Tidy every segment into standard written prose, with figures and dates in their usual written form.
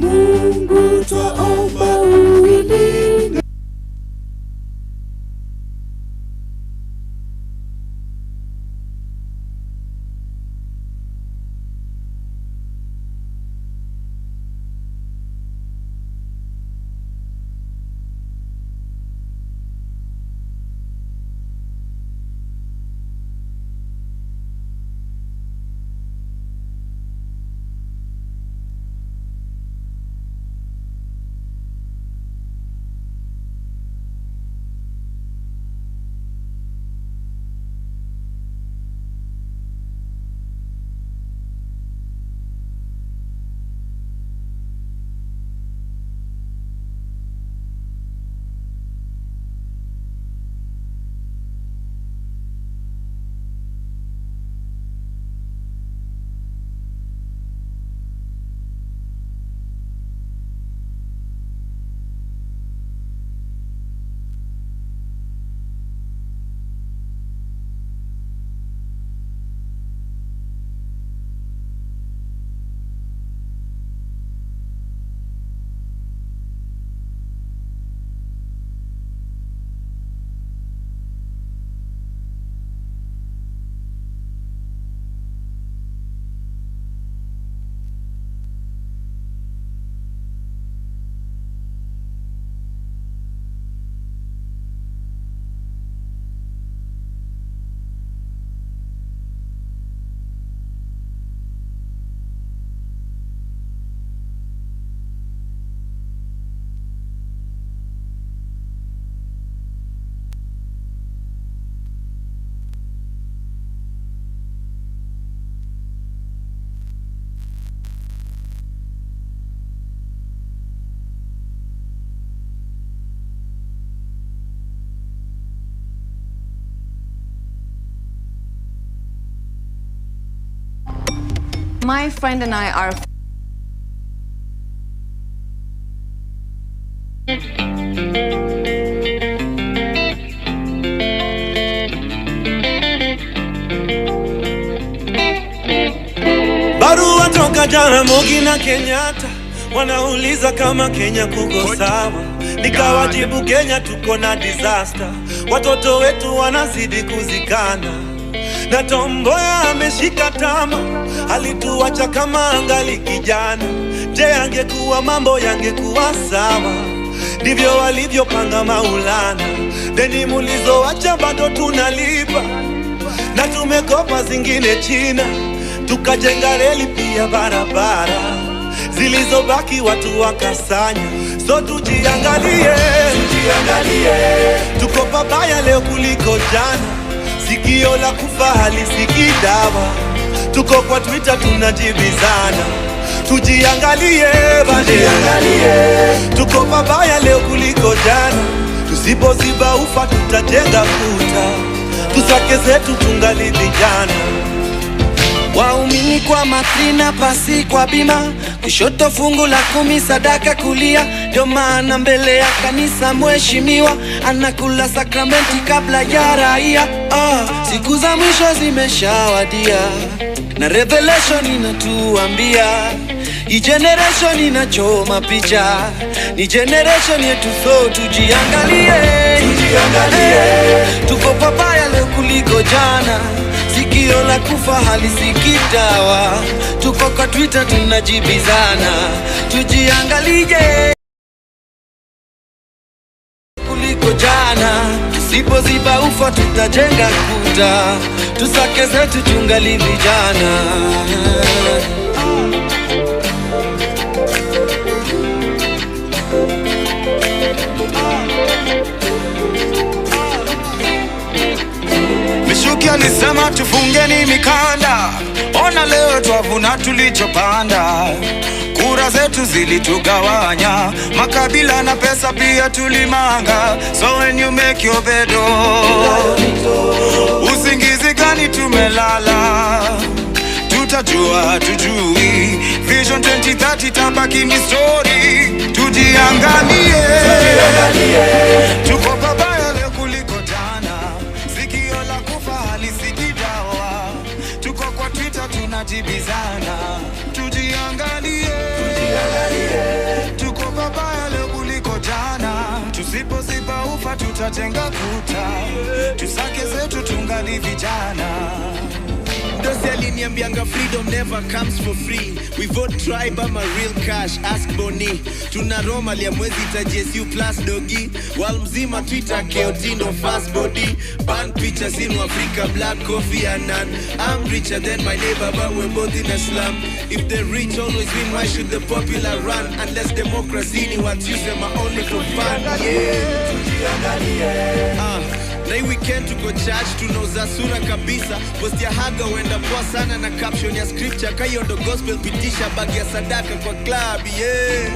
Mungu twaomba uilinde. My friend and I are Barua toka Jaramogi na Kenyatta, wanauliza kama Kenya kuko sawa. Nikawajibu Kenya tuko na disaster, watoto wetu wanazidi kuzikana, na Tomboya ameshika tama, alituacha kama angali kijana. Je, angekuwa mambo yangekuwa sawa? Ndivyo walivyopanga Maulana. Deni mulizoacha bado tunalipa, na tumekopa zingine China, tukajenga reli pia barabara, zilizobaki watu wakasanya. So tujiangalie, tuko pabaya leo kuliko jana. Sikio la kufa halisikii dawa, tuko kwa Twitter tunajibizana. Tujiangalie bade, tuko pabaya leo kuliko jana. Tusipoziba ufa tutajenga kuta, tusake zetu tungali vijana. Waumini kwa matrina, pasi kwa bima, kushoto fungu la 10, sadaka kulia. Ndio maana mbele ya kanisa mheshimiwa anakula sakramenti kabla ya raia. Siku za mwisho zimeshawadia, na Revelation inatuambia hii generation inachoma picha, ni generation yetu. So tujiangalie, tuko pabaya leo kuliko jana. Sikio la kufa halisikii dawa, tuko kwa Twitter tunajibizana. Tujiangalie kuliko jana, tusipoziba ufa tutajenga kuta, tusake zetu tungali vijana. Mishuki alisema tufungeni mikanda, ona leo twavuna tulichopanda. Kura zetu zilitugawanya, makabila na pesa pia tulimanga. So when you make your bed, usingizi gani tumelala? Tutajua tujui, Vision 2030 tabaki ni story. Tujiangalie, tuko pabaya leo kuliko jana. Sikio la kufa halisikii dawa, tuko kwa Twitter tunajibizana. Tujiangalie, Tuko babaya leo kuliko jana, tusipoziba ufa tutajenga kuta, tusake zetu tungali vijana. Dosi aliniambianga freedom never comes for free. We vote tribe ama real cash, ask Boni. Tuna Roma lia mwezi ita JSU plus dogi. Wal mzima Twitter keotino fast body. Ban pictures in Africa, black coffee and none. I'm richer than my neighbor but we're both in a slum. If the rich always win, why should the popular run? Unless democracy ni what use them are only for fun. Na hii weekend tuko church, tunauza sura kabisa. Post ya haga wenda poa sana na caption ya scripture. Kayo ndo gospel pitisha bagi ya sadaka kwa club, yeah.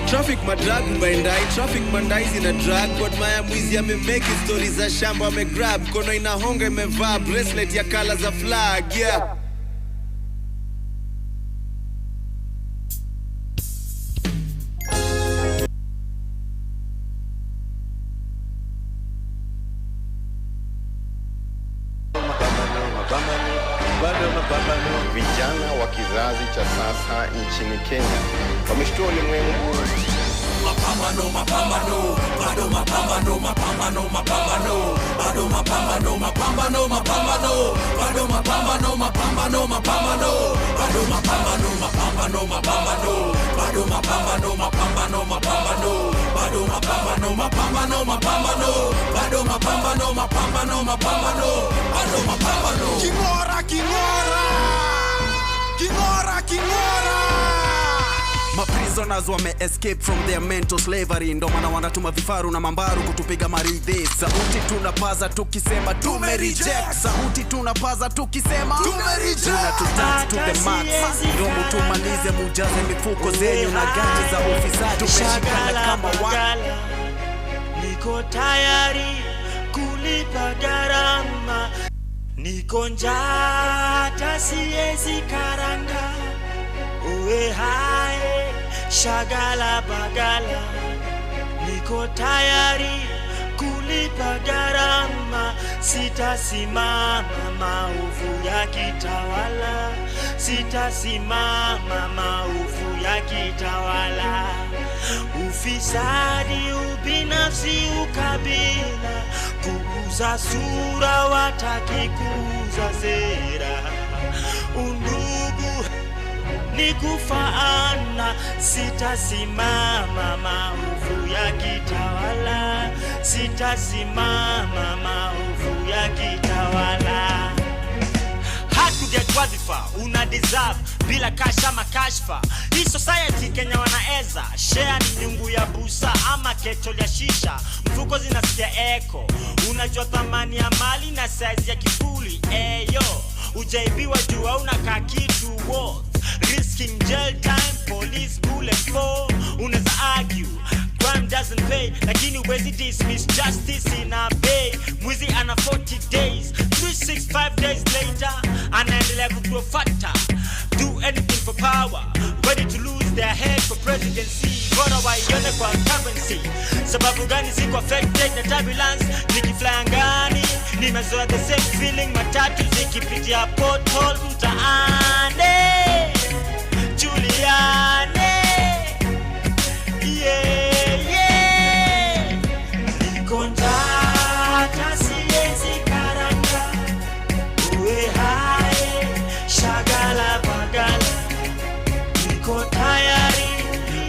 Traffic madrag mbaindai, traffic mandai zina drag. Kwa maya mwizi amemeki stories za shamba amegrab. Kono inahonga imevaa bracelet ya colors za flag, yeah. Vijana wa kizazi cha sasa nchini Kenya wameshtua ulimwengu. Mapambano, mapambano, bado mapambano, mapambano, mapambano, bado mapambano, mapambano, mapambano, bado mapambano, mapambano, mapambano, bado mapambano, mapambano, mapambano, bado mapambano, mapambano, mapambano, bado mapambano, mapambano, mapambano, bado mapambano, mapambano, mapambano, bado mapambano. Kingora, kingora, kingora, kingora. Prisoners wame escape from their mental slavery. Ndo maana wanatuma vifaru na mambaru kutupiga maridhi. Sauti tunapaza tukisema tume reject. Sauti tunapaza tukisema tume reject. Tunatudance to the max. Ndomu tumalize mujaze mifuko zenyu na ganji za ofisadi. Tumeshikana kama wala. Niko tayari kulipa gharama. Niko njaa hata siwezi karanga. Uwe hae, shagala bagala. Niko tayari kulipa gharama. Sitasimama maovu ya kitawala. Sitasimama maovu ya kitawala. Ufisadi, ubinafsi, ukabila. Kuuza sura wataki kuuza sera. Undugu ni kufaana. Sitasimama maovu ya kitawala. Sitasimama maovu ya kitawala. Get wadhifa, una deserve bila kasha makashfa. Hii society Kenya wanaeza share ni nyungu ya busa ama ketol ya shisha. Mfuko zinasikia echo. Unajua thamani ya mali na size ya kifuli. Eyo, ujaibiwa jua unakaa kitu worth. Risking jail time, police bullet for. Unaweza argue crime doesn't pay, lakini huwezi dismiss justice in a bay. Mwizi ana 40 days, 365 days later anaendelea kugrow fatter. Do anything for power, ready to lose their head for presidency. Bora waione kwa currency. Sababu gani siko affected na turbulence? Nikifly angani, nimezoea the same feeling. Matatu zikipitia pothole mtaani. Juliane, yeah, yeah. Niko njaa hata siwezi karanga. Uwe hae, shagala bagala. Niko tayari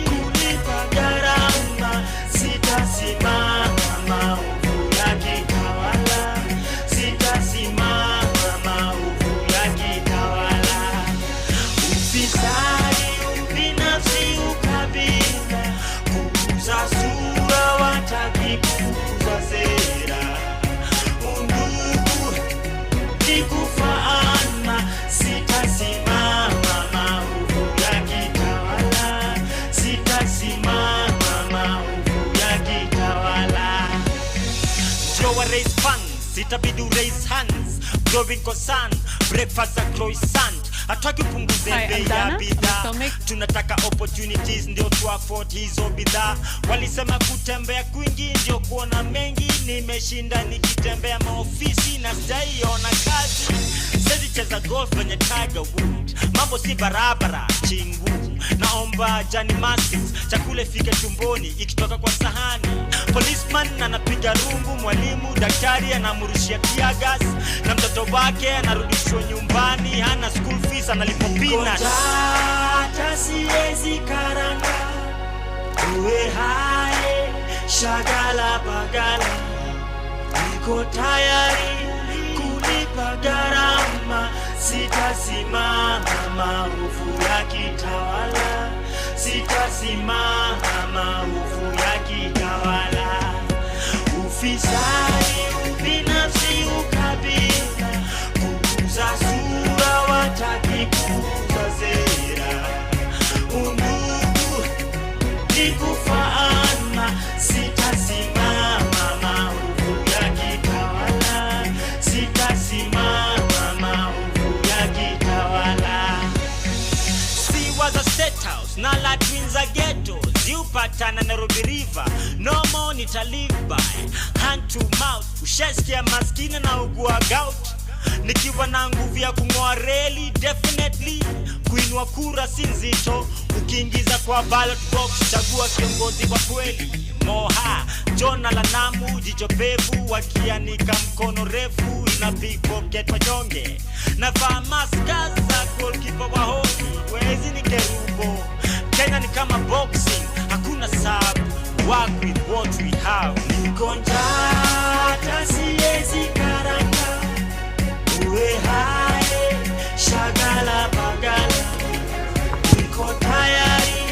kulipa gharama. Sitasimama maovu ya kitawala. Sitasimama maovu ya kitawala. Ufisadi, ubinafsi, ukabila. Kuuza sura wataki kuuza sera. Undugu ni kufaana. Sitasimama maovu ya kitawala. Sitasimama maovu ya kitawala. Joe raise funds, itabidi raise hands. Growing concern, breakfast a croissant. Hataki upunguze bei ya bidhaa. Tunataka opportunities ndio tu afford hizo bidhaa. Walisema kutembea kwingi ndio kuona mengi. Nimeshinda nikitembea maofisi na sijaiona kazi. Sezi cheza golf kwenye Tiger Wood. Mambo si barabara, chingu. Naomba Johnny Masters, chakule fike tumboni ikitoka kwa sahani. Policeman anapiga rungu, mwalimu, daktari anamurushia tear gas. Na mtoto wake anarudishwa nyumbani, hana school fees, analipo peanuts. Hata siwezi karanga, uwe hai, shagala bagala. Niko tayari kulipa gharama, sitasimama maovu ya kitawala, sitasimama maovu ya kitawala. Ufisadi, ubinafsi, ukabila, kuuza sura, wataki kuuza sera. Undugu ni kufaana, sitasimama maovu ya kitawala, sitasimama maovu ya kitawala. Si was a state house, na la twins a ghetto. Ziupatana Nairobi River, no more nita live by hand to mouth. Ushasikia maskini na ugua gout. Nikiwa na nguvu ya kung'oa reli, definitely kuinua kura si nzito. Ukiingiza kwa ballot box, chagua kiongozi wa kweli. Moha, Jona la Namu, jicho pevu, wakianika mkono refu, ina big pocket wanyonge. Navaa maska za goalkeeper wa hockey, wezi ni kerubo. Kenya ni kama boxing, hakuna sabu, work with what we have. Niko njaa, hata siwezi karanga, uwe hai, shagala bagala. Niko tayari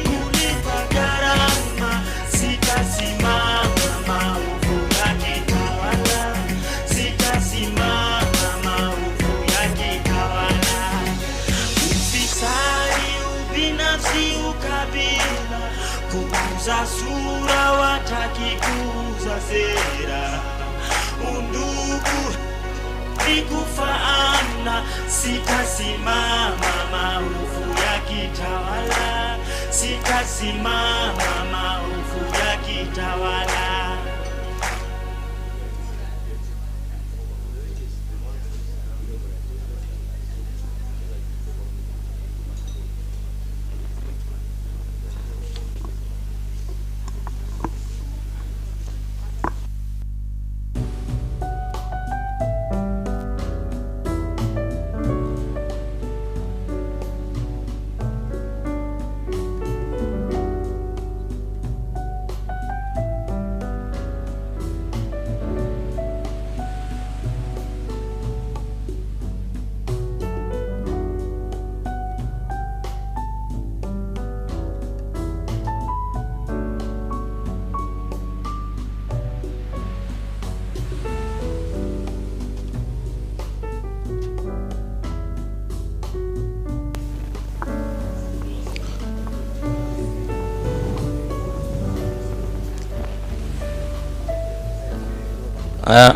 kulipa gharama, sitasimama maovu ya kitawala, sitasimama maovu ya kitawala. Ufisadi, ubinafsi, ukabila, kuuza sura, wataki kuuza sera. Undugu ni kufaana, sitasimama maovu ya kitawala, sitasimama maovu ya kitawala.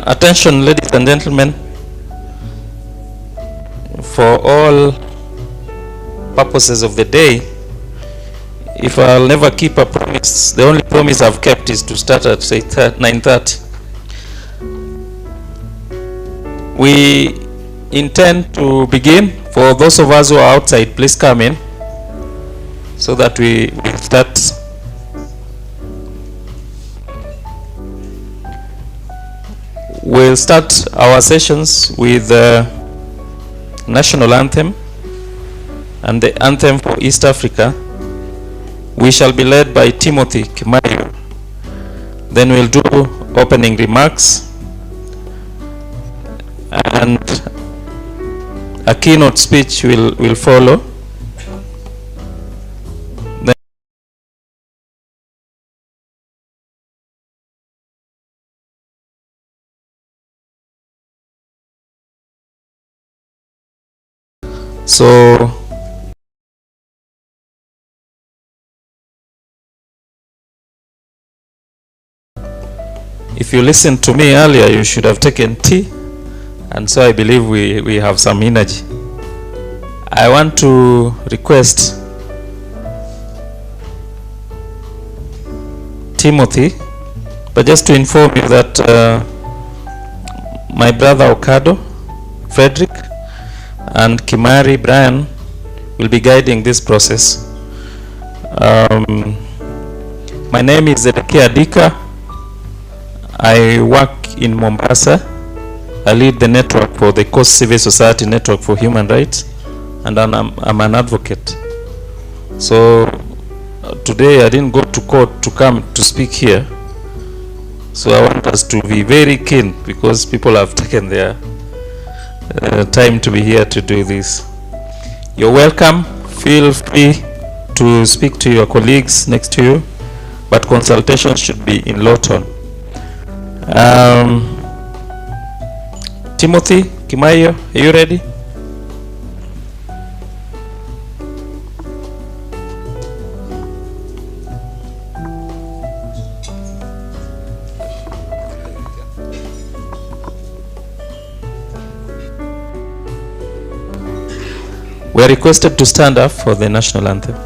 Attention, ladies and gentlemen, for all purposes of the day, if I'll never keep a promise, the only promise I've kept is to start at say 9:30. We intend to begin. For those of us who are outside, please come in so that we start. We'll start our sessions with the national anthem and the anthem for East Africa. We shall be led by Timothy Kimayo. Then we'll do opening remarks and a keynote speech will follow. So if you listened to me earlier, you should have taken tea, and so I believe we have some energy. I want to request Timothy, but just to inform you that my brother Okado, Frederick, and Kimari Brian will be guiding this process. My name is Zedekia Dika. I work in Mombasa. I lead the network for the Coast Civil Society Network for Human Rights, and I'm an advocate. So today I didn't go to court to come to speak here. So I want us to be very keen, because people have taken their time to be here to do this. You're welcome. Feel free to speak to your colleagues next to you, but consultation should be in low tone. Timothy Kimayo, are you ready? We are requested to stand up for the national anthem.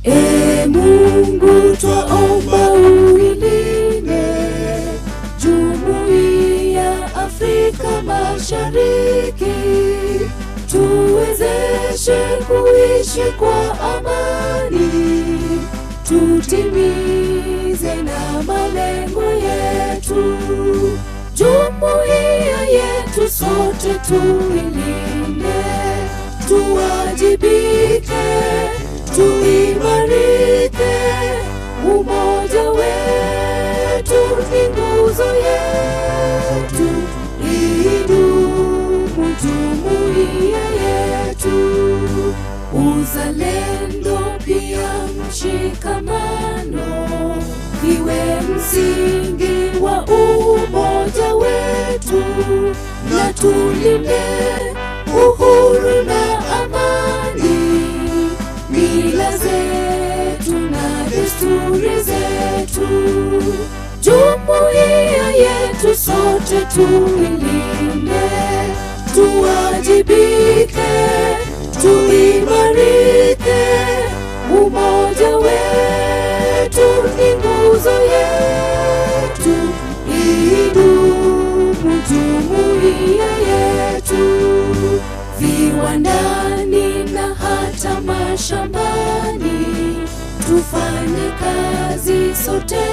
E Mungu twaomba uilinde Jumuiya Afrika Mashariki, tuwezeshe kuishi kwa amani, tutimize na malengo yetu. Jumuiya yetu sote tuilinde, tuwajibike, tuimarike. Umoja wetu ni nguzo yetu, idumu jumuiya yetu. Uzalendo pia mshikamano viwe msingi wa umoja wetu, na tulinde uhuru na amani, mila zetu na desturi zetu. Jumuiya yetu sote tuilinde, tuwajibike, tuimarike. Umoja wetu ni nguzo yetu, idumu jumuiya yetu. Viwandani na hata mashambani, tufanye kazi sote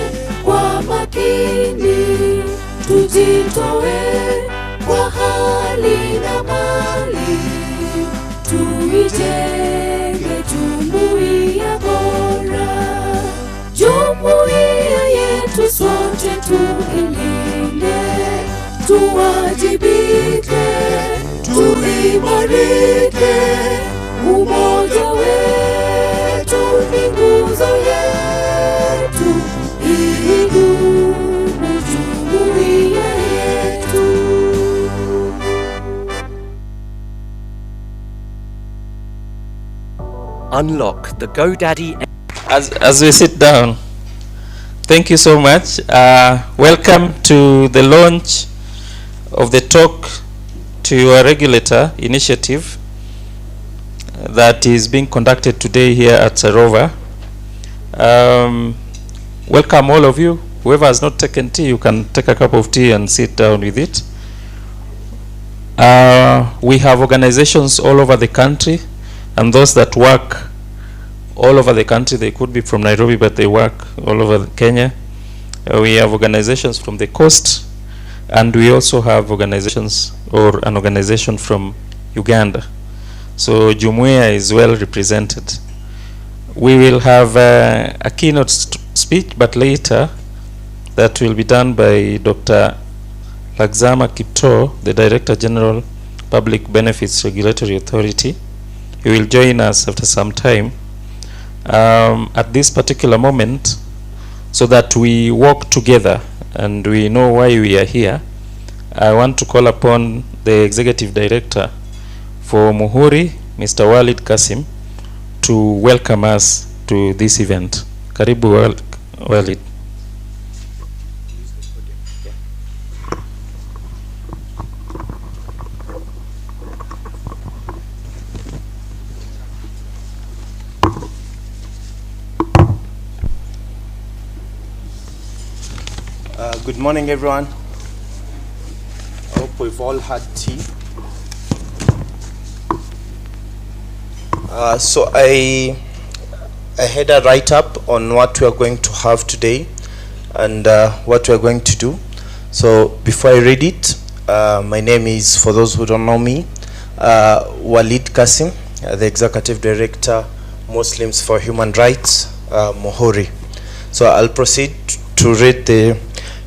kwa makini, tujitoe kwa hali na mali, tuijenge jumuiya bora. Jumuiya yetu sote tuilinde, tuwajibike, tuimarike. Umoja wetu ni nguzo yetu. unlock the GoDaddy. As we sit down, thank you so much. Welcome to the launch of the Talk to Your Regulator initiative that is being conducted today here at Sarova. Welcome all of you. Whoever has not taken tea, you can take a cup of tea and sit down with it. We have organizations all over the country, and those that work all over the country. They could be from Nairobi, but they work all over Kenya. We have organizations from the coast, and we also have organizations, or an organization from Uganda. So Jumuiya is well represented. We will have a keynote speech, but later that will be done by Dr. Lagzama Kipto, the Director General, Public Benefits Regulatory Authority. He will join us after some time at this particular moment, so that we walk together and we know why we are here. I want to call upon the Executive Director for Muhuri, Mr. Walid Kasim, to welcome us to this event. Karibu Walid. Good morning, everyone. I hope we've all had tea. So I had a write-up on what we are going to have today and what we are going to do. So before I read it, my name is, for those who don't know me, Walid Kasim, the Executive Director, Muslims for Human Rights, Muhuri. So I'll proceed to read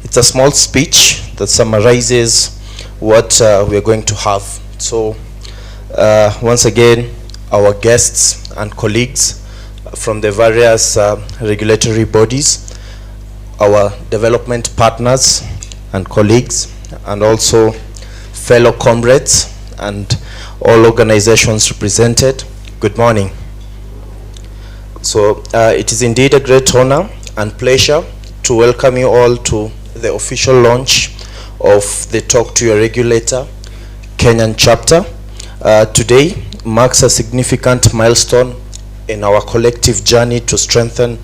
it's a small speech that summarizes what we are going to have. So once again, our guests and colleagues from the various regulatory bodies, our development partners and colleagues, and also fellow comrades and all organizations represented, good morning. So it is indeed a great honor and pleasure to welcome you all to the official launch of the Talk to Your Regulator Kenyan chapter. Today marks a significant milestone in our collective journey to strengthen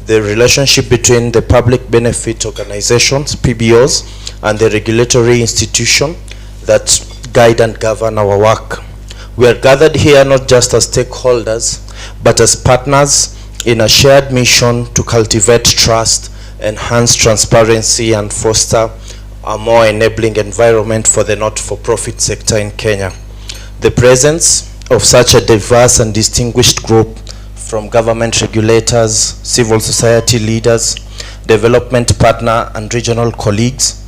the relationship between the public benefit organizations, PBOs, and the regulatory institution that guide and govern our work. We are gathered here not just as stakeholders, but as partners in a shared mission to cultivate trust, enhance transparency, and foster a more enabling environment for the not-for-profit sector in Kenya. The presence of such a diverse and distinguished group from government regulators, civil society leaders, development partner, and regional colleagues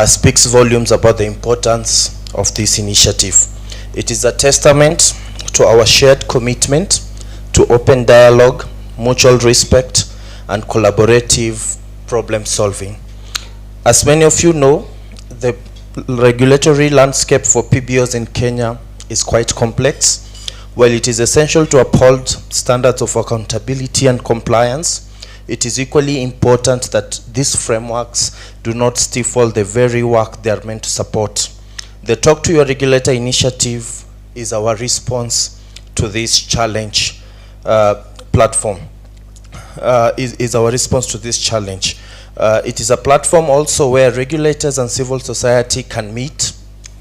speaks volumes about the importance of this initiative. It is a testament to our shared commitment to open dialogue, mutual respect, and collaborative problem solving. As many of you know, the regulatory landscape for PBOs in Kenya is quite complex. While it is essential to uphold standards of accountability and compliance, it is equally important that these frameworks do not stifle the very work they are meant to support. The Talk to Your Regulator initiative is our response to this challenge platform. Is our response to this challenge. It is a platform also where regulators and civil society can meet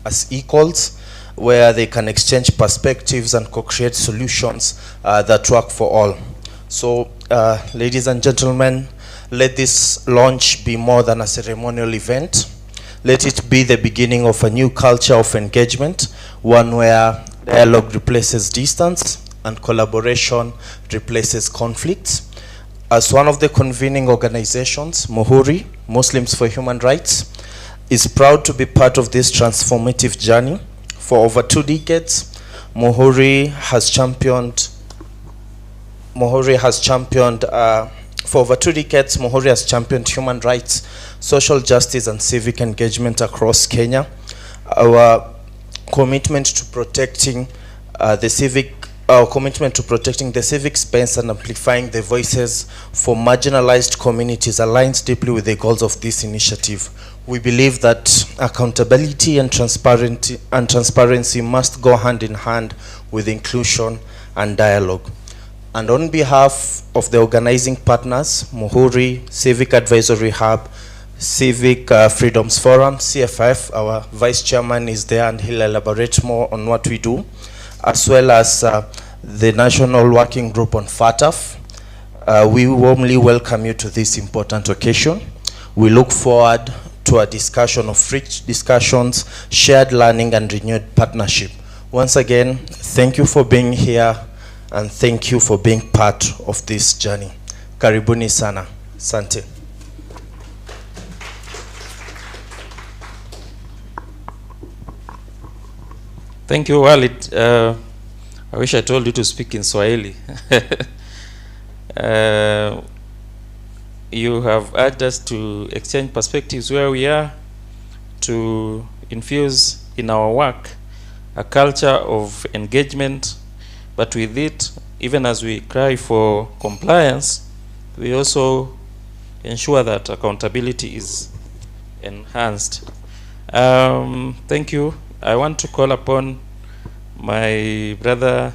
as equals, where they can exchange perspectives and co-create solutions that work for all. So, ladies and gentlemen, let this launch be more than a ceremonial event. Let it be the beginning of a new culture of engagement, one where dialogue replaces distance and collaboration replaces conflicts. As one of the convening organizations, Muhuri, Muslims for Human Rights, is proud to be part of this transformative journey. For over 2 decades, Muhuri has championed human rights, social justice, and civic engagement across Kenya. Our commitment to protecting the civic our commitment to protecting the civic space and amplifying the voices for marginalized communities aligns deeply with the goals of this initiative. We believe that accountability and transparency must go hand in hand with inclusion and dialogue. And on behalf of the organizing partners, Muhuri, Civic Advisory Hub, Civic Freedoms Forum, CFF, our Vice Chairman is there and he'll elaborate more on what we do, as well as the National Working Group on FATF. We warmly welcome you to this important occasion. We look forward to a discussion of rich discussions, shared learning and renewed partnership. Once again, thank you for being here and thank you for being part of this journey. Karibuni sana. Asante. Thank you, Walid. I wish I told you to speak in Swahili. You have urged us to exchange perspectives where we are, to infuse in our work a culture of engagement, but with it, even as we cry for compliance, we also ensure that accountability is enhanced. Thank you. I want to call upon my brother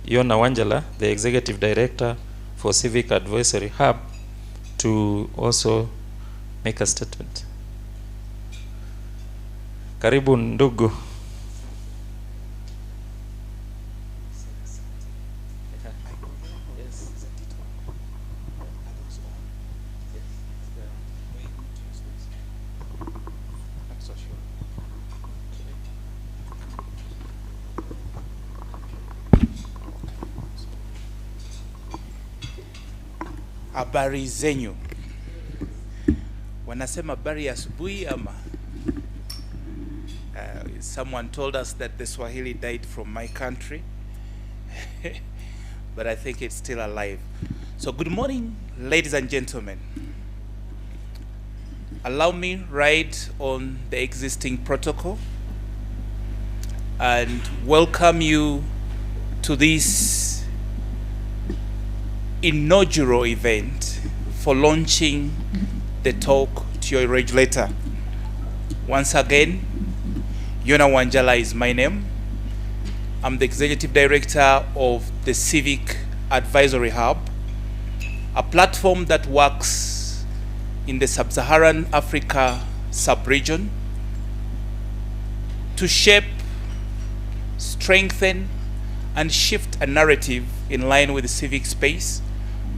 Yona Wanjala, the Executive Director for Civic Advisory Hub, to also make a statement. Karibu ndugu. Habari zenyu. Wanasema habari ya asubuhi ama? Someone told us that the Swahili died from my country. But I think it's still alive. So good morning, ladies and gentlemen. Allow me right on the existing protocol and welcome you to this inaugural event for launching the talk to your regulator. Once again, Yona Wanjala is my name. I'm the Executive Director of the Civic Advisory Hub, a platform that works in the Sub-Saharan Africa sub-region to shape, strengthen, and shift a narrative in line with the civic space,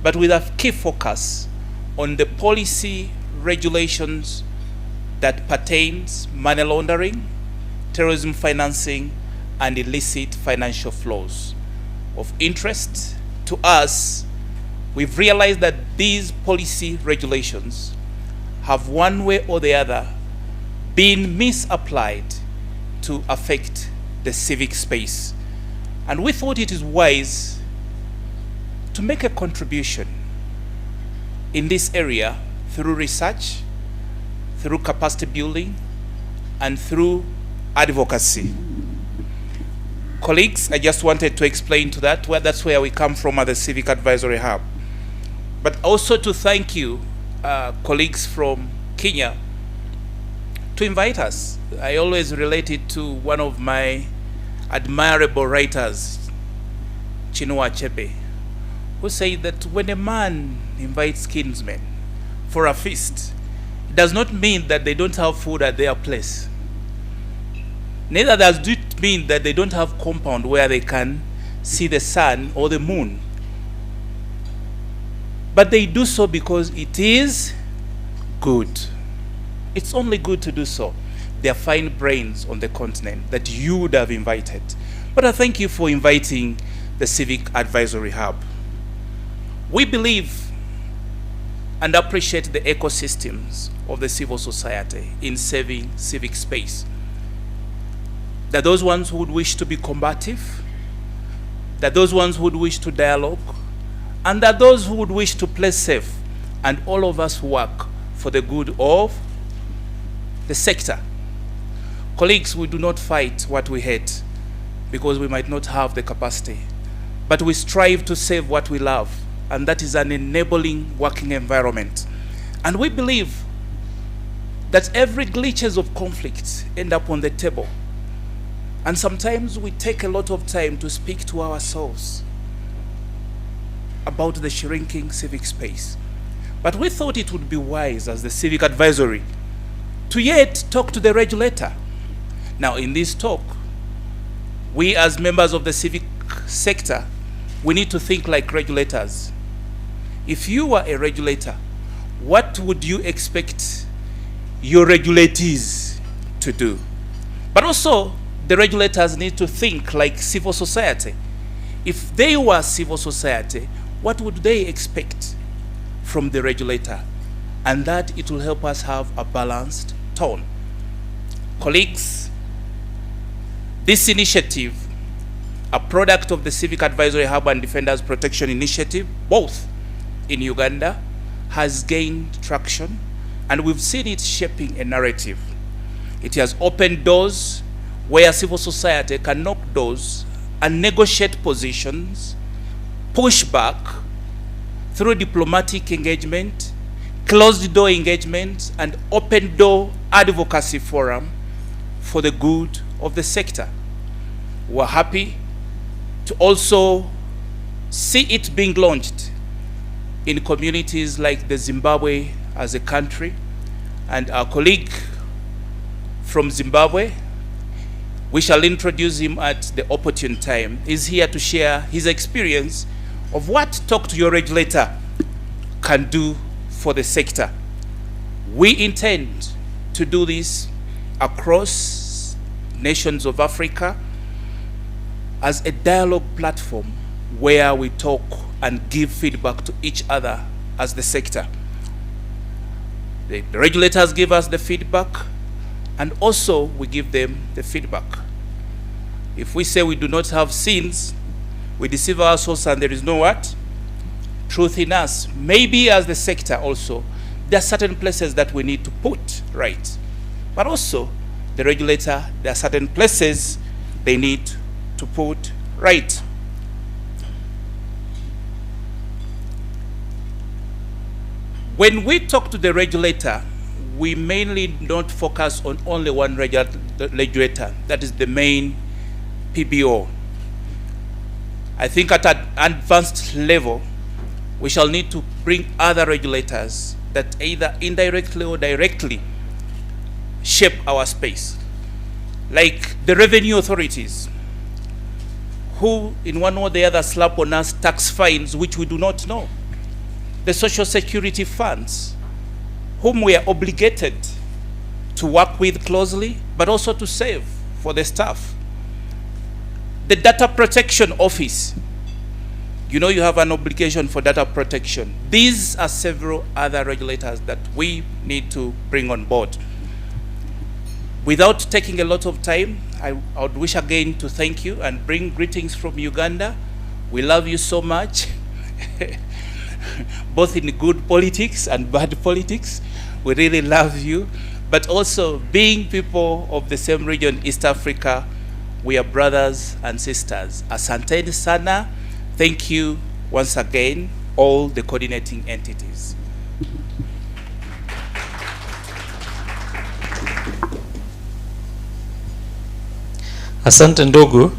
but with a key focus on the policy regulations that pertains money laundering, terrorism financing, and illicit financial flows. Of interest to us, we've realized that these policy regulations have one way or the other been misapplied to affect the civic space. And we thought it is wise to make a contribution in this area through research, through capacity building, and through advocacy. Colleagues, I just wanted to explain to that, that's where we come from at the Civic Advisory Hub. But also to thank you, colleagues from Kenya, to invite us. I always relate it to one of my admirable writers, Chinua Achebe, who said that when a man invites kinsmen for a feast, it does not mean that they don't have food at their place. Neither does it mean that they don't have compound where they can see the sun or the moon. But they do so because it is good. It's only good to do so. There are fine brains on the continent that you would have invited. But I thank you for inviting the Civic Advisory Hub. We believe and appreciate the ecosystems of the civil society in saving civic space. There are those ones who would wish to be combative, there are those ones who would wish to dialogue, and there are those who would wish to play safe, and all of us work for the good of the sector. Colleagues, we do not fight what we hate because we might not have the capacity. but we strive to save what we love, and that is an enabling working environment. And we believe that every glitches of conflict end up on the table. And sometimes we take a lot of time to speak to ourselves about the shrinking civic space. But we thought it would be wise as the civic advisory to yet talk to the regulator. Now in this talk, we as members of the civic sector, we need to think like regulators. If you were a regulator, what would you expect your regulatees to do? But also, the regulators need to think like civil society. If they were civil society, what would they expect from the regulator? And that it will help us have a balanced tone. Colleagues, this initiative, a product of the Civic Advisory Hub and Defenders Protection Initiative, both in Uganda, has gained traction, and we've seen it shaping a narrative. It has opened doors where civil society can knock doors and negotiate positions, push back through diplomatic engagement, closed door engagement, and open door advocacy forum for the good of the sector. We're happy to also see it being launched in communities like the Zimbabwe as a country. And our colleague from Zimbabwe, we shall introduce him at the opportune time, is here to share his experience of what Talk to Your Regulator can do for the sector. We intend to do this across nations of Africa as a dialogue platform where we talk and give feedback to each other as the sector. The regulators give us the feedback, and also we give them the feedback. If we say we do not have sins, we deceive ourselves and there is no what? Truth in us. Maybe as the sector also, there are certain places that we need to put right. But also, the regulator, there are certain places they need to put right. When we talk to the regulator, we mainly don't focus on only one regulator, that is the main PBO. I think at an advanced level, we shall need to bring other regulators that either indirectly or directly shape our space, like the revenue authorities, who in one or the other slap on us tax fines which we do not know. The social security funds, whom we are obligated to work with closely, but also to save for the staff. The data protection office, you know you have an obligation for data protection. These are several other regulators that we need to bring on board. Without taking a lot of time, I would wish again to thank you and bring greetings from Uganda. We love you so much. Both in good politics and bad politics. We really love you. But also, being people of the same region, East Africa, we are brothers and sisters. Asante sana. Thank you once again, all the coordinating entities. Asante ndugu.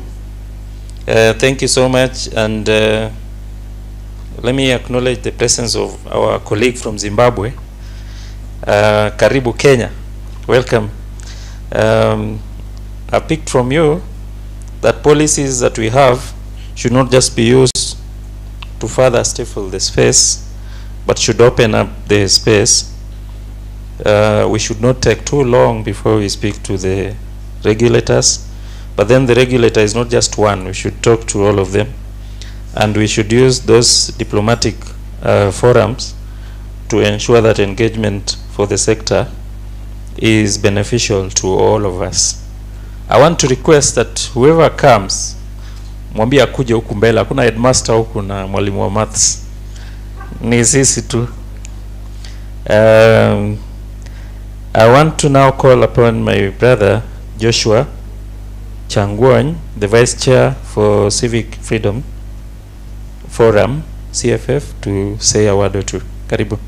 Thank you so much, and let me acknowledge the presence of our colleague from Zimbabwe. Karibu Kenya, welcome. I picked from you that policies that we have should not just be used to further stifle the space, but should open up the space. We should not take too long before we speak to the regulators, but then the regulator is not just one. We should talk to all of them, and we should use those diplomatic forums to ensure that engagement for the sector is beneficial to all of us. I want to request that whoever comes, mwambie akuje huku mbele. Hakuna headmaster huku na mwalimu wa maths, ni sisi tu. I want to now call upon my brother Joshua Changwany, the Vice Chair for Civic Freedom, Forum, CFF, to say a word or two. Karibu.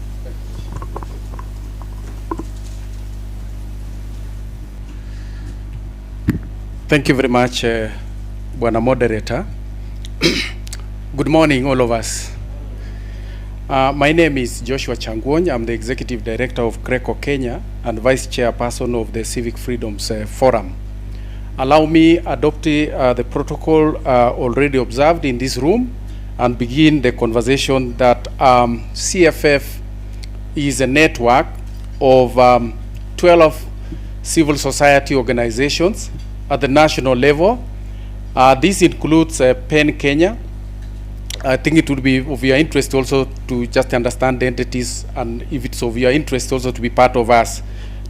Thank you very much, Bwana Moderator. Good morning, all of us. My name is Joshua Changwony. I'm the Executive Director of Greco Kenya and Vice Chairperson of the Civic Freedoms Forum. Allow me adopt the protocol already observed in this room and begin the conversation that CFF is a network of 12 civil society organizations at the national level. This includes PEN Kenya. I think it would be of your interest also to just understand the entities, and if it's of your interest also to be part of us.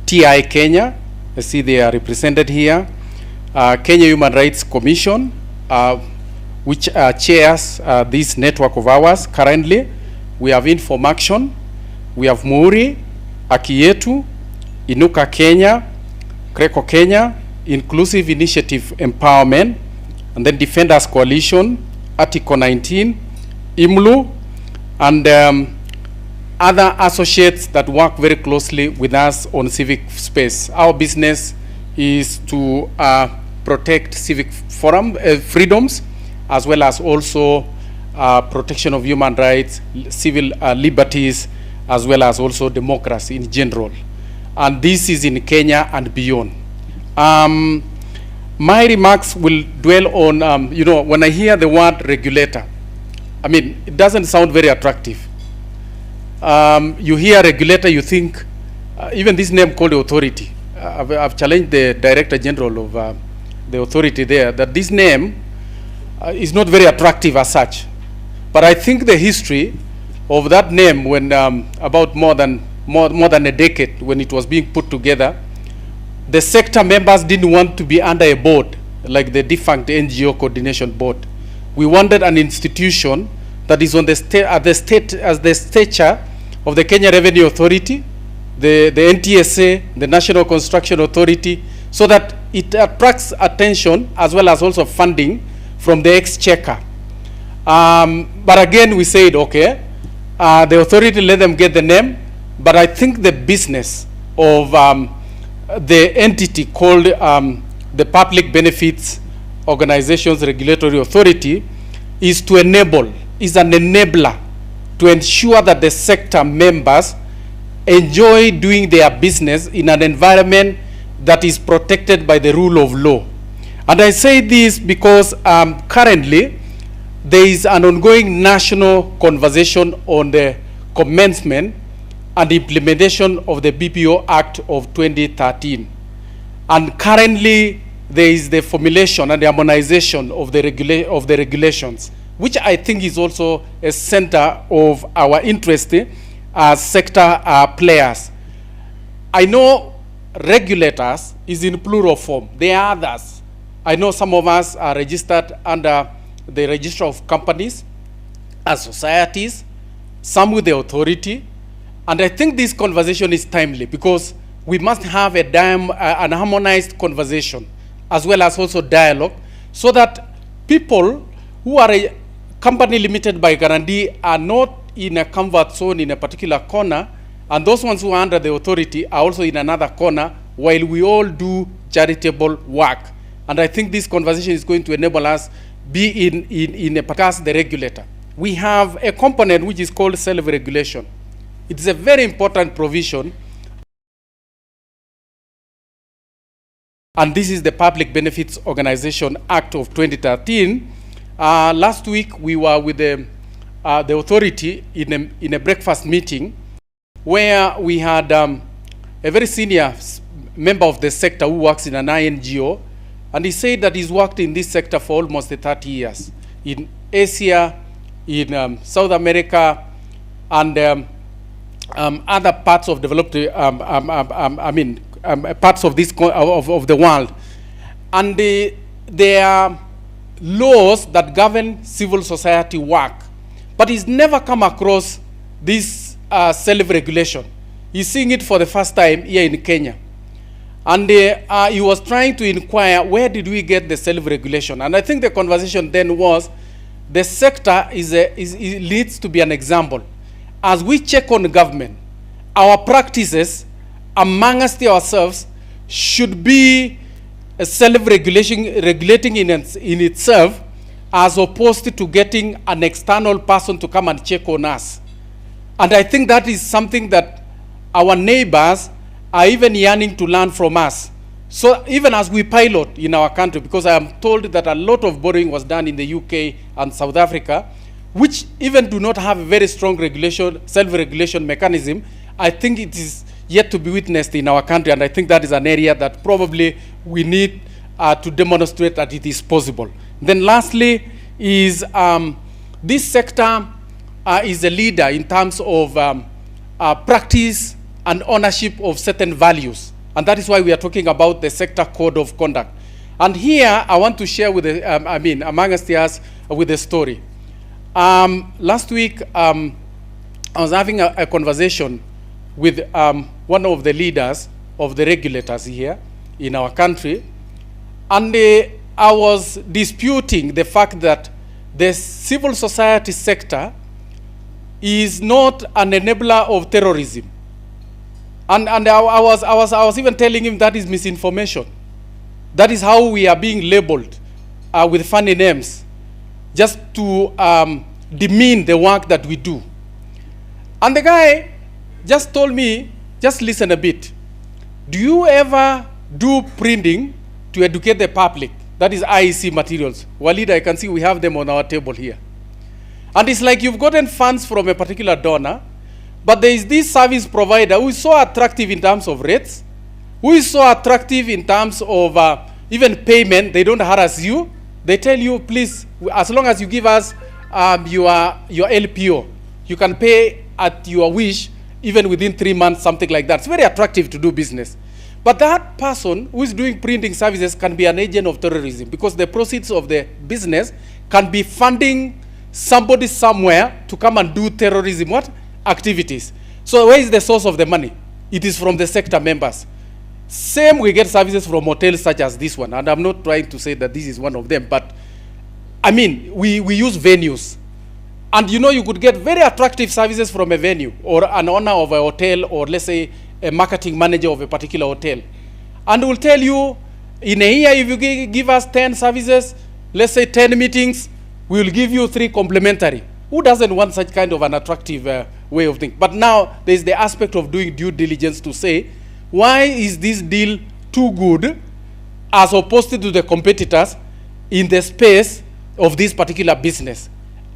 TI Kenya, I see they are represented here. Kenya Human Rights Commission, which chairs this network of ours currently. We have Inform Action, we have Muri, Haki Yetu, Inuka Kenya, Greco Kenya, Inclusive Initiative Empowerment, and then Defenders Coalition, Article 19, IMLU, and other associates that work very closely with us on civic space. Our business is to protect civic freedoms, as well as also protection of human rights, civil liberties, as well as also democracy in general. And this is in Kenya and beyond. My remarks will dwell on, you know, when I hear the word regulator, I mean, it doesn't sound very attractive. You hear regulator, you think, even this name called the authority. I've challenged the Director General of the authority there, that this name is not very attractive as such. But I think the history of that name, when about more than a decade, when it was being put together, the sector members didn't want to be under a board like the defunct NGO Coordination Board. We wanted an institution that is on the the stature of the Kenya Revenue Authority, the NTSA, the National Construction Authority, so that it attracts attention as well as also funding from the exchequer. But again, we said, okay, the authority, let them get the name, but I think the business of the entity called the Public Benefits Organizations Regulatory Authority is to enable, is an enabler to ensure that the sector members enjoy doing their business in an environment that is protected by the rule of law. And I say this because currently there is an ongoing national conversation on the commencement and implementation of the BPO Act of 2013. And currently there is the formulation and the harmonization of the regulations, which I think is also a center of our interest as sector players. I know regulators is in plural form. There are others. I know some of us are registered under the register of companies as societies, some with the authority. And I think this conversation is timely because we must have an harmonized conversation as well as also dialogue, so that people who are a company limited by guarantee are not in a comfort zone in a particular corner, and those ones who are under the authority are also in another corner, while we all do charitable work. And I think this conversation is going to enable us be in a podcast, the regulator. We have a component which is called self-regulation. It's a very important provision. And this is the Public Benefits Organization Act of 2013. Last week, we were with the authority in a breakfast meeting where we had a very senior member of the sector who works in an INGO, and he said that he's worked in this sector for almost 30 years, in Asia, in South America, and other parts of developed, parts of this of the world. And there are laws that govern civil society work, but he's never come across this self-regulation. He's seeing it for the first time here in Kenya. And he was trying to inquire, where did we get the self-regulation? And I think the conversation then was, the sector needs to be an example. As we check on government, our practices amongst ourselves should be regulating in itself, as opposed to getting an external person to come and check on us. And I think that is something that our neighbors are even yearning to learn from us. So even as we pilot in our country, because I am told that a lot of borrowing was done in the UK and South Africa, which even do not have a very strong regulation, self-regulation mechanism, I think it is yet to be witnessed in our country, and I think that is an area that probably we need to demonstrate that it is possible. Then lastly is this sector is a leader in terms of practice and ownership of certain values. And that is why we are talking about the sector code of conduct. And here I want to share with amongst us with a story. Last week I was having a conversation with one of the leaders of the regulators here in our country, and I was disputing the fact that the civil society sector is not an enabler of terrorism. And I was even telling him that is misinformation. That is how we are being labeled with funny names, just to demean the work that we do. And the guy just told me, just listen a bit. Do you ever do printing to educate the public? That is IEC materials. Walid, I can see we have them on our table here. And it's like you've gotten funds from a particular donor, but there is this service provider who is so attractive in terms of rates, who is so attractive in terms of even payment. They don't harass you. They tell you, please, as long as you give us your LPO, you can pay at your wish, even within 3 months, something like that. It's very attractive to do business. But that person who is doing printing services can be an agent of terrorism, because the proceeds of the business can be funding somebody somewhere to come and do terrorism activities. So where is the source of the money? It is from the sector members. Same, we get services from hotels such as this one, and I'm not trying to say that this is one of them, but I mean, we use venues. And you know, you could get very attractive services from a venue, or an owner of a hotel, or let's say a marketing manager of a particular hotel. And will tell you, in a year, if you give us 10 services, let's say 10 meetings, we will give you 3 complimentary. Who doesn't want such kind of an attractive way of thinking? But now there's the aspect of doing due diligence to say, why is this deal too good as opposed to the competitors in the space of this particular business?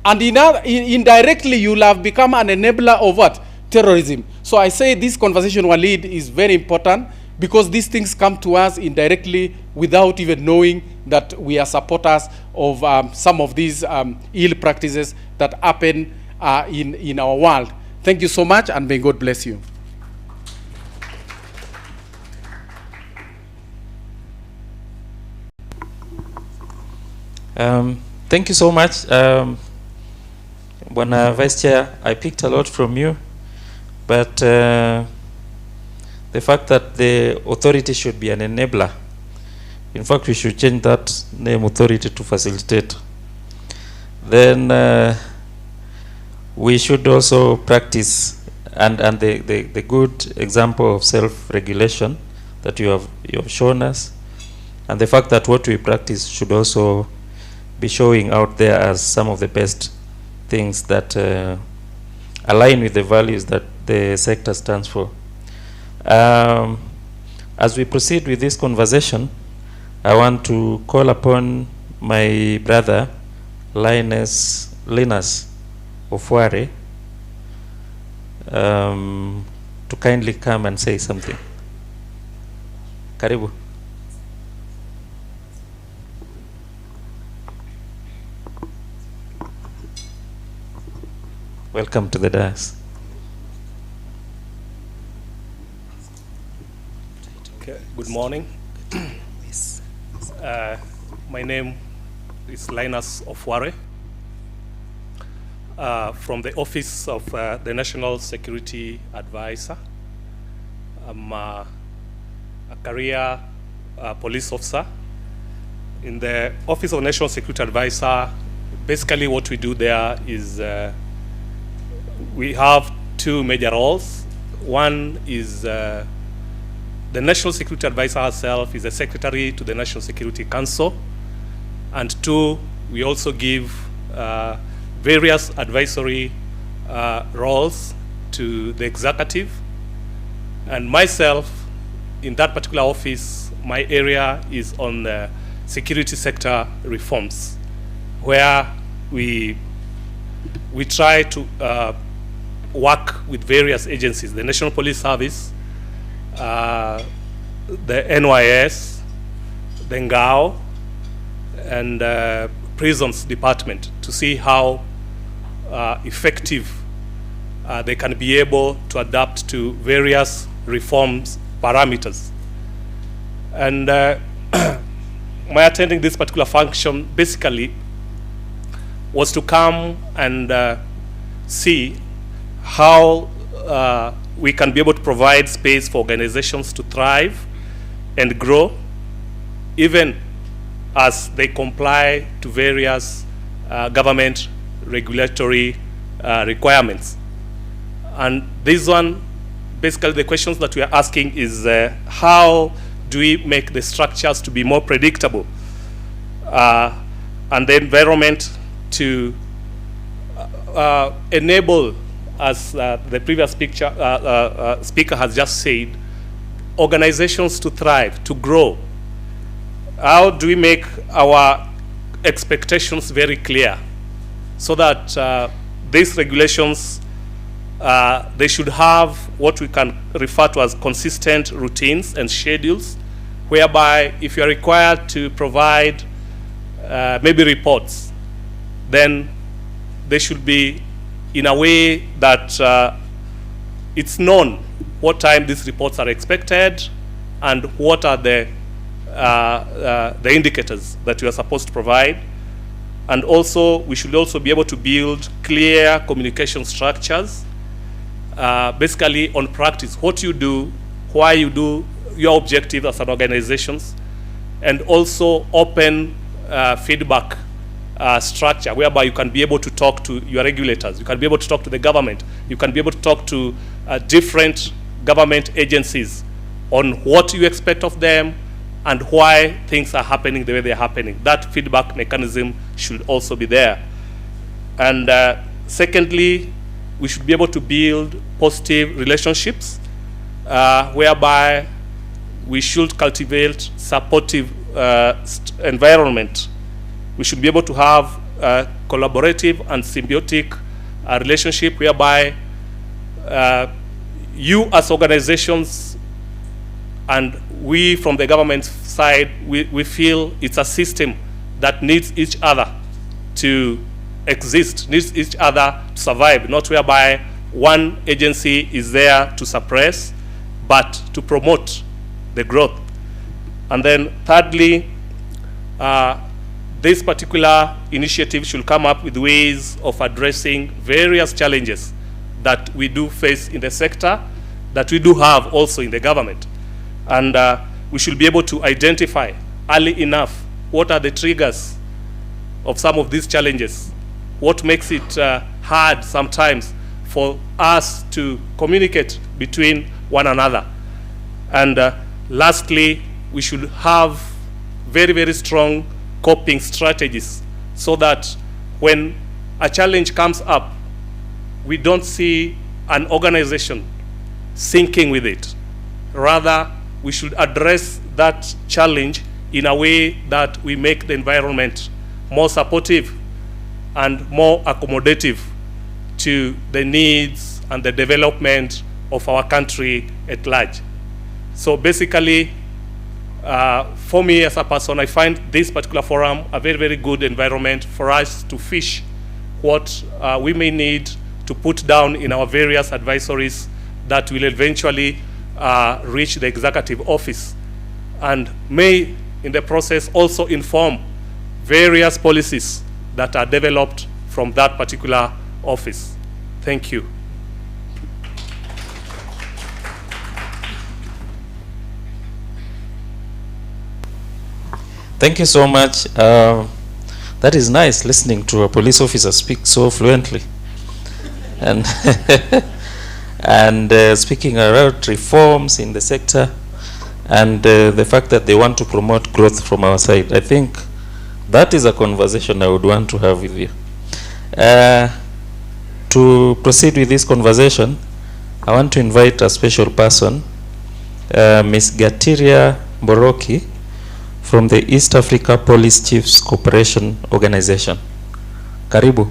And indirectly, you'll have become an enabler of what? Terrorism. So I say this conversation, Walid, is very important, because these things come to us indirectly without even knowing that we are supporters of some of these ill practices that happen in our world. Thank you so much, and may God bless you. Thank you so much. When Vice Chair, I picked a lot from you, but the fact that the authority should be an enabler, in fact, we should change that name, authority, to facilitate. Then we should also practice, and the good example of self-regulation that you have shown us, and the fact that what we practice should also be showing out there as some of the best things that align with the values that the sector stands for. As we proceed with this conversation, I want to call upon my brother Linus Ofware to kindly come and say something. Karibu. Welcome to the dais. Okay, good morning. My name is Linus Ofware from the Office of the National Security Advisor. I'm a career police officer in the Office of National Security Advisor. Basically, what we do there is we have two major roles. One is the National Security Advisor herself is a secretary to the National Security Council. And two, we also give various advisory roles to the executive. And myself, in that particular office, my area is on the security sector reforms, where we try to work with various agencies, the National Police Service, the NYS, the NGAO, and Prisons Department to see how effective they can be able to adapt to various reforms parameters. And my attending this particular function basically was to come and see how we can be able to provide space for organizations to thrive and grow, even as they comply to various government regulatory requirements. And this one, basically the questions that we are asking is how do we make the structures to be more predictable and the environment to enable, as the previous speaker has just said, organizations to thrive, to grow. How do we make our expectations very clear so that these regulations, they should have what we can refer to as consistent routines and schedules, whereby if you are required to provide maybe reports, then they should be in a way that it's known what time these reports are expected and what are the indicators that you are supposed to provide. And also, we should also be able to build clear communication structures, basically on practice, what you do, why you do, your objective as an organization, and also open feedback structure, whereby you can be able to talk to your regulators, you can be able to talk to the government, you can be able to talk to different government agencies on what you expect of them and why things are happening the way they're happening. That feedback mechanism should also be there. And secondly, we should be able to build positive relationships, whereby we should cultivate supportive environment. We should be able to have a collaborative and symbiotic relationship, whereby you as organizations and we from the government side, we feel it's a system that needs each other to exist, needs each other to survive, not whereby one agency is there to suppress, but to promote the growth. And then thirdly, this particular initiative should come up with ways of addressing various challenges that we do face in the sector, that we do have also in the government. And we should be able to identify early enough what are the triggers of some of these challenges, what makes it hard sometimes for us to communicate between one another. And lastly, we should have very, very strong coping strategies so that when a challenge comes up, we don't see an organization sinking with it. Rather, we should address that challenge in a way that we make the environment more supportive and more accommodative to the needs and the development of our country at large. So basically, for me as a person, I find this particular forum a very, very good environment for us to fish what we may need to put down in our various advisories that will eventually reach the executive office and may, in the process, also inform various policies that are developed from that particular office. Thank you. Thank you so much. That is nice, listening to a police officer speak so fluently. And and speaking about reforms in the sector, and the fact that they want to promote growth from our side. I think that is a conversation I would want to have with you. To proceed with this conversation, I want to invite a special person, Ms. Gatiria Boroki, from the East Africa Police Chiefs Cooperation Organization. Karibu.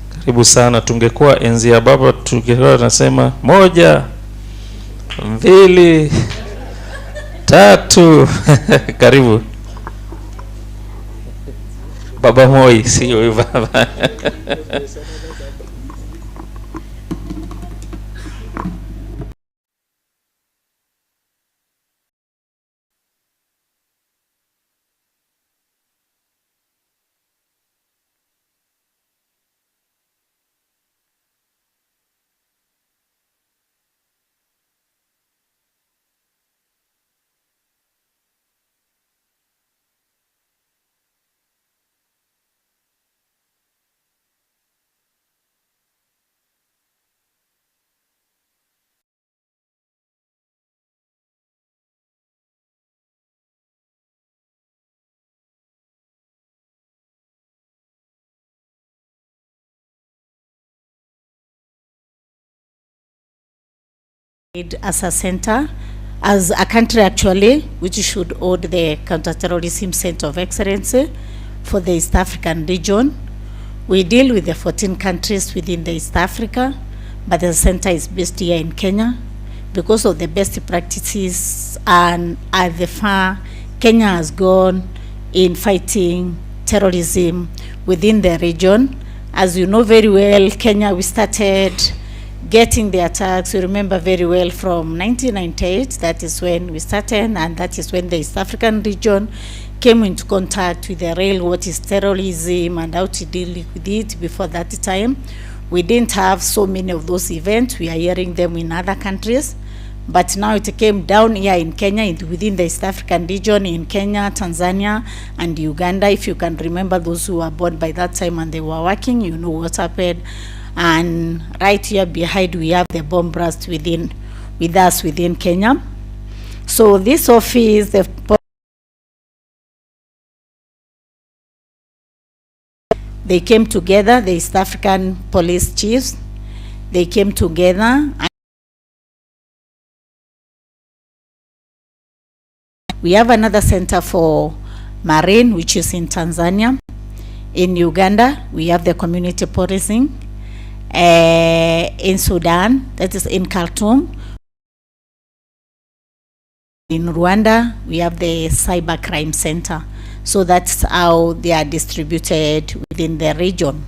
Karibu sana. Tungekuwa enzi ya baba, tungekuwa nasema 1, 2, 3. Karibu. Baba Moi, sio baba. As a center, as a country actually, which should hold the Counter-Terrorism Center of Excellence for the East African region. We deal with the 14 countries within the East Africa, but the center is based here in Kenya because of the best practices and at the far Kenya has gone in fighting terrorism within the region. As you know very well, Kenya, we started getting the attacks. We remember very well from 1998, that is when we started, and that is when the East African region came into contact with the real what is terrorism and how to deal with it. Before that time, we didn't have so many of those events. We are hearing them in other countries, but now it came down here in Kenya, within the East African region, in Kenya, Tanzania, and Uganda. If you can remember those who were born by that time and they were working, you know what happened. And right here behind we have the bomb blast with us within Kenya. So this office, they came together, the East African police chiefs, they came together. We have another center for Marine, which is in Tanzania. In Uganda, we have the community policing. In Sudan, that is in Khartoum. In Rwanda, we have the cyber crime center. So that's how they are distributed within the region.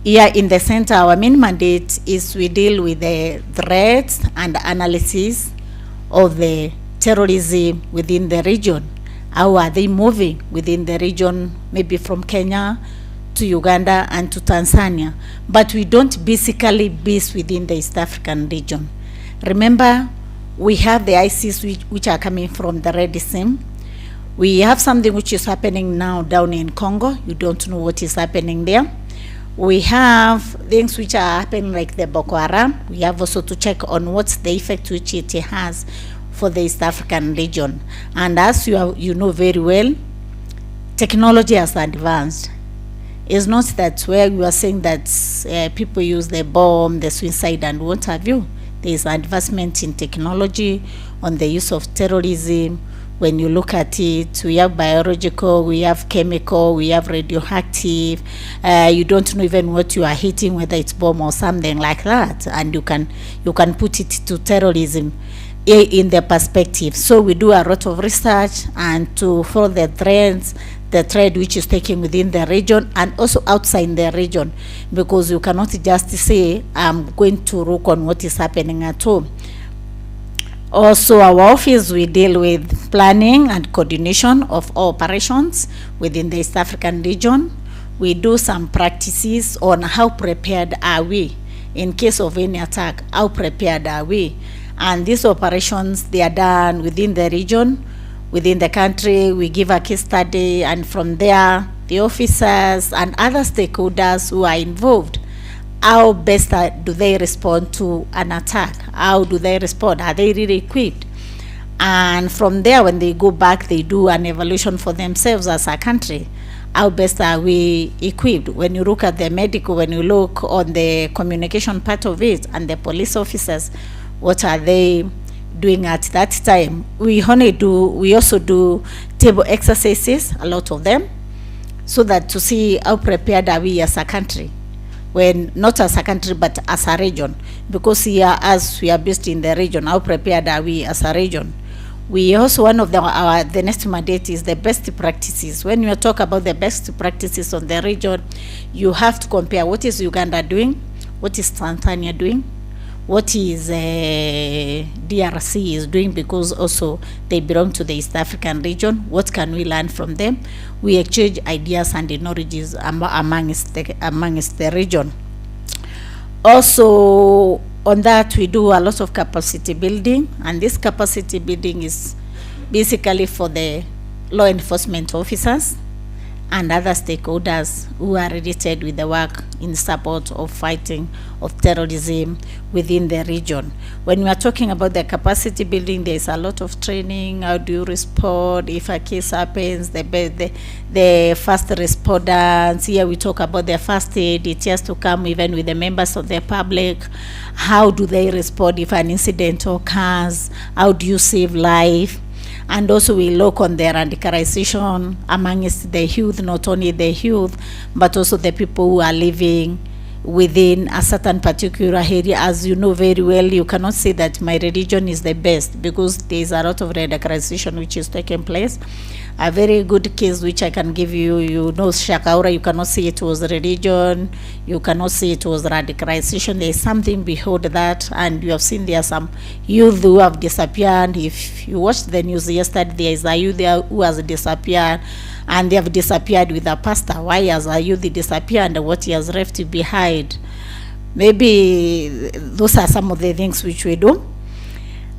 Here in the center, our main mandate is we deal with the threats and analysis of the terrorism within the region. How are they moving within the region, maybe from Kenya to Uganda and to Tanzania, but we don't basically base within the East African region. Remember, we have the ISIS which are coming from the Red Sea. We have something which is happening now down in Congo. You don't know what is happening there. We have things which are happening like the Boko Haram. We have also to check on what's the effect which it has for the East African region. And as you know very well, technology has advanced. It's not that where you are saying that people use the bomb, the suicide, and what have you. There is advancement in technology on the use of terrorism. When you look at it, we have biological, we have chemical, we have radioactive. You don't know even what you are hitting, whether it's bomb or something like that, and you can put it to terrorism in the perspective. So we do a lot of research and to follow the trends, the trend which is taking within the region and also outside the region, because you cannot just say I'm going to look on what is happening at home. Also, our office, we deal with planning and coordination of all operations within the East African region. We do some practices on how prepared are we in case of any attack, how prepared are we? And these operations, they are done within the region, within the country. We give a case study, and from there, the officers and other stakeholders who are involved, how best do they respond to an attack? How do they respond? Are they really equipped? And from there, when they go back, they do an evaluation for themselves as a country. How best are we equipped? When you look at the medical, when you look on the communication part of it, and the police officers, what are they doing at that time? We also do table exercises, a lot of them, so that to see how prepared are we as a country, when not as a country but as a region, because here, as we are based in the region, how prepared are we as a region? We also, one of the next mandate is the best practices. When you talk about the best practices on the region, you have to compare what is Uganda doing, what is Tanzania doing, what is DRC is doing, because also they belong to the East African region. What can we learn from them? We exchange ideas and knowledges amongst the region. Also, on that, we do a lot of capacity building, and this capacity building is basically for the law enforcement officers and other stakeholders who are related with the work in support of fighting of terrorism within the region. When we are talking about the capacity building, there is a lot of training. How do you respond if a case happens? The first responders, here we talk about the first aid. It has to come even with the members of the public. How do they respond if an incident occurs? How do you save life? And also we look on the radicalization amongst the youth, not only the youth, but also the people who are living within a certain particular area. As you know very well, you cannot say that my religion is the best, because there is a lot of radicalization which is taking place. A very good case which I can give you, you know, Shakaura, you cannot say it was religion, you cannot say it was radicalization. There is something behind that, and you have seen there are some youth who have disappeared. If you watched the news yesterday, there is a youth there who has disappeared, and they have disappeared with a pastor. Why has a youth disappeared and what he has left behind? Maybe those are some of the things which we do.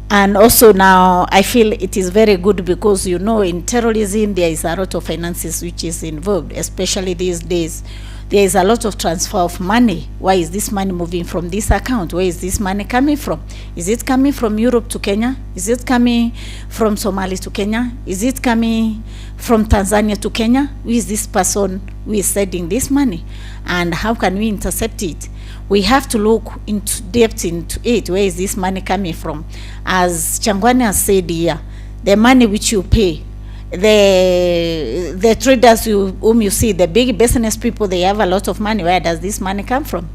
And also now, I feel it is very good because, you know, in terrorism, there is a lot of finances which is involved, especially these days. There is a lot of transfer of money. Why is this money moving from this account? Where is this money coming from? Is it coming from Europe to Kenya? Is it coming from Somalia to Kenya? Is it coming from Tanzania to Kenya? Who is this person who is sending this money? And how can we intercept it? We have to look into depth into it. Where is this money coming from? As Changwane has said here, the money which you pay, the traders whom you see, the big business people, they have a lot of money. Where does this money come from?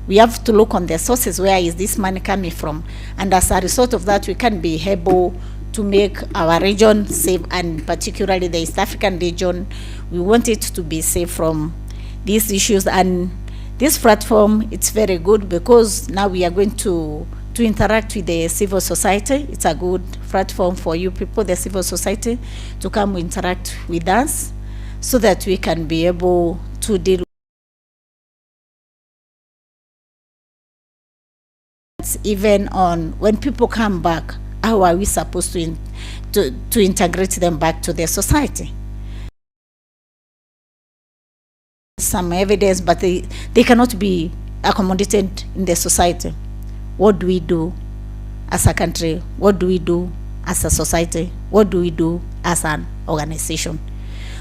We have to look on the sources. Where is this money coming from? And as a result of that, we can be able to make our region safe, and particularly the East African region. We want it to be safe from these issues. And this platform, it's very good because now we are going to interact with the civil society. It's a good platform for you people, the civil society, to come interact with us so that we can be able to deal with even on when people come back, how are we supposed to integrate them back to the society? Some evidence, but they cannot be accommodated in the society. What do we do as a country? What do we do as a society? What do we do as an organization?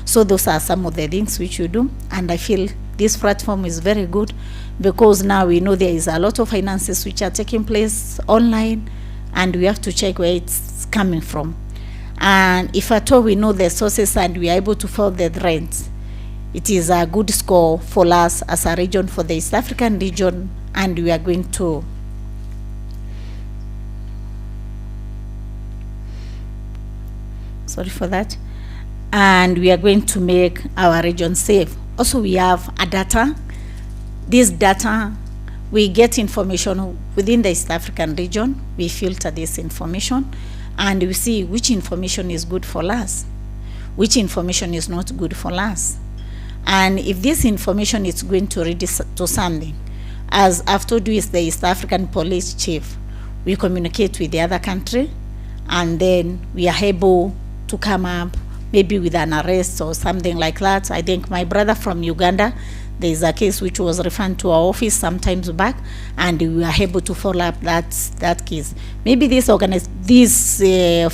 So those are some of the things which we do, and I feel this platform is very good because now we know there is a lot of finances which are taking place online, and we have to check where it's coming from. And if at all we know the sources and we are able to follow the trends, it is a good score for us as a region, for the East African region, and we are going to and we are going to make our region safe. Also, we have a data. This data, we get information within the East African region. We filter this information, and we see which information is good for us, which information is not good for us. And if this information is going to lead to something, as I've told you, is the East African Police Chief. We communicate with the other country, and then we are able to come up maybe with an arrest or something like that. I think my brother from Uganda, there is a case which was referred to our office sometimes back, and we were able to follow up that case. Maybe this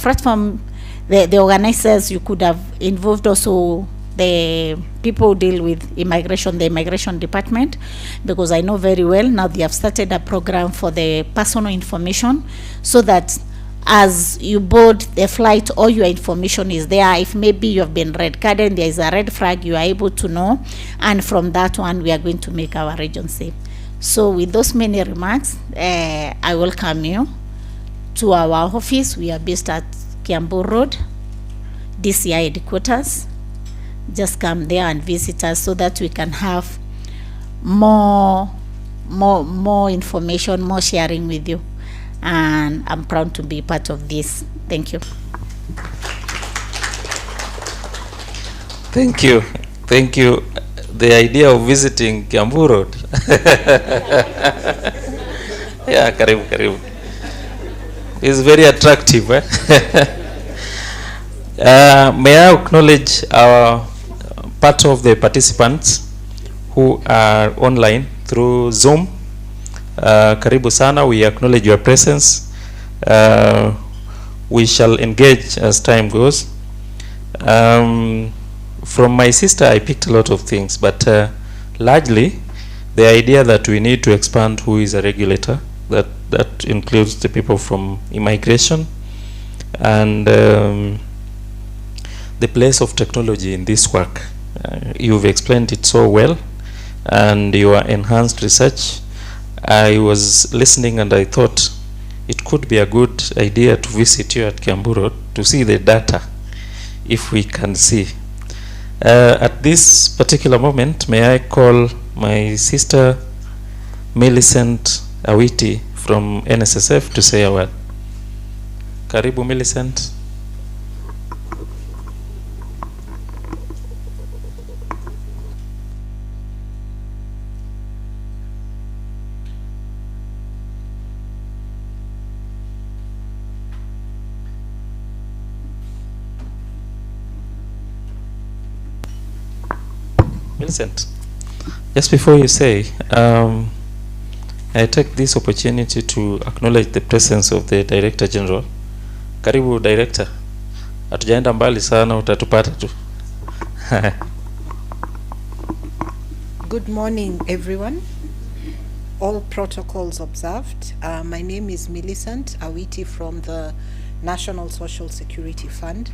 platform, the organizers, you could have involved also the people who deal with immigration, the immigration department, because I know very well now they have started a program for the personal information, so that as you board the flight, all your information is there. If maybe you have been red carded, there is a red flag, you are able to know, and from that one we are going to make our region safe. So with those many remarks, I welcome you to our office. We are based at Kiambu Road, DCI headquarters. Just come there and visit us so that we can have more information, more sharing with you. And I'm proud to be part of this. Thank you. Thank you. Thank you. The idea of visiting Kiambu Road. Yeah, karibu. It's very attractive. May I acknowledge our part of the participants who are online through Zoom. Karibu sana, we acknowledge your presence. We shall engage as time goes. From my sister, I picked a lot of things, but largely the idea that we need to expand who is a regulator, that includes the people from immigration, and the place of technology in this work. You've explained it so well, and your enhanced research. I was listening and I thought it could be a good idea to visit you at Kiambu Road to see the data, if we can see. At this particular moment, may I call my sister Millicent Awiti from NSSF to say a word. Karibu Millicent. Millicent, just before you say, I take this opportunity to acknowledge the presence of the Director General. Karibu Director, hatujaenda mbali sana, utatupata tu. Good morning, everyone. All protocols observed. My name is Millicent Awiti from the National Social Security Fund.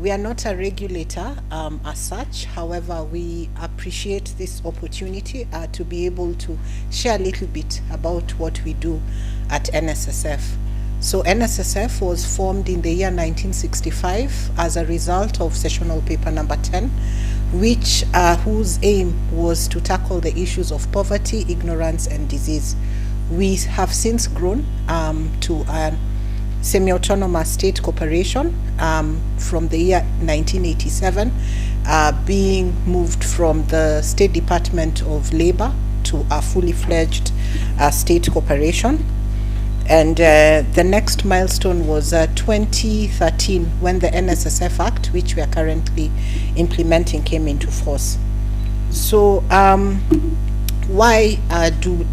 We are not a regulator as such. However, we appreciate this opportunity to be able to share a little bit about what we do at NSSF. So NSSF was formed in the year 1965 as a result of sessional paper number 10, which whose aim was to tackle the issues of poverty, ignorance, and disease. We have since grown to a semi-autonomous state corporation from the year 1987, being moved from the State Department of Labor to a fully fledged state corporation. And the next milestone was 2013, when the NSSF Act, which we are currently implementing, came into force. So why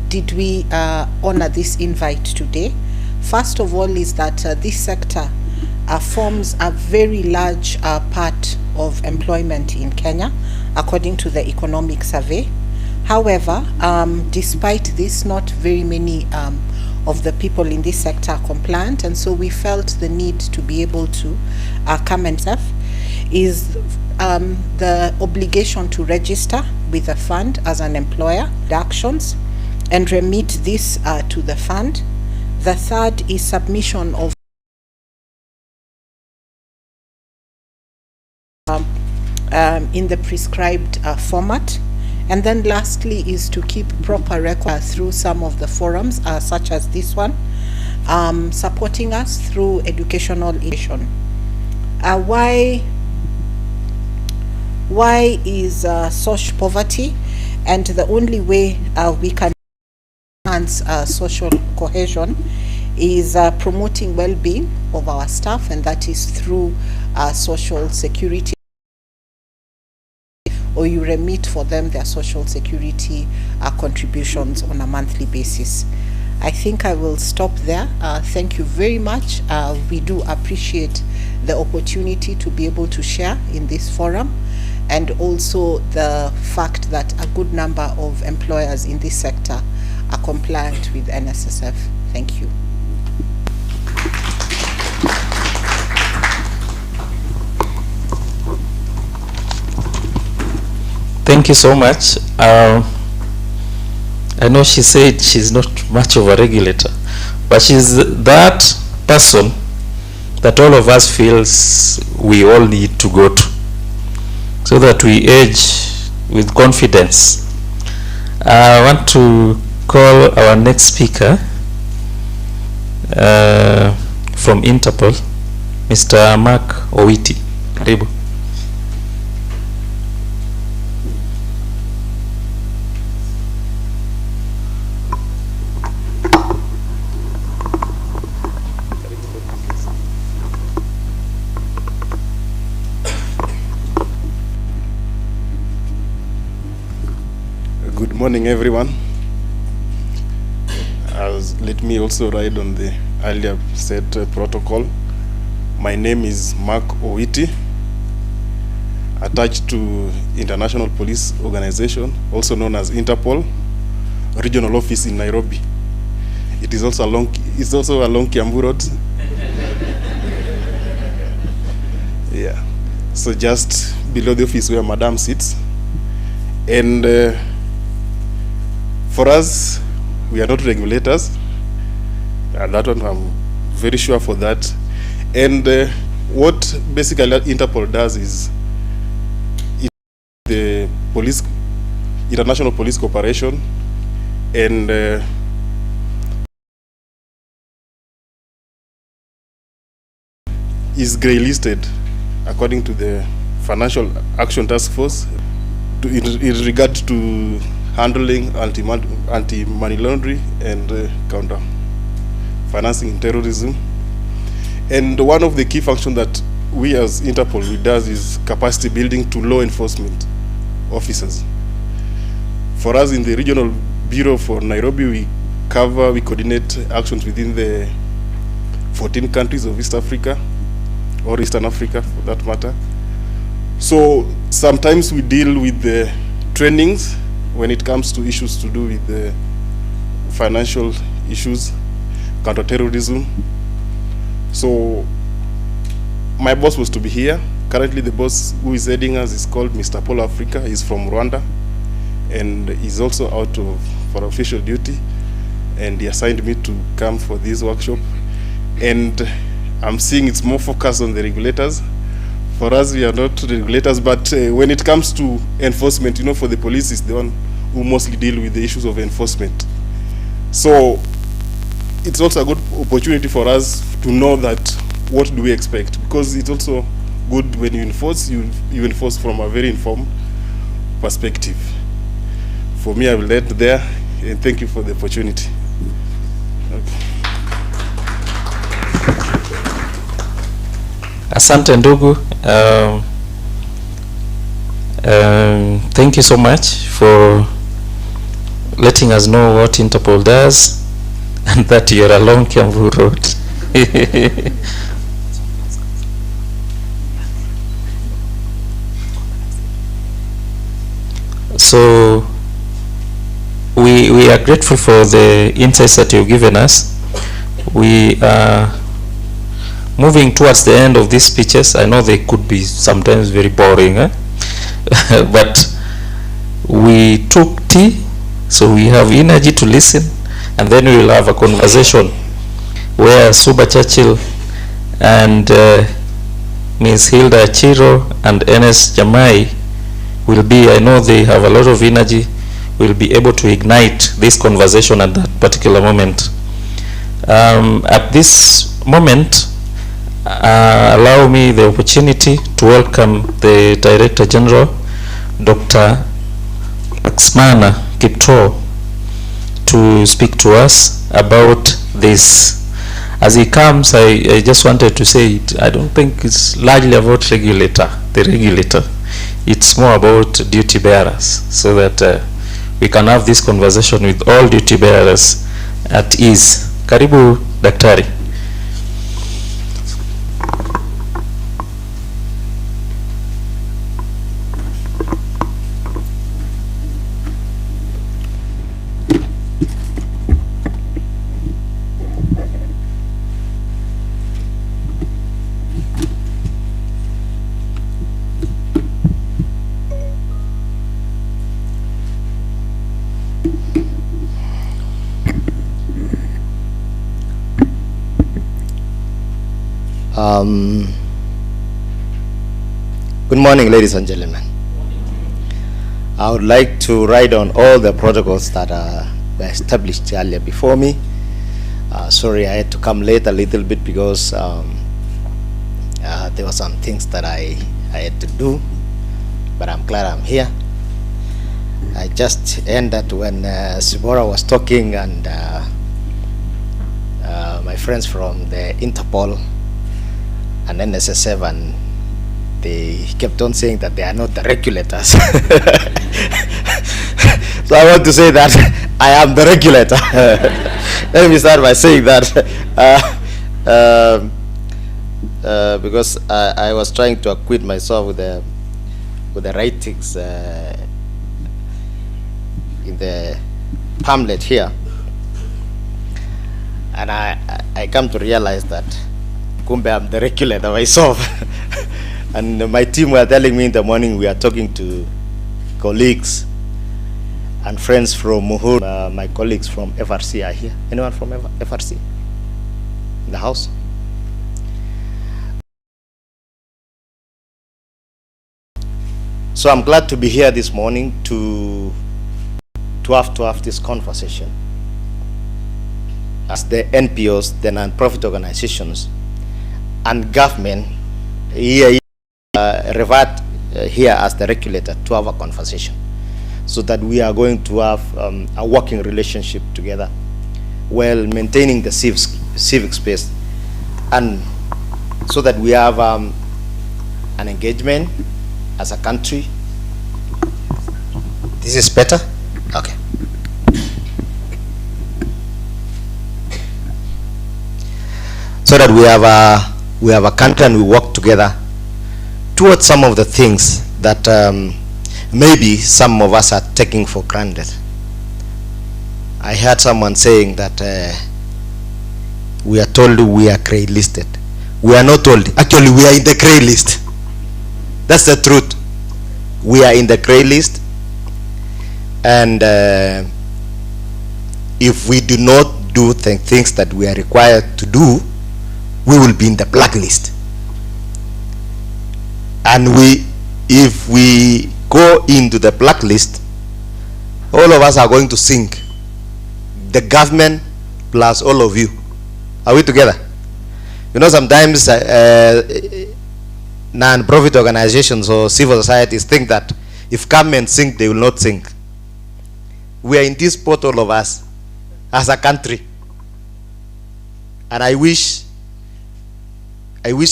did we honor this invite today? First of all is that this sector forms a very large part of employment in Kenya, according to the economic survey. However, despite this, not very many of the people in this sector are compliant, and so we felt the need to be able to come and serve is the obligation to register with the fund as an employer, the actions, and remit this to the fund. The third is submission of in the prescribed format. And then lastly is to keep proper record through some of the forums such as this one, supporting us through educational education. Why is social poverty? And the only way we can enhance social cohesion is promoting well-being of our staff, and that is through social security, or you remit for them their social security contributions on a monthly basis. I think I will stop there. Thank you very much. We do appreciate the opportunity to be able to share in this forum, and also the fact that a good number of employers in this sector are compliant with NSSF. Thank you. Thank you so much. I know she said she's not much of a regulator, but she's that person that all of us feels we all need to go to, so that we age with confidence. I want to call our next speaker from Interpol, Mr. Mark Owiti. Karibu. Good morning, everyone. Let me also ride on the earlier said protocol. My name is Mark Owiti, attached to International Police Organization, also known as Interpol, regional office in Nairobi. It is also along Kiambu Road. Yeah, so just below the office where Madam sits. And for us, we are not regulators. That one, I'm very sure for that. And what basically Interpol does is the police, international police cooperation, and is grey listed according to the Financial Action Task Force in regard to handling anti-money laundering and counter financing in terrorism. And one of the key functions that we as Interpol does is capacity building to law enforcement officers. For us in the regional bureau for Nairobi, we coordinate actions within the 14 countries of East Africa, or Eastern Africa for that matter. So sometimes we deal with the trainings when it comes to issues to do with the financial issues, counterterrorism. So my boss was to be here. Currently the boss who is heading us is called Mr. Paul Africa. He's from Rwanda, and he's also out for official duty, and he assigned me to come for this workshop. And I'm seeing it's more focused on the regulators. For us, we are not regulators, but when it comes to enforcement, for the police is the one who mostly deal with the issues of enforcement. So it's also a good opportunity for us to know that what do we expect, because it's also good when you enforce, you enforce from a very informed perspective. For me, I will end there, and thank you for the opportunity. Okay. Asante ndugu. Thank you so much for letting us know what Interpol does and that you're along Kiambu Road. So we are grateful for the insights that you've given us. We are moving towards the end of these speeches. I know they could be sometimes very boring, but we took tea, so we have energy to listen, and then we will have a conversation where Suba Churchill and Ms. Hilda Chiro and Enes Jamai will be, I know they have a lot of energy, will be able to ignite this conversation at that particular moment. At this moment, allow me the opportunity to welcome the Director General, Dr. Laxmana Kipto, to to speak to us about this. As he comes, I just wanted to say it. I don't think it's largely about regulator, the regulator. It's more about duty bearers, so that we can have this conversation with all duty bearers at ease. Karibu, Daktari. Good morning, ladies and gentlemen. I would like to write on all the protocols that were established earlier before me. Sorry, I had to come late a little bit because there were some things that I had to do, but I'm glad I'm here. I just ended when Sibora was talking, and my friends from the Interpol and NSS7, they kept on saying that they are not the regulators. So I want to say that I am the regulator. Let me start by saying that because I was trying to acquit myself with the writings in the pamphlet here, and I come to realize that kumbe I'm the regulator myself. And my team were telling me in the morning we are talking to colleagues and friends from Muhur. My colleagues from FRC are here. Anyone from FRC in the house? So I'm glad to be here this morning to have this conversation. As the NPOs, the non-profit organizations, and government here revert here as the regulator to have a conversation, so that we are going to have a working relationship together while maintaining the civic space, and so that we have an engagement as a country. This is better? Okay. So that we have a country and we work together towards some of the things that maybe some of us are taking for granted. I heard someone saying that we are told we are grey listed. We are not told. Actually, we are in the grey list. That's the truth. We are in the grey list, and if we do not do the things that we are required to do, we will be in the blacklist. And if we go into the blacklist, all of us are going to sink. The government plus all of you. Are we together? You know, sometimes non-profit organizations or civil societies think that if government sink, they will not sink. We are in this boat, all of us, as a country. And I wish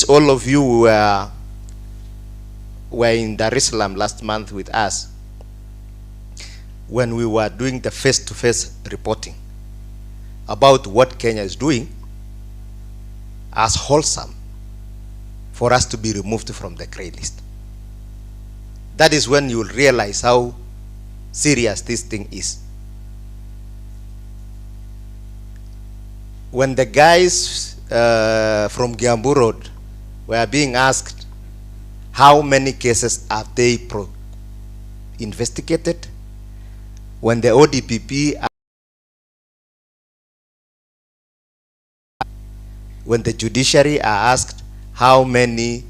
all of you were in Dar es Salaam last month with us when we were doing the face-to-face reporting about what Kenya is doing as wholesome for us to be removed from the grey list. That is when you will realize how serious this thing is. When the guys from Giambu Road were being asked how many cases have they investigated, when the ODPP, when the judiciary are asked how many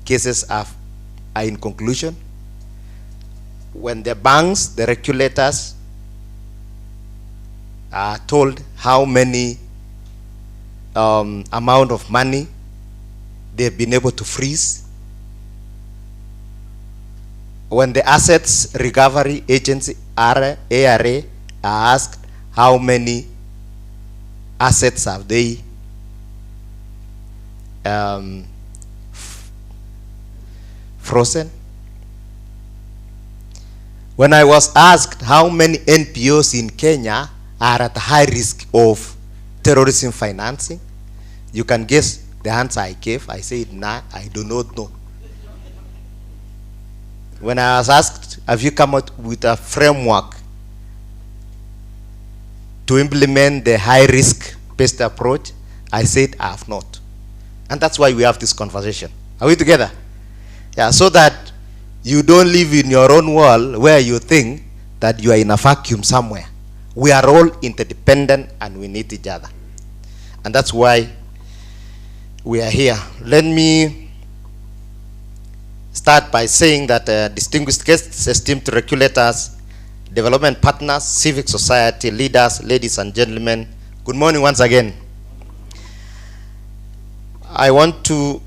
cases are in conclusion, when the banks, the regulators are told how many amount of money they've been able to freeze, when the Assets Recovery Agency, ARA, are asked how many assets have they frozen? When I was asked how many NPOs in Kenya are at high risk of terrorism financing, you can guess the answer I gave. I said, nah, I do not know. When I was asked, have you come up with a framework to implement the high risk based approach? I said, I have not. And that's why we have this conversation. Are we together? Yeah, so that you don't live in your own world where you think that you are in a vacuum somewhere. We are all interdependent and we need each other. And that's why we are here. Let me start by saying that distinguished guests, esteemed regulators, development partners, civic society leaders, ladies and gentlemen, good morning once again. I want to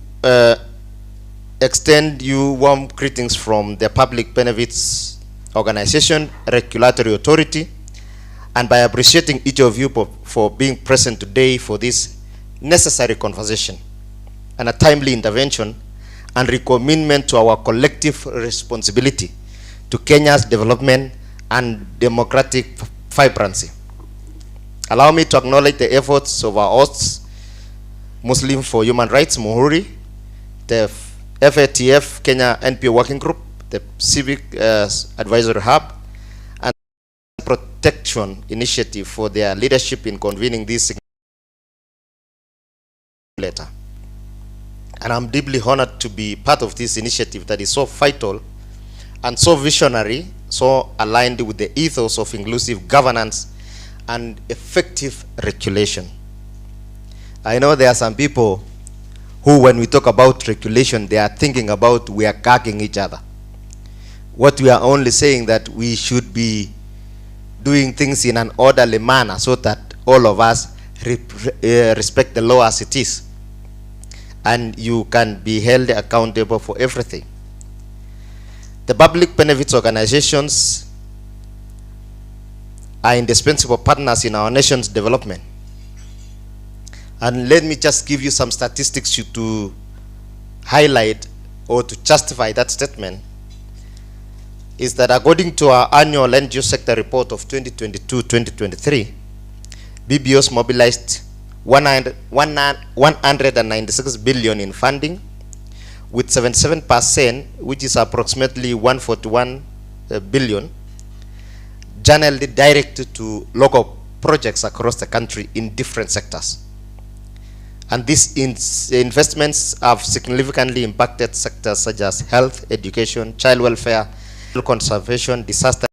extend you warm greetings from the Public Benefits Organization, Regulatory Authority, and by appreciating each of you for being present today for this necessary conversation and a timely intervention and recommitment to our collective responsibility to Kenya's development and democratic vibrancy. Allow me to acknowledge the efforts of our hosts, Muslim for Human Rights, Muhuri, the FATF Kenya NPO Working Group, the Civic Advisory Hub, and Protection Initiative for their leadership in convening this letter. And I'm deeply honored to be part of this initiative that is so vital and so visionary, so aligned with the ethos of inclusive governance and effective regulation. I know there are some people who, when we talk about regulation, they are thinking about we are gagging each other. What we are only saying that we should be doing things in an orderly manner so that all of us respect the law as it is. And you can be held accountable for everything. The public benefits organizations are indispensable partners in our nation's development. And let me just give you some statistics to highlight or to justify that statement. Is that according to our annual land use sector report of 2022-2023, BBOs mobilized 196 billion in funding, with 77%, which is approximately 141 billion, generally directed to local projects across the country in different sectors. And these investments have significantly impacted sectors such as health, education, child welfare, conservation, disaster,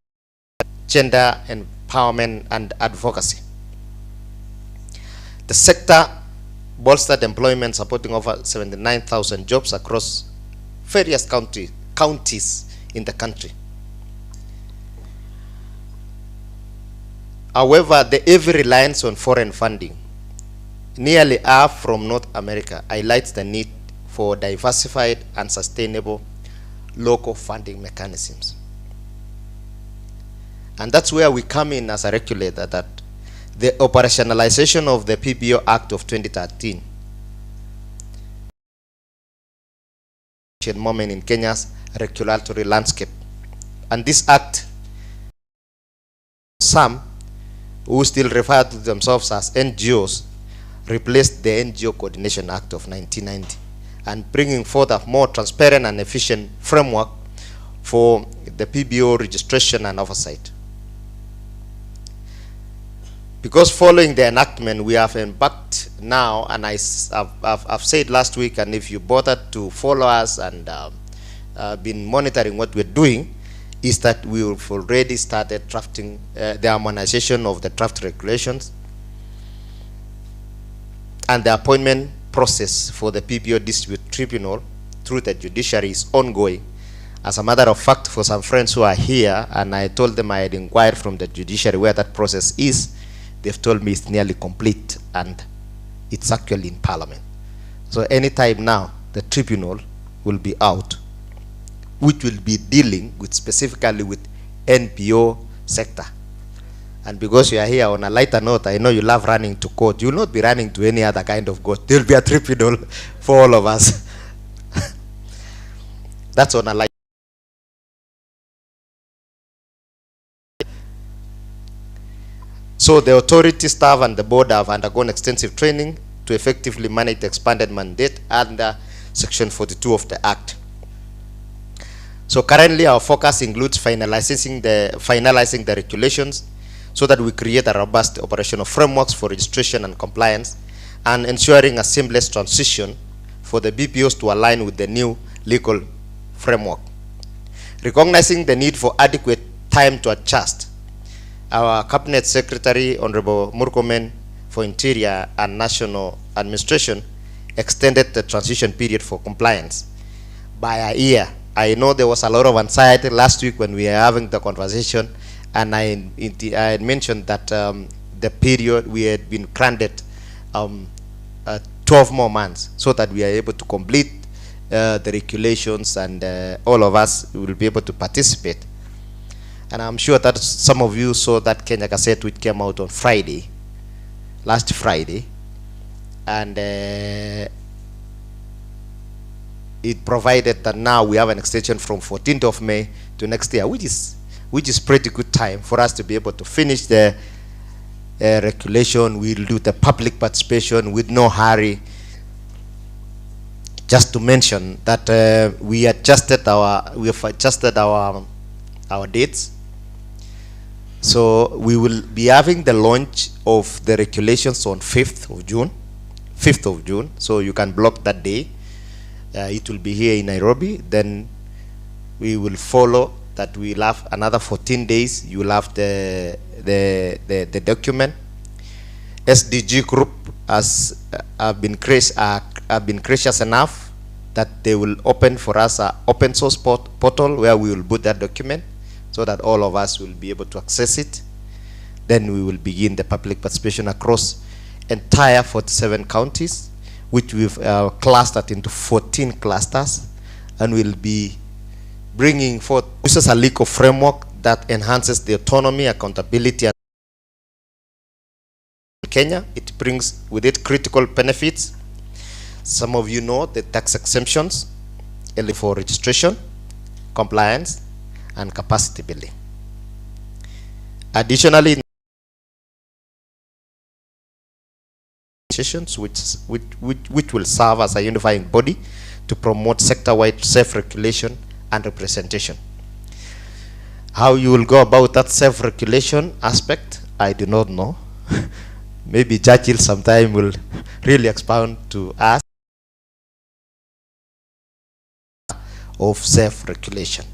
gender empowerment, and advocacy. The sector bolstered employment, supporting over 79,000 jobs across various counties in the country. However, the heavy reliance on foreign funding, nearly half from North America, highlights the need for diversified and sustainable local funding mechanisms. And that's where we come in as a regulator, that the operationalization of the PBO Act of 2013 moment in Kenya's regulatory landscape. And this act, some who still refer to themselves as NGOs, replaced the NGO Coordination Act of 1990 and bringing forth a more transparent and efficient framework for the PBO registration and oversight. Because following the enactment, we have embarked now, and I've said last week, and if you bothered to follow us and been monitoring what we're doing, is that we've already started drafting the harmonization of the draft regulations, and the appointment process for the PBO Dispute Tribunal through the judiciary is ongoing. As a matter of fact, for some friends who are here, and I told them I had inquired from the judiciary where that process is, they've told me it's nearly complete and it's actually in Parliament. So anytime now, the tribunal will be out, which will be dealing with specifically with NPO sector. And because you are here on a lighter note, I know you love running to court. You will not be running to any other kind of court. There will be a tribunal for all of us. That's on a light. So the authority staff and the board have undergone extensive training to effectively manage the expanded mandate under Section 42 of the Act. So currently our focus includes finalizing the regulations so that we create a robust operational frameworks for registration and compliance, and ensuring a seamless transition for the BPOs to align with the new legal framework. Recognizing the need for adequate time to adjust, our Cabinet Secretary, Honorable Murkomen for Interior and National Administration, extended the transition period for compliance by a year. I know there was a lot of anxiety last week when we were having the conversation, and I had mentioned that the period we had been granted 12 more months so that we are able to complete the regulations, and all of us will be able to participate. And I'm sure that some of you saw that Kenya Gazette which came out on Friday, last Friday, and it provided that now we have an extension from 14th of May to next year, which is pretty good time for us to be able to finish the regulation. We'll do the public participation with no hurry. Just to mention that we have adjusted our dates. So we will be having the launch of the regulations on 5th of June. 5th of June. So you can block that day. It will be here in Nairobi. Then we will follow that. We'll have another 14 days. You will have the document. SDG group has have been gracious enough that they will open for us an open source portal where we will put that document so that all of us will be able to access it. Then we will begin the public participation across entire 47 counties, which we've clustered into 14 clusters, and we'll be bringing forth a legal framework that enhances the autonomy, accountability, and Kenya. It brings with it critical benefits. Some of you know the tax exemptions for registration, compliance, and capacity building. Additionally, which will serve as a unifying body to promote sector-wide self-regulation and representation. How you will go about that self-regulation aspect, I do not know. Maybe Churchill sometime will really expound to us of self-regulation.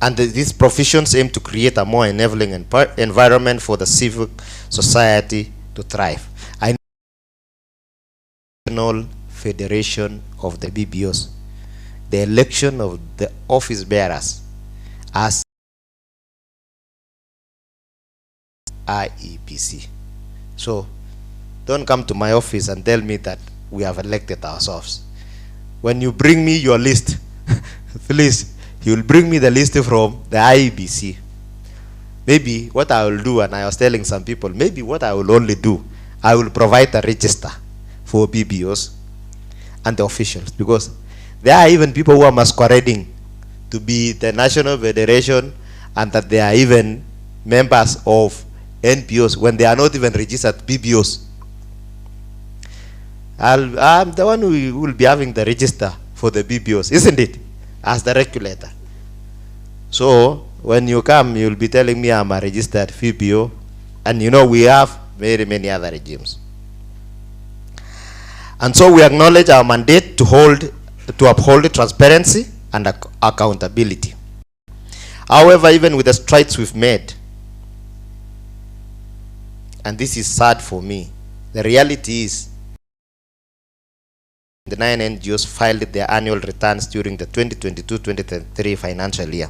And these provisions aim to create a more enabling environment for the civil society to thrive. I know the National Federation of the BPOs, the election of the office bearers as IEBC. So don't come to my office and tell me that we have elected ourselves. When you bring me your list, please, you will bring me the list from the IEBC. Maybe what I will do, and I was telling some people, maybe what I will only do, I will provide a register for BPOs and the officials, because there are even people who are masquerading to be the National Federation, and that they are even members of NPOs when they are not even registered BPOs. I'm the one who will be having the register for the BPOs, isn't it? As the regulator. So when you come, you'll be telling me I'm a registered BPO, and you know we have very many other regimes. And so we acknowledge our mandate to uphold transparency and accountability. However, even with the strides we've made, and this is sad for me, the reality is the 9 NGOs filed their annual returns during the 2022-2023 financial year.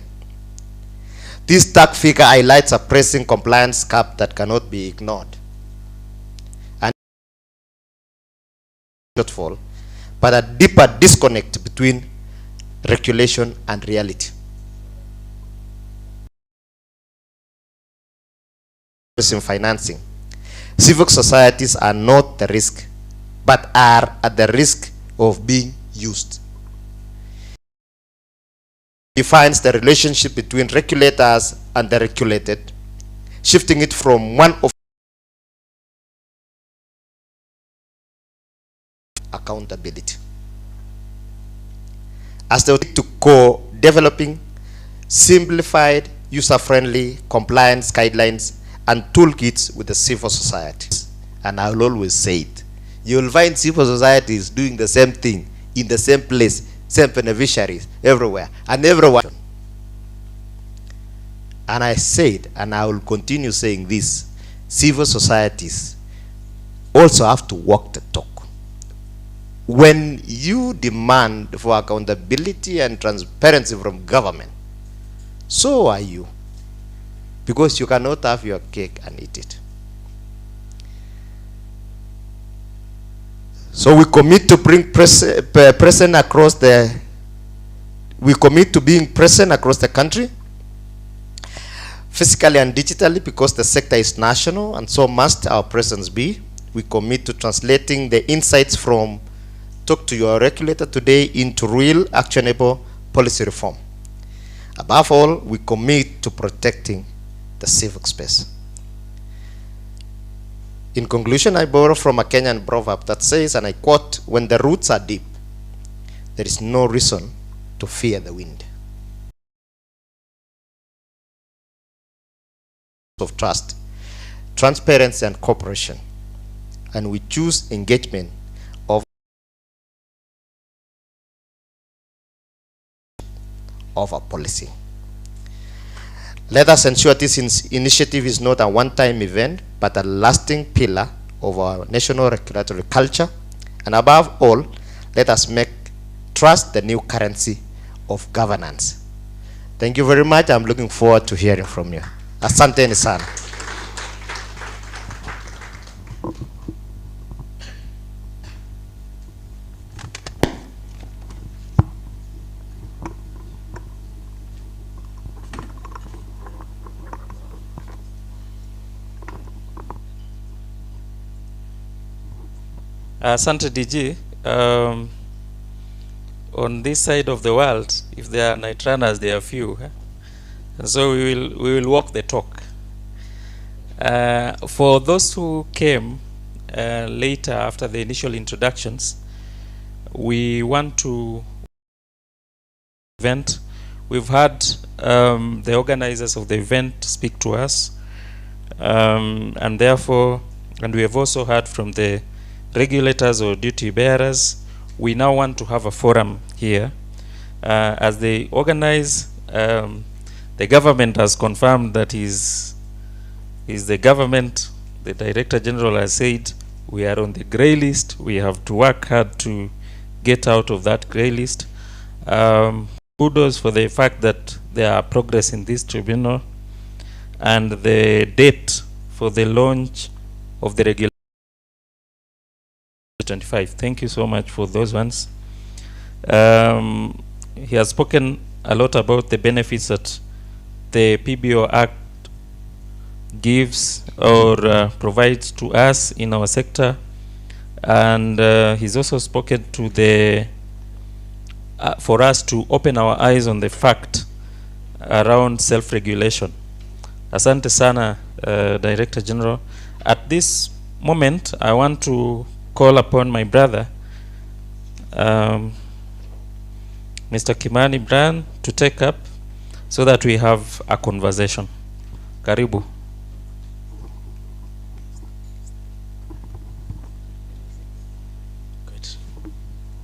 This stark figure highlights a pressing compliance gap that cannot be ignored. And but a deeper disconnect between regulation and reality. terrorism financing. Civil societies are not the risk, but are at the risk of being used. Defines the relationship between regulators and the regulated, shifting it from one of accountability. As they to co-developing simplified, user-friendly compliance guidelines and toolkits with the civil society. And I will always say it. You will find civil societies doing the same thing in the same place, same beneficiaries everywhere, and everyone. And I said, and I will continue saying this, civil societies also have to walk the talk. When you demand for accountability and transparency from government, so are you. Because you cannot have your cake and eat it. So we commit to bring present across the, we commit to being present across the country, physically and digitally, because the sector is national, and so must our presence be. We commit to translating the insights from Talk to Your Regulator today into real, actionable policy reform. Above all, we commit to protecting the civic space. In conclusion, I borrow from a Kenyan proverb that says, and I quote, "When the roots are deep, there is no reason to fear the wind." Of trust, transparency, and cooperation, and we choose engagement of our policy. Let us ensure this initiative is not a one-time event, but a lasting pillar of our national regulatory culture. And above all, let us make trust the new currency of governance. Thank you very much. I'm looking forward to hearing from you. Asanteni sana. Asante DG. On this side of the world, if there are night runners, there are few. And so we will walk the talk. For those who came later after the initial introductions, we want to event. We've had the organizers of the event speak to us, and therefore, and we have also heard from the regulators or duty bearers. We now want to have a forum here. As they organize, the government has confirmed that is the government. The Director General has said we are on the grey list. We have to work hard to get out of that grey list. Kudos for the fact that there are progress in this tribunal, and the date for the launch of the regulator 25. Thank you so much for those ones. He has spoken a lot about the benefits that the PBO Act gives or provides to us in our sector, and he's also spoken to the for us to open our eyes on the fact around self-regulation. Asante sana, Director General. At this moment, I want to call upon my brother, Mr. Kimani Bran, to take up so that we have a conversation. Karibu.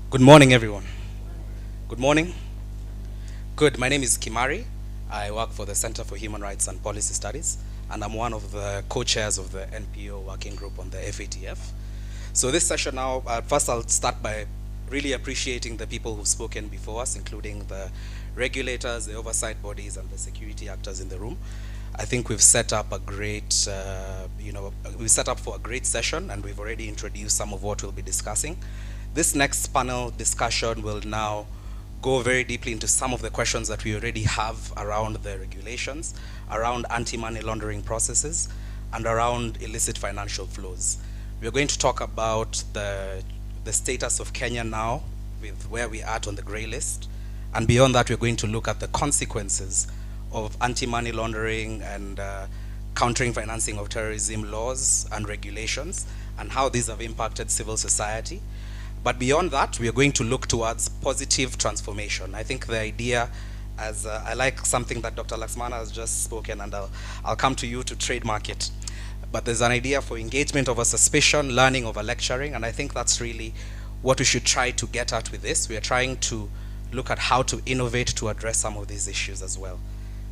Good morning, everyone. Good morning. Good. My name is Kimari. I work for the Center for Human Rights and Policy Studies, and I'm one of the co-chairs of the NPO working group on the FATF. So this session now, first I'll start by really appreciating the people who've spoken before us, including the regulators, the oversight bodies, and the security actors in the room. I think we've set up a great, we've set up for a great session, and we've already introduced some of what we'll be discussing. This next panel discussion will now go very deeply into some of the questions that we already have around the regulations, around anti-money laundering processes, and around illicit financial flows. We're going to talk about the status of Kenya now, with where we are at on the grey list. And beyond that, we're going to look at the consequences of anti-money laundering and countering financing of terrorism laws and regulations, and how these have impacted civil society. But beyond that, we are going to look towards positive transformation. I think the idea, as I like something that Dr. Laxmana has just spoken, and I'll come to you to trademark it. But there's an idea for engagement over suspicion, learning over lecturing, and I think that's really what we should try to get at with this. We are trying to look at how to innovate to address some of these issues as well.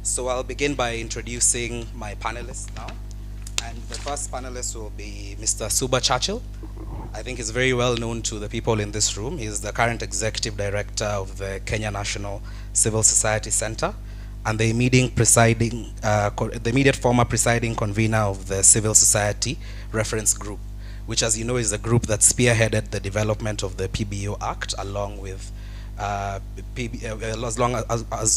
So I'll begin by introducing my panelists now. And the first panelist will be Mr. Suba Churchill. I think he's very well known to the people in this room. He's the current executive director of the Kenya National Civil Society Center and the immediate former presiding convener of the Civil Society Reference Group, which, as you know, is a group that spearheaded the development of the PBO Act, along with as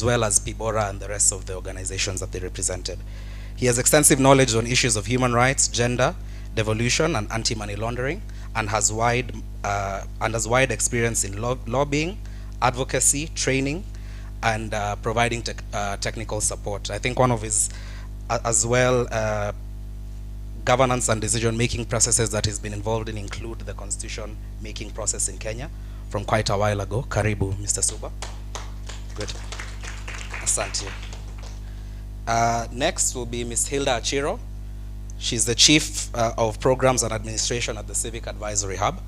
well as PIBORA and the rest of the organizations that they represented. He has extensive knowledge on issues of human rights, gender, devolution, and anti-money laundering, and has wide experience in lobbying, advocacy, training, and providing technical support. I think one of his, as well, governance and decision-making processes that he's been involved in include the constitution-making process in Kenya from quite a while ago. Karibu, Mr. Suba. Good. Asante. Next will be Ms. Hilda Achiro. She's the Chief of Programs and Administration at the Civic Advisory Hub.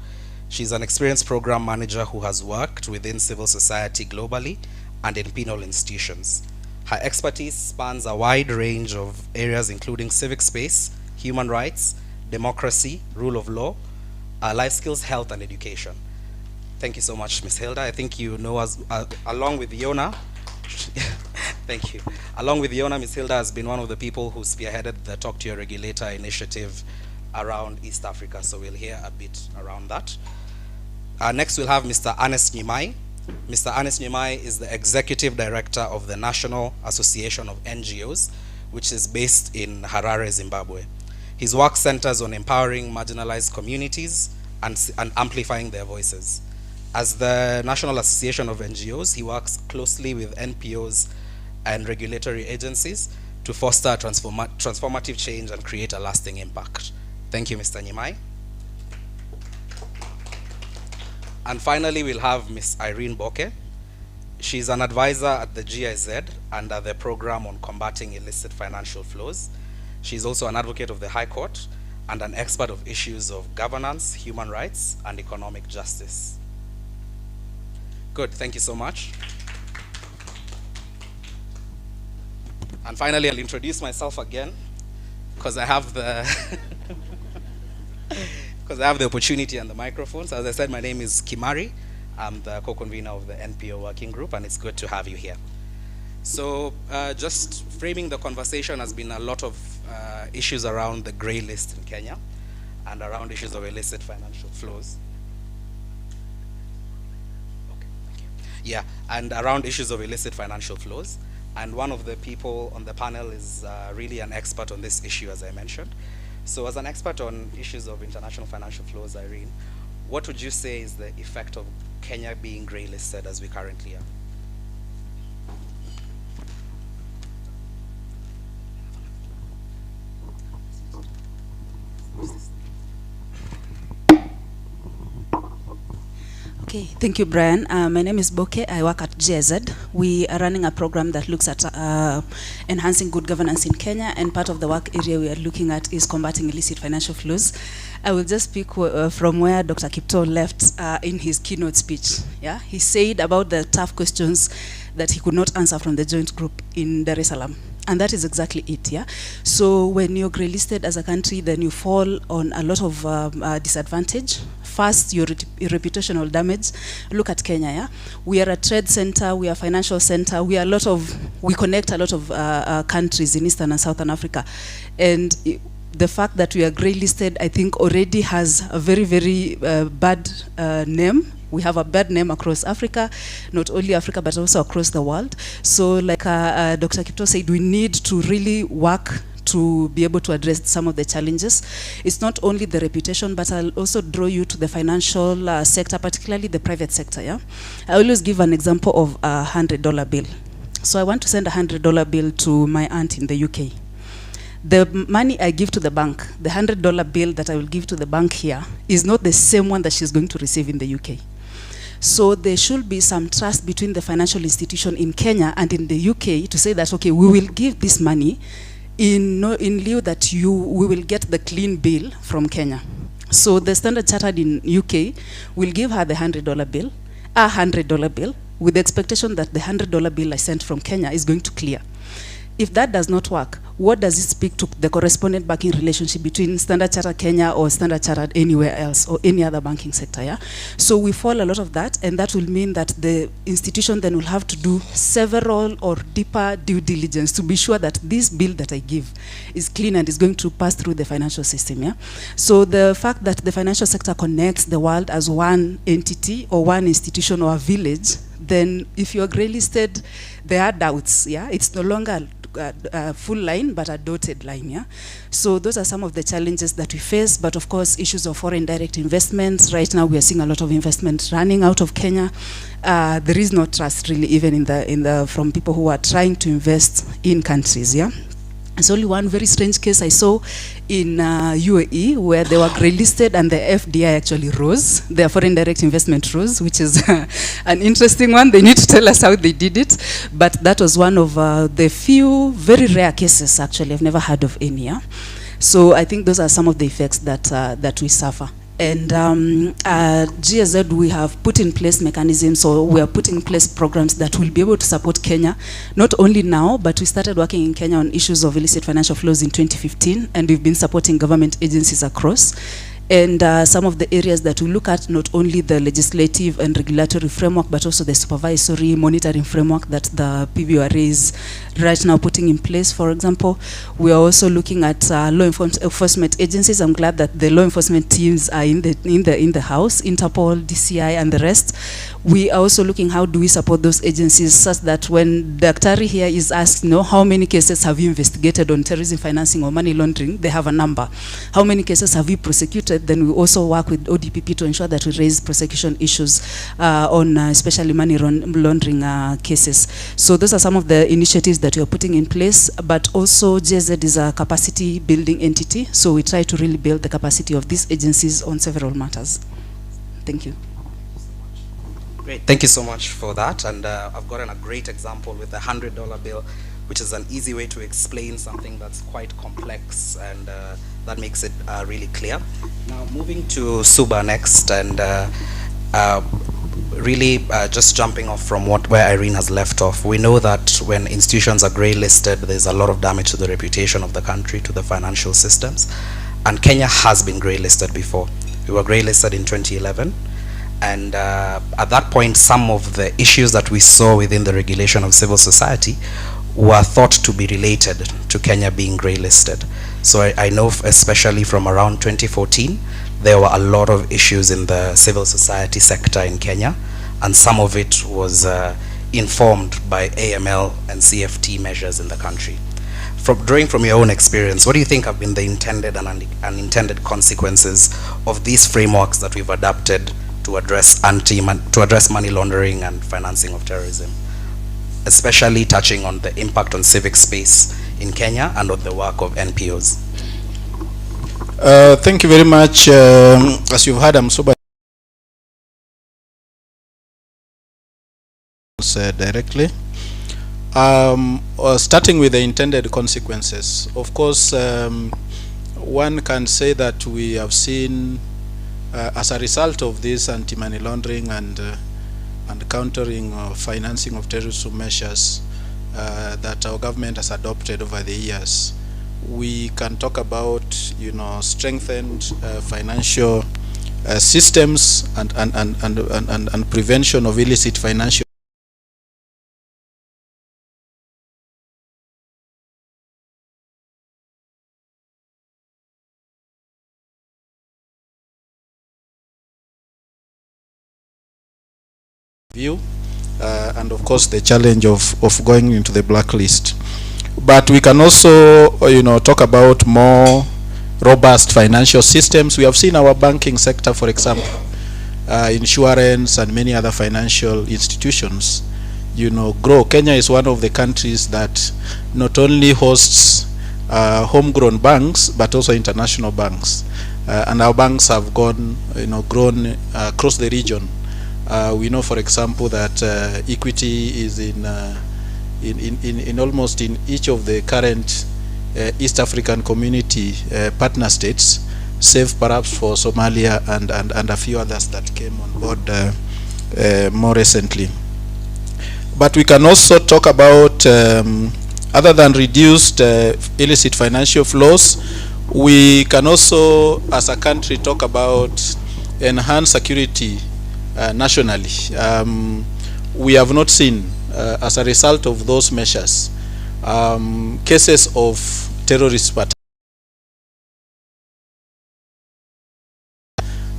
She's an experienced program manager who has worked within civil society globally and in penal institutions. Her expertise spans a wide range of areas including civic space, human rights, democracy, rule of law, life skills, health, and education. Thank you so much, Ms. Hilda. I think you know us, along with Yona, thank you. Along with Yona, Ms. Hilda has been one of the people who spearheaded the Talk to Your Regulator initiative around East Africa, so we'll hear a bit around that. Next, we'll have Mr. Ernest Nyimai. Mr. Ernest Nyimai is the Executive Director of the National Association of NGOs, which is based in Harare, Zimbabwe. His work centers on empowering marginalized communities and amplifying their voices. As the National Association of NGOs, he works closely with NPOs and regulatory agencies to foster transformative change and create a lasting impact. Thank you, Mr. Nyimai. And finally, we'll have Ms. Irene Boke. She's an advisor at the GIZ under the program on combating illicit financial flows. She's also an advocate of the High Court and an expert of issues of governance, human rights, and economic justice. Good, thank you so much. And finally, I'll introduce myself again, because I have the opportunity and the microphone. So as I said, my name is Kimari. I'm the co-convener of the NPO working group, and it's good to have you here. So just framing the conversation has been a lot of issues around the grey list in Kenya and around issues of illicit financial flows. Okay, thank you. Yeah, and around issues of illicit financial flows. And one of the people on the panel is really an expert on this issue, as I mentioned. So as an expert on issues of international financial flows, Irene, what would you say is the effect of Kenya being grey listed as we currently are? Okay, thank you, Brian. My name is Boke. I work at GIZ. We are running a program that looks at enhancing good governance in Kenya, and part of the work area we are looking at is combating illicit financial flows. I will just speak from where Dr. Kipto left in his keynote speech. Yeah, he said about the tough questions that he could not answer from the joint group in Dar es Salaam. And that is exactly it, yeah? So when you're grey listed as a country, then you fall on a lot of disadvantage. First, your reputational damage. Look at Kenya, yeah? We are a trade center, we are a financial center, we connect a lot of countries in Eastern and Southern Africa. And the fact that we are grey listed, I think already has a very, very bad name. We have a bad name across Africa, not only Africa, but also across the world. So like Dr. Kipto said, we need to really work to be able to address some of the challenges. It's not only the reputation, but I'll also draw you to the financial sector, particularly the private sector. Yeah, I always give an example of a $100 bill. So I want to send a $100 bill to my aunt in the UK. The money I give to the bank, the $100 bill that I will give to the bank here, is not the same one that she's going to receive in the UK. So there should be some trust between the financial institution in Kenya and in the UK to say that, okay, we will give this money in lieu that we will get the clean bill from Kenya. So the Standard Chartered in UK will give her the $100 bill, a $100 bill, with the expectation that the $100 bill I sent from Kenya is going to clear. If that does not work, what does it speak to the correspondent banking relationship between Standard Chartered Kenya or Standard Chartered anywhere else or any other banking sector? Yeah? So we fall a lot of that, and that will mean that the institution then will have to do several or deeper due diligence to be sure that this bill that I give is clean and is going to pass through the financial system. Yeah? So the fact that the financial sector connects the world as one entity or one institution or a village, then if you're grey listed, there are doubts. Yeah, it's no longer a full line, but a dotted line. Yeah, so those are some of the challenges that we face. But of course, issues of foreign direct investments. Right now, we are seeing a lot of investment running out of Kenya. There is no trust really, even from people who are trying to invest in countries. Yeah. There's only one very strange case I saw in UAE where they were grey listed and the FDI actually rose. Their foreign direct investment rose, which is an interesting one. They need to tell us how they did it. But that was one of the few very rare cases, actually. I've never heard of any. Yeah? So I think those are some of the effects that we suffer. And at GSZ, we have put in place mechanisms, or we are putting in place programs that will be able to support Kenya, not only now, but we started working in Kenya on issues of illicit financial flows in 2015, and we've been supporting government agencies across. And some of the areas that we look at, not only the legislative and regulatory framework, but also the supervisory monitoring framework that the PBRA is right now putting in place. For example, we are also looking at law enforcement agencies. I'm glad that the law enforcement teams are in the house, Interpol, DCI, and the rest. We are also looking how do we support those agencies such that when the Daktari here is asked, how many cases have you investigated on terrorism financing or money laundering, they have a number. How many cases have you prosecuted? Then we also work with ODPP to ensure that we raise prosecution issues on especially money laundering cases. So those are some of the initiatives that we are putting in place, but also GSZ is a capacity building entity, so we try to really build the capacity of these agencies on several matters. Thank you. Great, thank you so much for that. And I've gotten a great example with the $100 bill, which is an easy way to explain something that's quite complex, and that makes it really clear. Now moving to Suba next, and really just jumping off from where Irene has left off. We know that when institutions are grey listed, there's a lot of damage to the reputation of the country, to the financial systems. And Kenya has been grey listed before. We were grey listed in 2011. And at that point, some of the issues that we saw within the regulation of civil society were thought to be related to Kenya being grey listed. So I know, especially from around 2014, there were a lot of issues in the civil society sector in Kenya, and some of it was informed by AML and CFT measures in the country. Drawing from your own experience, what do you think have been the intended and unintended consequences of these frameworks that we've adapted to address money laundering and financing of terrorism, especially touching on the impact on civic space in Kenya and on the work of NPOs? Thank you very much. As you've heard, I'm sober directly. Starting with the intended consequences, of course, one can say that we have seen as a result of this anti-money laundering and countering financing of terrorism measures that our government has adopted over the years, we can talk about strengthened financial systems and prevention of illicit financial view, and of course the challenge of going into the blacklist. But we can also, talk about more robust financial systems. We have seen our banking sector, for example, insurance and many other financial institutions, grow. Kenya is one of the countries that not only hosts homegrown banks, but also international banks. And our banks have grown across the region. We know, for example, that Equity is in almost in each of the current East African Community partner states, save perhaps for Somalia and a few others that came on board more recently. But we can also talk about, other than reduced illicit financial flows, we can also, as a country, talk about enhanced security nationally. We have not seen, as a result of those measures, cases of terrorist attacks.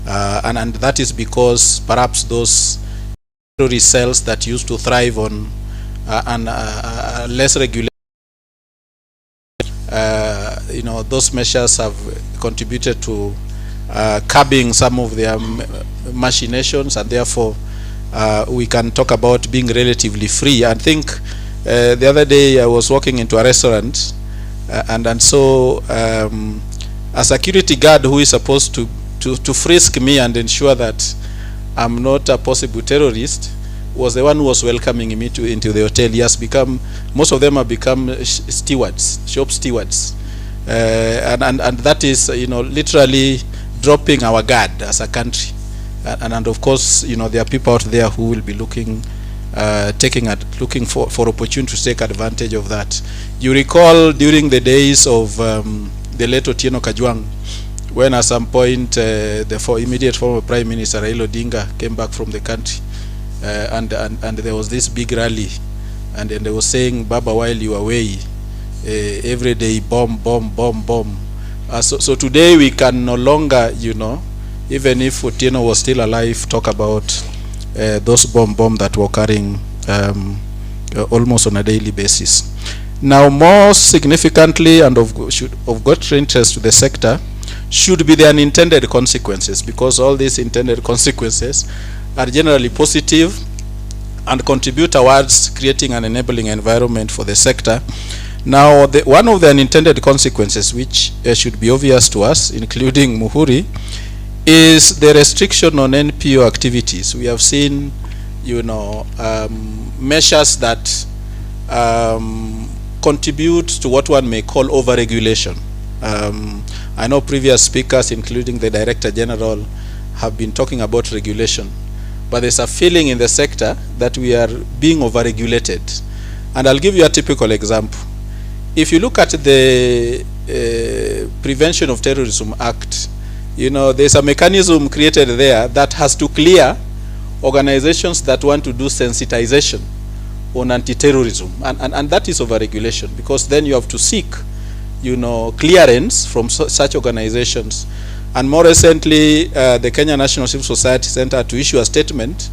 And that is because perhaps those terrorist cells that used to thrive on less regulated, those measures have contributed to curbing some of their machinations, and therefore we can talk about being relatively free. I think the other day I was walking into a restaurant, and so a security guard who is supposed to frisk me and ensure that I'm not a possible terrorist was the one who was welcoming me into the hotel. He has become, most of them have become stewards, shop stewards, and that is literally dropping our guard as a country. And of course, there are people out there who will be looking for opportunity to take advantage of that. You recall during the days of the late Otieno Kajwang, when at some point the immediate former Prime Minister Raila Odinga came back from the country, and there was this big rally, and then they were saying, "Baba, while you are away, every day bomb." So today we can no longer, even if Otieno was still alive, talk about those bomb that were occurring almost on a daily basis. Now, more significantly, and of great interest to the sector, should be the unintended consequences, because all these intended consequences are generally positive and contribute towards creating an enabling environment for the sector. Now, one of the unintended consequences, which should be obvious to us, including Muhuri, is the restriction on NPO activities. We have seen, measures that contribute to what one may call overregulation. I know previous speakers, including the Director General, have been talking about regulation, but there's a feeling in the sector that we are being overregulated. And I'll give you a typical example. If you look at the Prevention of Terrorism Act, there's a mechanism created there that has to clear organizations that want to do sensitization on anti-terrorism, and that is overregulation, because then you have to seek clearance from such organizations. And more recently, the Kenya National Civil Society Center to issue a statement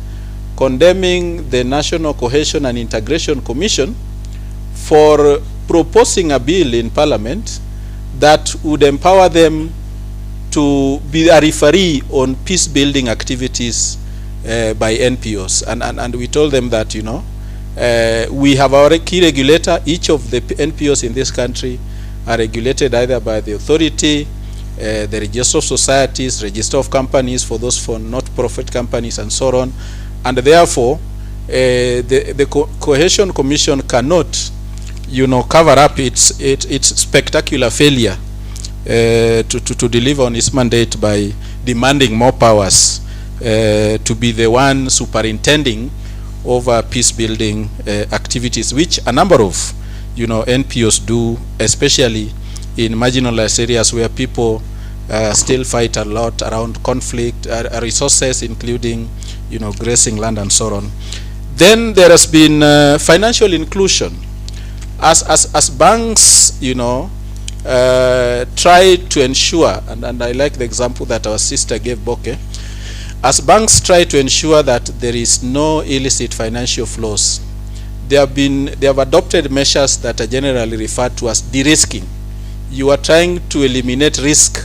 condemning the National Cohesion and Integration Commission for proposing a bill in Parliament that would empower them to be a referee on peace-building activities by NPOs. And we told them that, we have our key regulator. Each of the NPOs in this country are regulated either by the authority, the register of societies, register of companies for those for not-profit companies, and so on. And therefore, the Cohesion Commission cannot, cover up its spectacular failure to deliver on its mandate by demanding more powers to be the one superintending over peace-building activities, which a number of NPOs do, especially in marginalized areas where people still fight a lot around conflict, resources, including grazing land and so on. Then there has been financial inclusion. As banks, try to ensure, and I like the example that our sister gave, Boke, as banks try to ensure that there is no illicit financial flows, they have adopted measures that are generally referred to as de-risking. You are trying to eliminate risk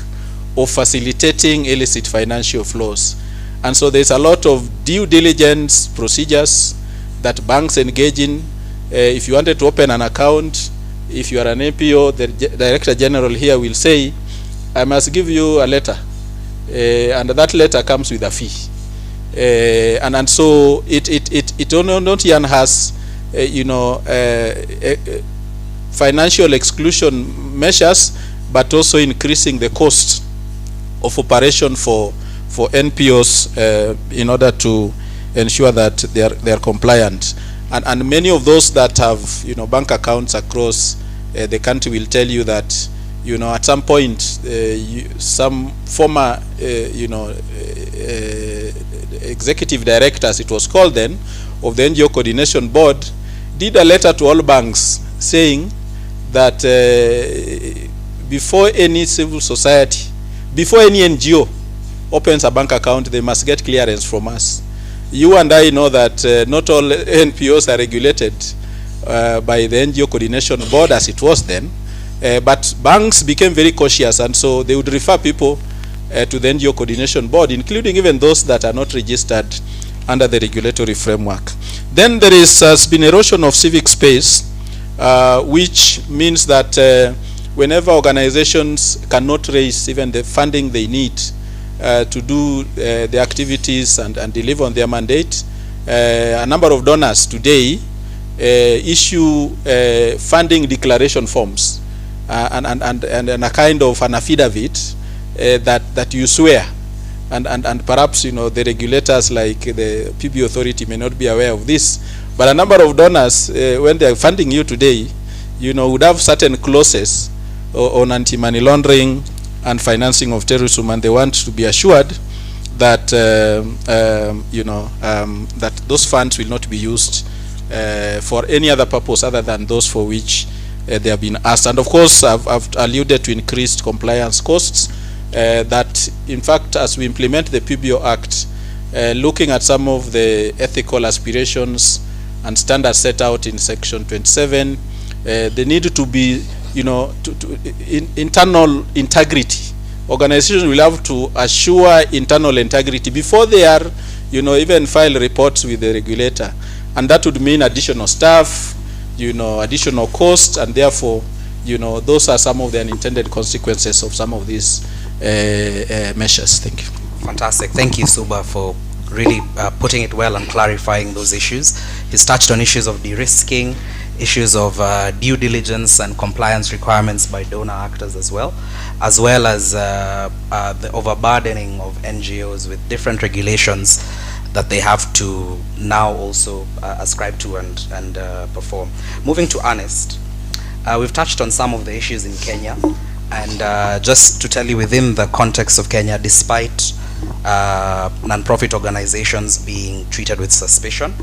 of facilitating illicit financial flows. And so there's a lot of due diligence procedures that banks engage in. If you wanted to open an account, if you are an NPO, the Director General here will say, I must give you a letter. And that letter comes with a fee. And so it not even has, financial exclusion measures, but also increasing the cost of operation for NPOs in order to ensure that they are compliant. And many of those that have bank accounts across the country will tell you that at some point some former executive directors, it was called then, of the NGO Coordination Board did a letter to all banks saying that before any civil society, before any NGO opens a bank account, they must get clearance from us. You and I know that not all NPOs are regulated by the NGO Coordination Board as it was then, but banks became very cautious, and so they would refer people to the NGO Coordination Board, including even those that are not registered under the regulatory framework. Then there has been erosion of civic space, which means that whenever organizations cannot raise even the funding they need to do the activities and deliver on their mandate, a number of donors today issue funding declaration forms and a kind of an affidavit that you swear, and perhaps the regulators like the PB authority may not be aware of this, but a number of donors when they are funding you today, would have certain clauses on anti-money laundering and financing of terrorism, and they want to be assured that that those funds will not be used for any other purpose other than those for which they have been asked. And of course, I've alluded to increased compliance costs. That in fact, as we implement the PBO Act, looking at some of the ethical aspirations and standards set out in Section 27, they need to be, internal integrity. Organizations will have to assure internal integrity before they are, even file reports with the regulator, and that would mean additional staff, additional costs, and therefore, those are some of the unintended consequences of some of these measures. Thank you. Fantastic. Thank you, Suba, for really putting it well and clarifying those issues. He's touched on issues of de-risking, issues of due diligence and compliance requirements by donor actors as well as the overburdening of NGOs with different regulations that they have to now also ascribe to and perform. Moving to Ernest, we've touched on some of the issues in Kenya, and just to tell you, within the context of Kenya, despite non-profit organizations being treated with suspicion,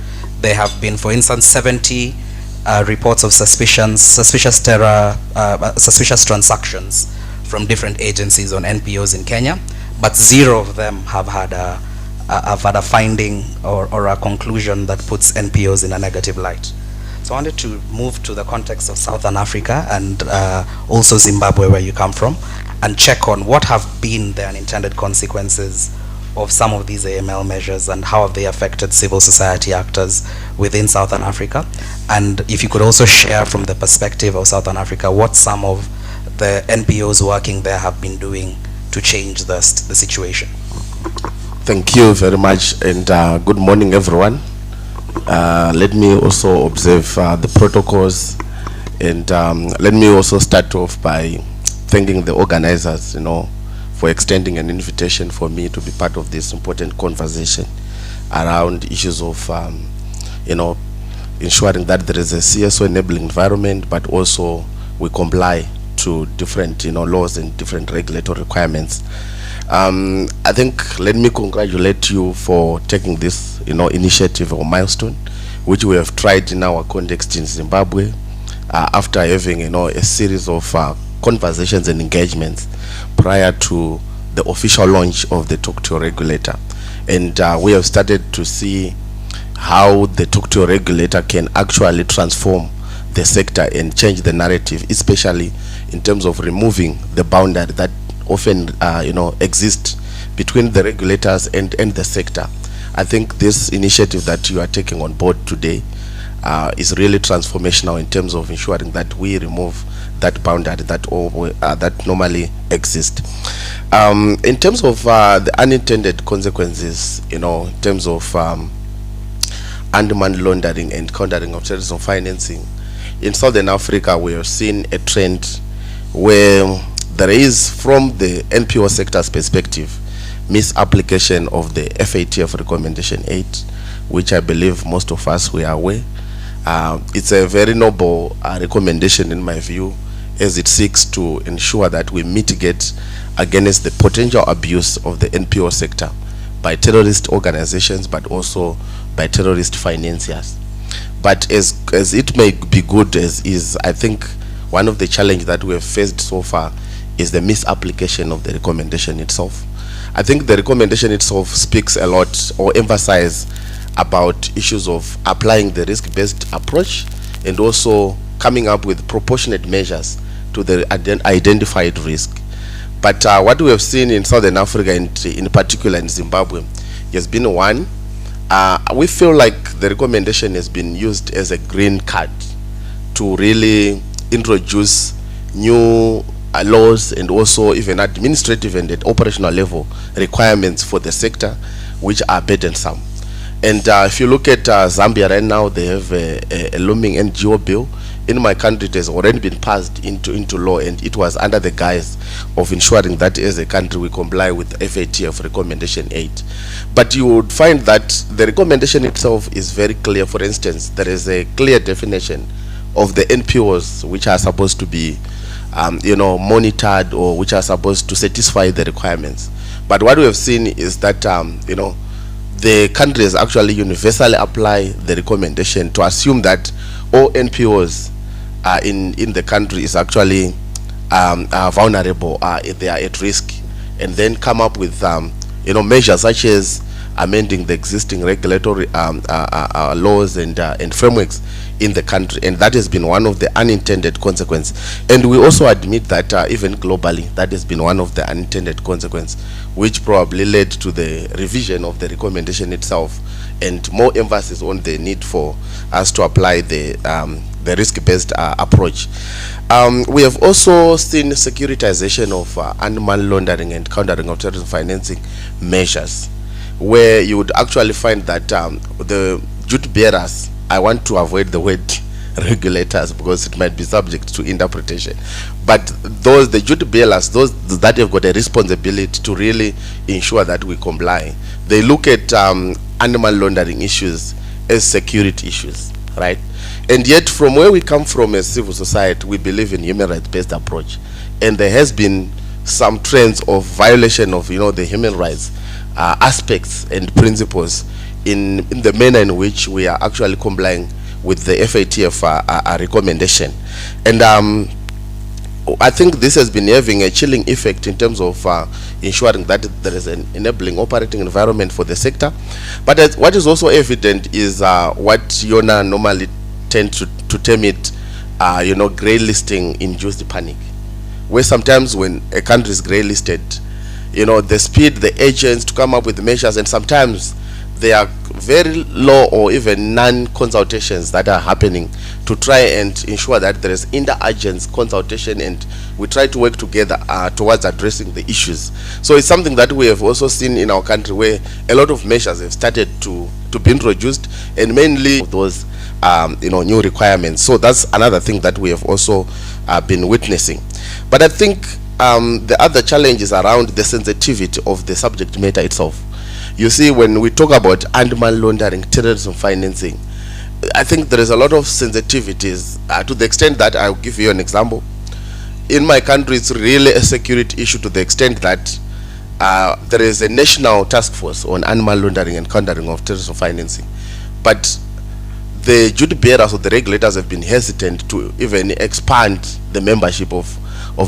there have been, for instance, 70 reports of suspicious transactions from different agencies on NPOs in Kenya, but 0 of them have had a finding or a conclusion that puts NPOs in a negative light. So I wanted to move to the context of Southern Africa and also Zimbabwe, where you come from, and check on what have been the unintended consequences of some of these AML measures and how have they affected civil society actors within Southern Africa. And if you could also share from the perspective of Southern Africa what some of the NPOs working there have been doing to change the situation. Thank you very much, and good morning, everyone. Let me also observe the protocols, and let me also start off by thanking the organizers, for extending an invitation for me to be part of this important conversation around issues of, ensuring that there is a CSO enabling environment, but also we comply to different, laws and different regulatory requirements. I think, let me congratulate you for taking this, initiative or milestone, which we have tried in our context in Zimbabwe, after having, a series of conversations and engagements prior to the official launch of the Talk to Your Regulator. And we have started to see how the Talk to Your Regulator can actually transform the sector and change the narrative, especially in terms of removing the boundary that often exists between the regulators and the sector. I think this initiative that you are taking on board today is really transformational in terms of ensuring that we remove that boundary that normally exists. In terms of the unintended consequences, in terms of anti-money laundering and countering of terrorism financing, in Southern Africa we have seen a trend where there is, from the NPO sector's perspective, misapplication of the FATF recommendation 8, which I believe most of us were aware. It's a very noble recommendation in my view, as it seeks to ensure that we mitigate against the potential abuse of the NPO sector by terrorist organizations, but also by terrorist financiers. But as it may be good as is, I think one of the challenges that we have faced so far is the misapplication of the recommendation itself. I think the recommendation itself speaks a lot, or emphasizes about issues of applying the risk-based approach and also coming up with proportionate measures to the identified risk. But what we have seen in Southern Africa, and in particular in Zimbabwe, has been one, we feel like the recommendation has been used as a green card to really introduce new laws and also even administrative and at operational level requirements for the sector, which are burdensome. And if you look at Zambia right now, they have a looming NGO bill. In my country, it has already been passed into law, and it was under the guise of ensuring that as a country we comply with FATF recommendation 8. But you would find that the recommendation itself is very clear. For instance, there is a clear definition of the NPOs which are supposed to be monitored, or which are supposed to satisfy the requirements. But what we have seen is that the countries actually universally apply the recommendation to assume that all NPOs in the country is actually vulnerable, they are at risk, and then come up with measures such as amending the existing regulatory laws and frameworks in the country. And that has been one of the unintended consequences. And we also admit that even globally, that has been one of the unintended consequences, which probably led to the revision of the recommendation itself and more emphasis on the need for us to apply the risk-based approach. We have also seen securitization of anti-money laundering and countering of terrorism financing measures, where you would actually find that the duty bearers, I want to avoid the word regulators because it might be subject to interpretation, but the duty bearers, those that have got a responsibility to really ensure that we comply, they look at anti-money laundering issues as security issues, right? And yet, from where we come from as civil society, we believe in human rights-based approach, and there has been some trends of violation of the human rights aspects and principles in the manner in which we are actually complying with the FATF recommendation. And I think this has been having a chilling effect in terms of ensuring that there is an enabling operating environment for the sector. But what is also evident is what Yona normally tend to term it, grey listing induced panic, where sometimes when a country is grey listed, the speed, the agents to come up with measures, and sometimes there are very low or even non-consultations that are happening to try and ensure that there is inter-agency consultation, and we try to work together towards addressing the issues. So it's something that we have also seen in our country, where a lot of measures have started to be introduced, and mainly those new requirements. So that's another thing that we have also been witnessing. But I think the other challenge is around the sensitivity of the subject matter itself. You see, when we talk about anti-money laundering, terrorism financing, I think there is a lot of sensitivities to the extent that I'll give you an example. In my country, it's really a security issue to the extent that there is a national task force on anti-money laundering and countering of terrorism financing. But the duty bearers or the regulators have been hesitant to even expand the membership of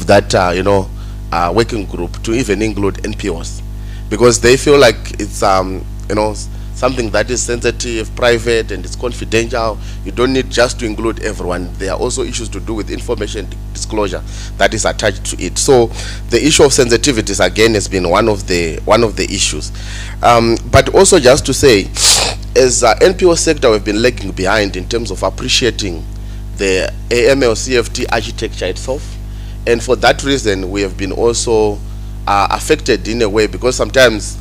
that working group to even include NPOs, because they feel like it's something that is sensitive, private, and it's confidential, you don't need just to include everyone. There are also issues to do with information disclosure that is attached to it. So the issue of sensitivities again has been one of the issues. But also just to say, as NPO sector, we've been lagging behind in terms of appreciating the AML CFT architecture itself, and for that reason we have been also affected in a way, because sometimes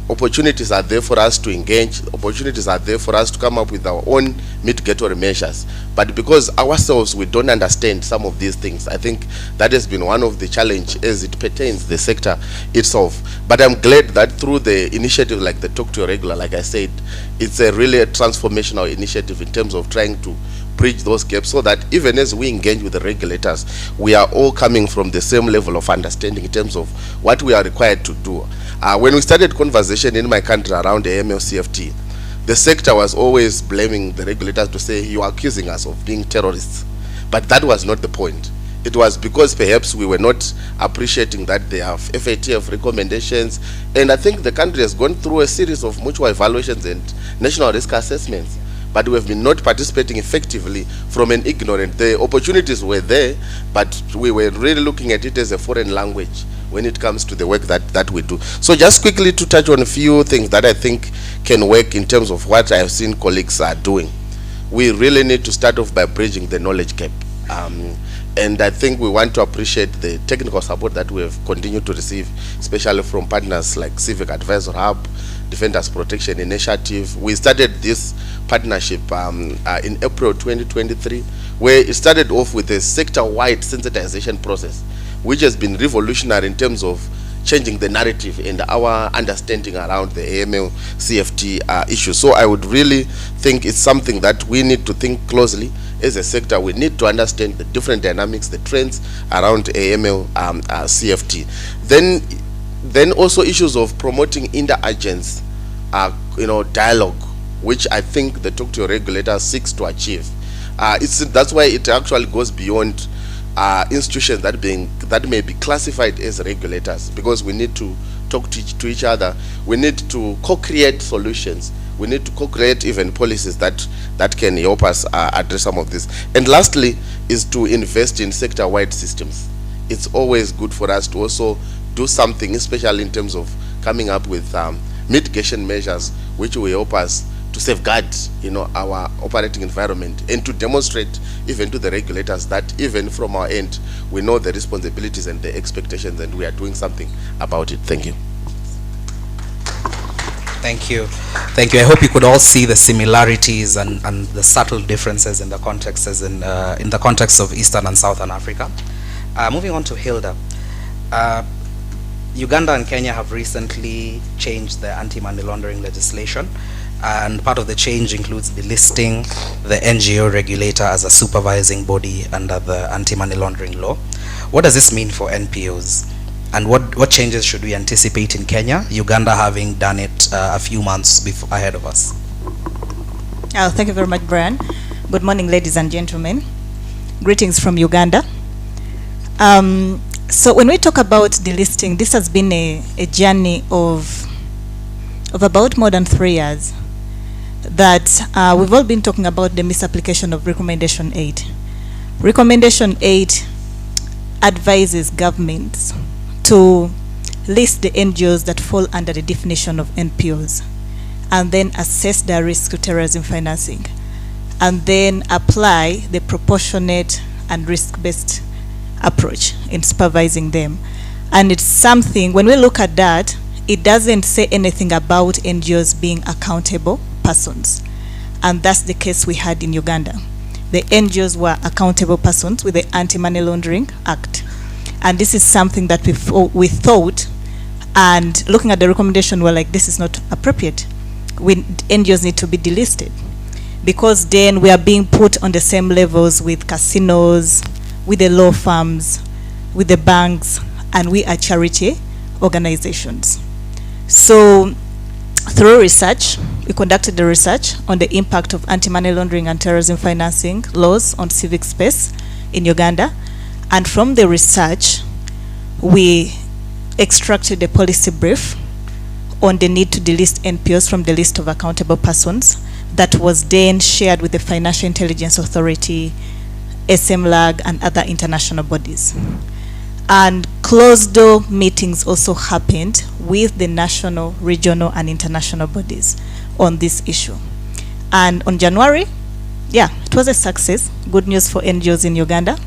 opportunities are there for us to engage, opportunities are there for us to come up with our own mitigatory measures, but because ourselves we don't understand some of these things, I think that has been one of the challenges as it pertains the sector itself. But I'm glad that through the initiative like the Talk to Your Regular, like I said, it's a really a transformational initiative in terms of trying to bridge those gaps, so that even as we engage with the regulators, we are all coming from the same level of understanding in terms of what we are required to do. When we started conversation in my country around the AML CFT, the sector was always blaming the regulators to say, you are accusing us of being terrorists. But that was not the point. It was because perhaps we were not appreciating that they have FATF recommendations, and I think the country has gone through a series of mutual evaluations and national risk assessments, but we have been not participating effectively from an ignorant. The opportunities were there, but we were really looking at it as a foreign language when it comes to the work that we do. So just quickly to touch on a few things that I think can work in terms of what I have seen colleagues are doing. We really need to start off by bridging the knowledge gap. And I think we want to appreciate the technical support that we have continued to receive, especially from partners like Civic Advisor Hub, Defenders Protection Initiative. We started this partnership in April 2023, where it started off with a sector-wide sensitization process, which has been revolutionary in terms of changing the narrative and our understanding around the AML CFT issue. So I would really think it's something that we need to think closely as a sector. We need to understand the different dynamics, the trends around AML CFT. Then also issues of promoting inter-agents, dialogue, which I think the Talk to Your Regulator seeks to achieve. That's why it actually goes beyond institutions that may be classified as regulators, because we need to talk to each other. We need to co-create solutions. We need to co-create even policies that can help us address some of this. And lastly is to invest in sector-wide systems. It's always good for us to also do something, especially in terms of coming up with mitigation measures which will help us to safeguard our operating environment, and to demonstrate even to the regulators that even from our end we know the responsibilities and the expectations, and we are doing something about it. Thank you. Thank you. Thank you. I hope you could all see the similarities and the subtle differences in the contexts in the context of Eastern and Southern Africa. Moving on to Hilda. Uganda and Kenya have recently changed the anti-money laundering legislation, and part of the change includes delisting the NGO regulator as a supervising body under the anti-money laundering law. What does this mean for NPOs? And what changes should we anticipate in Kenya, Uganda having done it a few months ahead of us? Thank you very much, Brian. Good morning, ladies and gentlemen. Greetings from Uganda. So when we talk about delisting, this has been a journey of about more than 3 years that we've all been talking about the misapplication of Recommendation 8. Recommendation 8 advises governments to list the NGOs that fall under the definition of NPOs, and then assess their risk to terrorism financing, and then apply the proportionate and risk-based approach in supervising them. And it's something, when we look at that, it doesn't say anything about NGOs being accountable persons. And that's the case we had in Uganda. The NGOs were accountable persons with the Anti-Money Laundering Act. And this is something that we thought, and looking at the recommendation, we're like, this is not appropriate. NGOs need to be delisted, because then we are being put on the same levels with casinos, with the law firms, with the banks, and we are charity organizations. So through research, we conducted the research on the impact of anti-money laundering and terrorism financing laws on civic space in Uganda. And from the research, we extracted a policy brief on the need to delist NPOs from the list of accountable persons that was then shared with the Financial Intelligence Authority, SMLAG, and other international bodies. And closed door meetings also happened with the national, regional, and international bodies on this issue. And on January, yeah, it was a success. Good news for NGOs in Uganda.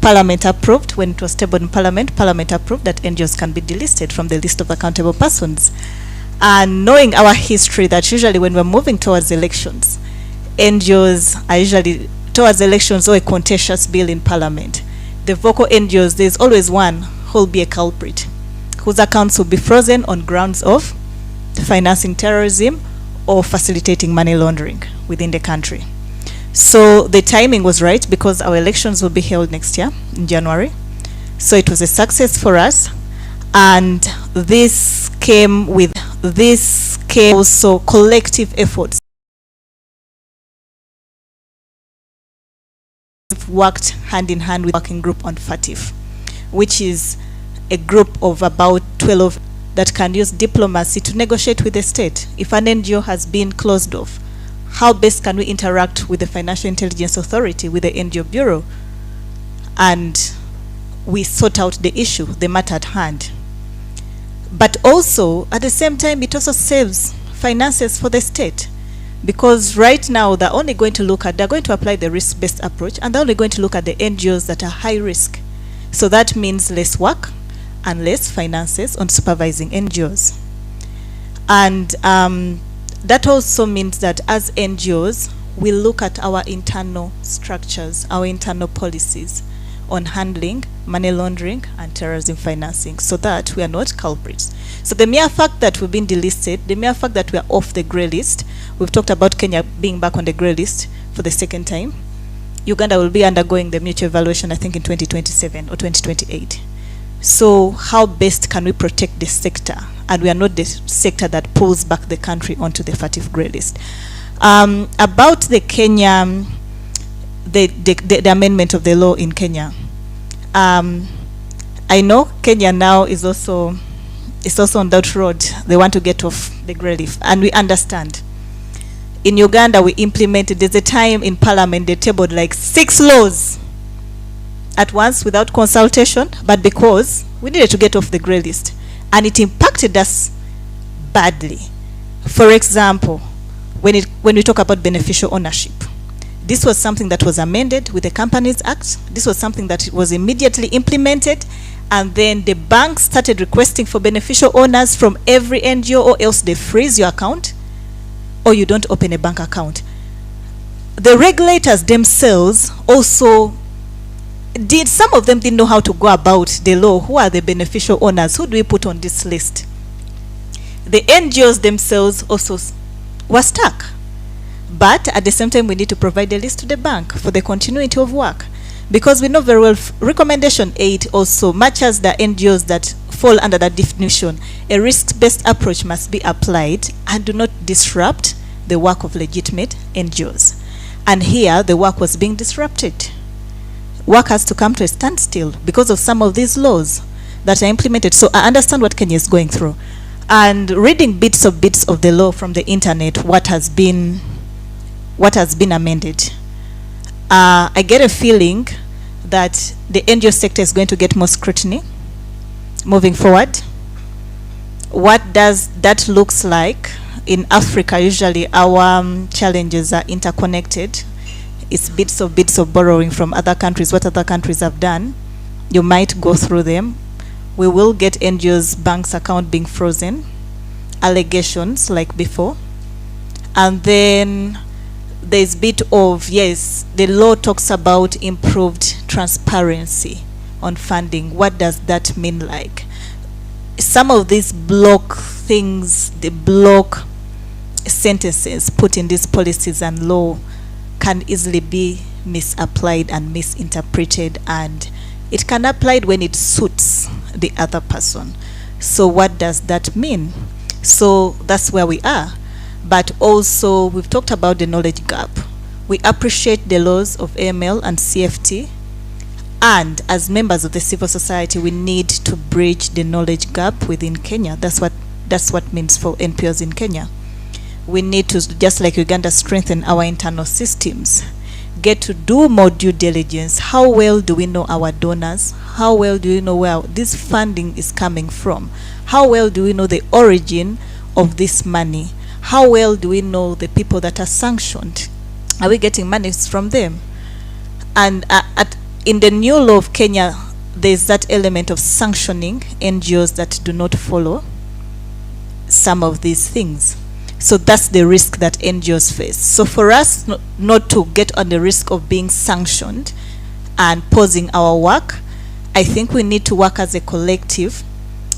Parliament approved, when it was tabled in Parliament, Parliament approved that NGOs can be delisted from the list of accountable persons. And knowing our history, that usually when we're moving towards elections, NGOs are usually towards elections or a contentious bill in Parliament. The vocal NGOs, there's always one who will be a culprit, whose accounts will be frozen on grounds of financing terrorism or facilitating money laundering within the country. So the timing was right because our elections will be held next year in January. So it was a success for us. And this came also collective efforts. We've worked hand in hand with working group on FATIF, which is a group of about 12 that can use diplomacy to negotiate with the state. If an NGO has been closed off, how best can we interact with the Financial Intelligence Authority, with the NGO Bureau? And we sort out the issue, the matter at hand. But also, at the same time, it also saves finances for the state. Because right now, they're only going to they're going to apply the risk-based approach, and they're only going to look at the NGOs that are high risk. So that means less work and less finances on supervising NGOs. And that also means that as NGOs, we look at our internal structures, our internal policies on handling money laundering and terrorism financing, so that we are not culprits. So the mere fact that we've been delisted, the mere fact that we are off the grey list, we've talked about Kenya being back on the grey list for the second time. Uganda will be undergoing the mutual evaluation, I think, in 2027 or 2028. So how best can we protect this sector? And we are not the sector that pulls back the country onto the FATIF grey list. About the Kenya, the amendment of the law in Kenya. I know Kenya now is also on that road. They want to get off the grey list, and we understand. In Uganda, we implemented, there's a time in Parliament they tabled like 6 laws at once without consultation, but because we needed to get off the grey list. And it impacted us badly. For example, when we talk about beneficial ownership, this was something that was amended with the Companies Act. This was something that was immediately implemented, and then the banks started requesting for beneficial owners from every NGO, or else they freeze your account, or you don't open a bank account. The regulators themselves also some of them didn't know how to go about the law. Who are the beneficial owners? Who do we put on this list? The NGOs themselves also were stuck. But at the same time, we need to provide a list to the bank for the continuity of work. Because we know very well, recommendation 8 also matches the NGOs that fall under that definition. A risk-based approach must be applied and do not disrupt the work of legitimate NGOs. And here, the work was being disrupted. Work has to come to a standstill because of some of these laws that are implemented. So I understand what Kenya is going through. And reading bits of the law from the internet, what has been amended, I get a feeling that the NGO sector is going to get more scrutiny moving forward. What does that looks like? In Africa, usually our challenges are interconnected. It's bits of borrowing from other countries, what other countries have done. You might go through them. We will get NGOs' banks account being frozen, allegations like before. And then there's bit of, yes, the law talks about improved transparency on funding. What does that mean like? Some of these block things, the block sentences put in these policies and law can easily be misapplied and misinterpreted, and it can apply when it suits the other person. So what does that mean? So that's where we are. But also, we've talked about the knowledge gap. We appreciate the laws of AML and CFT, and as members of the civil society, we need to bridge the knowledge gap within Kenya. That's what That's what means for NPOs in Kenya. We need to, just like Uganda, strengthen our internal systems, get to do more due diligence. How well do we know our donors? How well do we know where this funding is coming from? How well do we know the origin of this money? How well do we know the people that are sanctioned? Are we getting money from them? And in the new law of Kenya, there's that element of sanctioning NGOs that do not follow some of these things. So that's the risk that NGOs face. So for us not to get on the risk of being sanctioned and pausing our work, I think we need to work as a collective.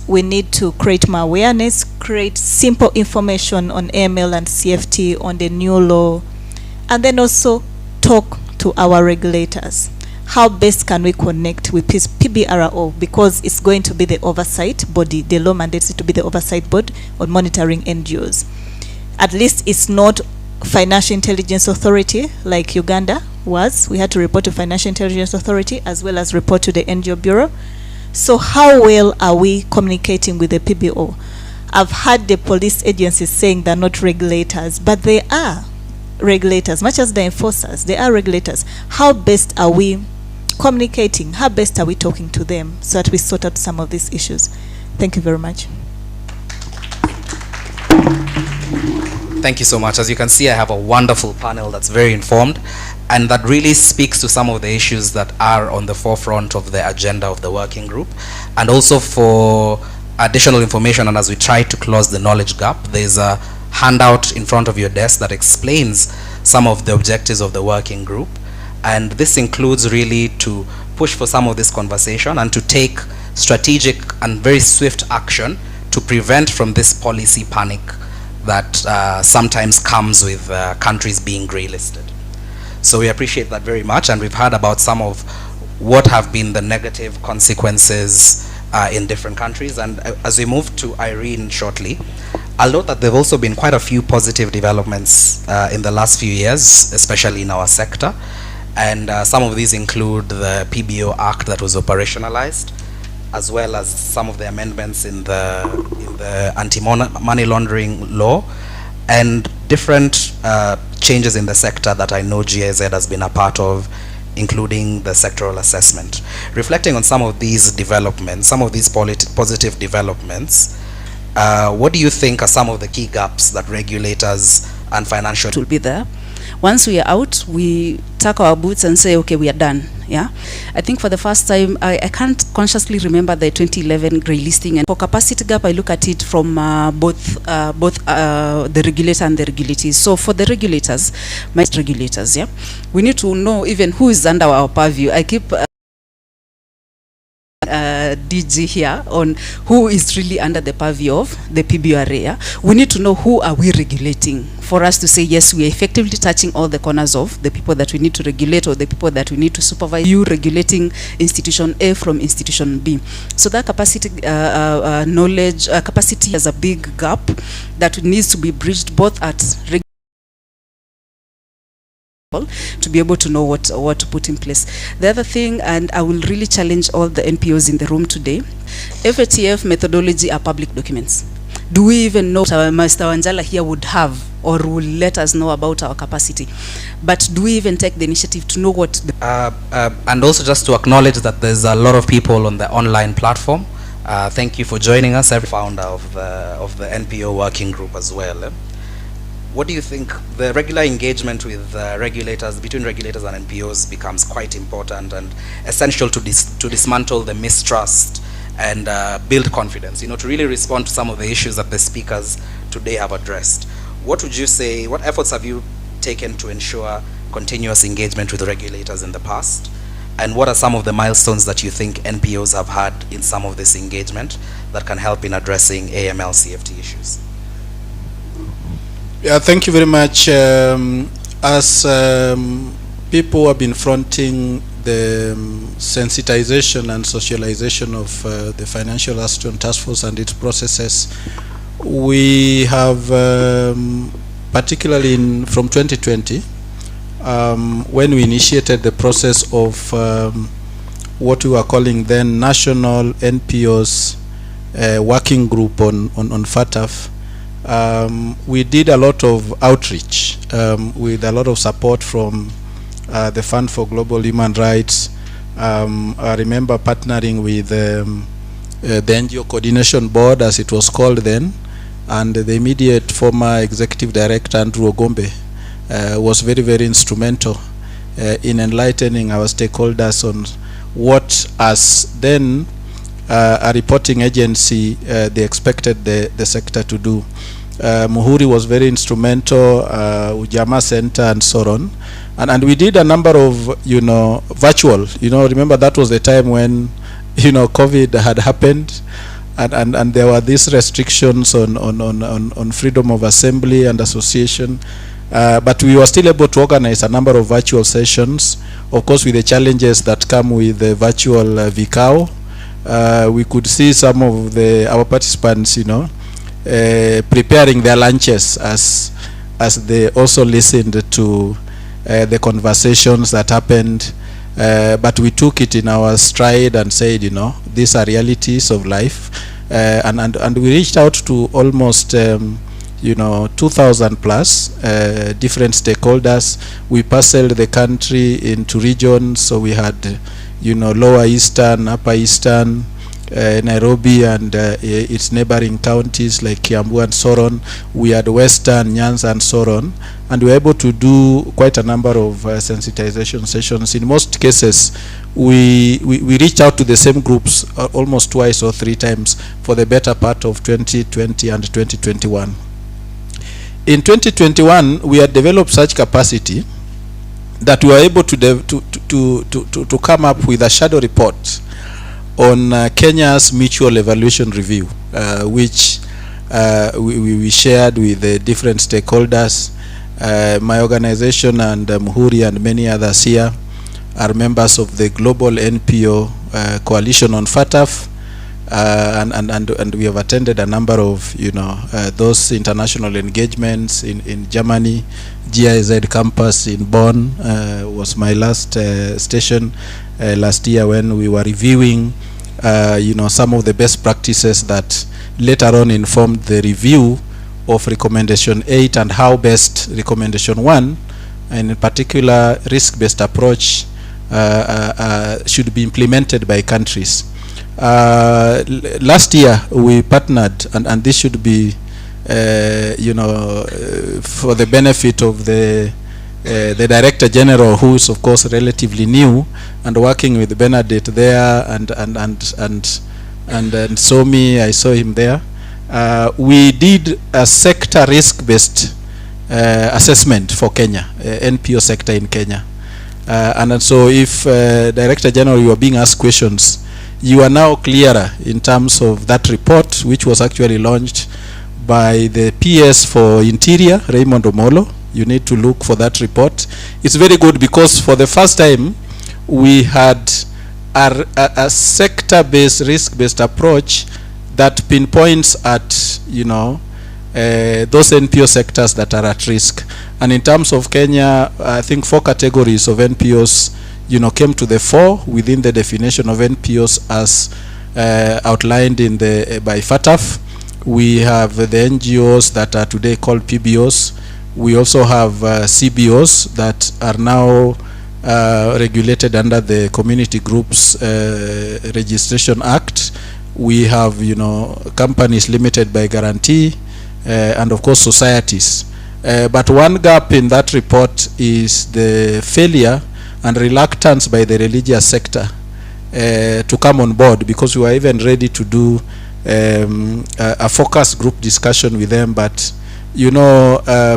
We need to create more awareness, create simple information on AML and CFT, on the new law, and then also talk to our regulators. How best can we connect with PBRO, because it's going to be the oversight body. The law mandates it to be the oversight board on monitoring NGOs. At least it's not Financial Intelligence Authority like Uganda was. We had to report to Financial Intelligence Authority as well as report to the NGO Bureau. So how well are we communicating with the PBO? I've heard the police agencies saying they're not regulators, but they are regulators, much as the enforcers, they are regulators. How best are we communicating? How best are we talking to them so that we sort out some of these issues? Thank you very much. Thank you so much. As you can see, I have a wonderful panel that's very informed and that really speaks to some of the issues that are on the forefront of the agenda of the working group. And also for additional information, and as we try to close the knowledge gap, there's a handout in front of your desk that explains some of the objectives of the working group. And this includes really to push for some of this conversation and to take strategic and very swift action to prevent from this policy panic that sometimes comes with countries being grey listed. So we appreciate that very much, and we've heard about some of what have been the negative consequences in different countries. And as we move to Irene shortly, I'll note that there have also been quite a few positive developments in the last few years, especially in our sector. And some of these include the PBO Act that was operationalized, as well as some of the amendments in the anti-money laundering law, and different changes in the sector that I know GIZ has been a part of, including the sectoral assessment. Reflecting on some of these developments, some of these positive developments, what do you think are some of the key gaps that regulators and financial will be there? Once we are out, we tuck our boots and say, okay, we are done. Yeah, I think for the first time, I can't consciously remember the 2011 grey listing. And for capacity gap, I look at it from both the regulator and the regulatees. So for the regulators, yeah, we need to know even who is under our purview. I keep DG here on who is really under the purview of the PBRA. Yeah? We need to know who are we regulating for us to say, yes, we are effectively touching all the corners of the people that we need to regulate or the people that we need to supervise. You regulating institution A from institution B. So that capacity knowledge, capacity has a big gap that needs to be bridged both at to be able to know what to put in place. The other thing, and I will really challenge all the NPOs in the room today, FATF methodology are public documents. Do we even know what Master Wanjala here would have or will let us know about our capacity? But do we even take the initiative to know what the and also just to acknowledge that there's a lot of people on the online platform. Thank you for joining us, every founder of the NPO working group as well. What do you think? The regular engagement with regulators, between regulators and NPOs, becomes quite important and essential to dismantle the mistrust and build confidence, to really respond to some of the issues that the speakers today have addressed. What would you say, what efforts have you taken to ensure continuous engagement with regulators in the past? And what are some of the milestones that you think NPOs have had in some of this engagement that can help in addressing AML CFT issues? Yeah, thank you very much. As people have been fronting the sensitization and socialization of the Financial Action Task Force and its processes, we have, particularly from 2020, when we initiated the process of what we were calling then National NPOs working group on FATF, we did a lot of outreach with a lot of support from the Fund for Global Human Rights. I remember partnering with the NGO Coordination Board, as it was called then, and the immediate former executive director, Andrew Ogombe, was very, very instrumental in enlightening our stakeholders on what, as then a reporting agency, they expected the sector to do. Muhuri was very instrumental, Ujama Center and so on. And we did a number of, virtual, remember that was the time when, COVID had happened, and there were these restrictions on freedom of assembly and association. But we were still able to organize a number of virtual sessions, of course with the challenges that come with the virtual vikao. We could see some of our participants, preparing their lunches as they also listened to the conversations that happened. But we took it in our stride and said, these are realities of life. And we reached out to almost 2,000 plus different stakeholders. We parceled the country into regions, so we had Lower Eastern, Upper Eastern, Nairobi and its neighboring counties like Kiambu and so on. We had Western, Nyanza and so on, and we were able to do quite a number of sensitization sessions. In most cases, we reached out to the same groups almost twice or three times for the better part of 2020 and 2021. In 2021, we had developed such capacity that we were able to come up with a shadow report on Kenya's mutual evaluation review, which we shared with the different stakeholders. My organization and Muhuri and many others here are members of the Global NPO Coalition on FATF, and we have attended a number of those international engagements in Germany. GIZ campus in Bonn was my last station last year when we were reviewing some of the best practices that later on informed the review of recommendation 8 and how best recommendation 1, and in particular risk-based approach, should be implemented by countries. Last year we partnered, and this should be for the benefit of the Director General, who is of course relatively new, and working with Bernadette there, and Somi, I saw him there. We did a sector risk-based assessment for Kenya, NPO sector in Kenya. And so if Director General, you are being asked questions, you are now clearer in terms of that report, which was actually launched by the PS for Interior, Raymond Omolo. You need to look for that report. It's very good because for the first time we had a sector-based, risk-based approach that pinpoints at those NPO sectors that are at risk. And in terms of Kenya, I think 4 categories of NPOs came to the fore within the definition of NPOs as outlined in by FATF. We have the NGOs that are today called PBOs. We also have CBOs that are now regulated under the Community Groups Registration Act. We have, companies limited by guarantee, and of course societies. But one gap in that report is the failure and reluctance by the religious sector to come on board, because we were even ready to do a focus group discussion with them. But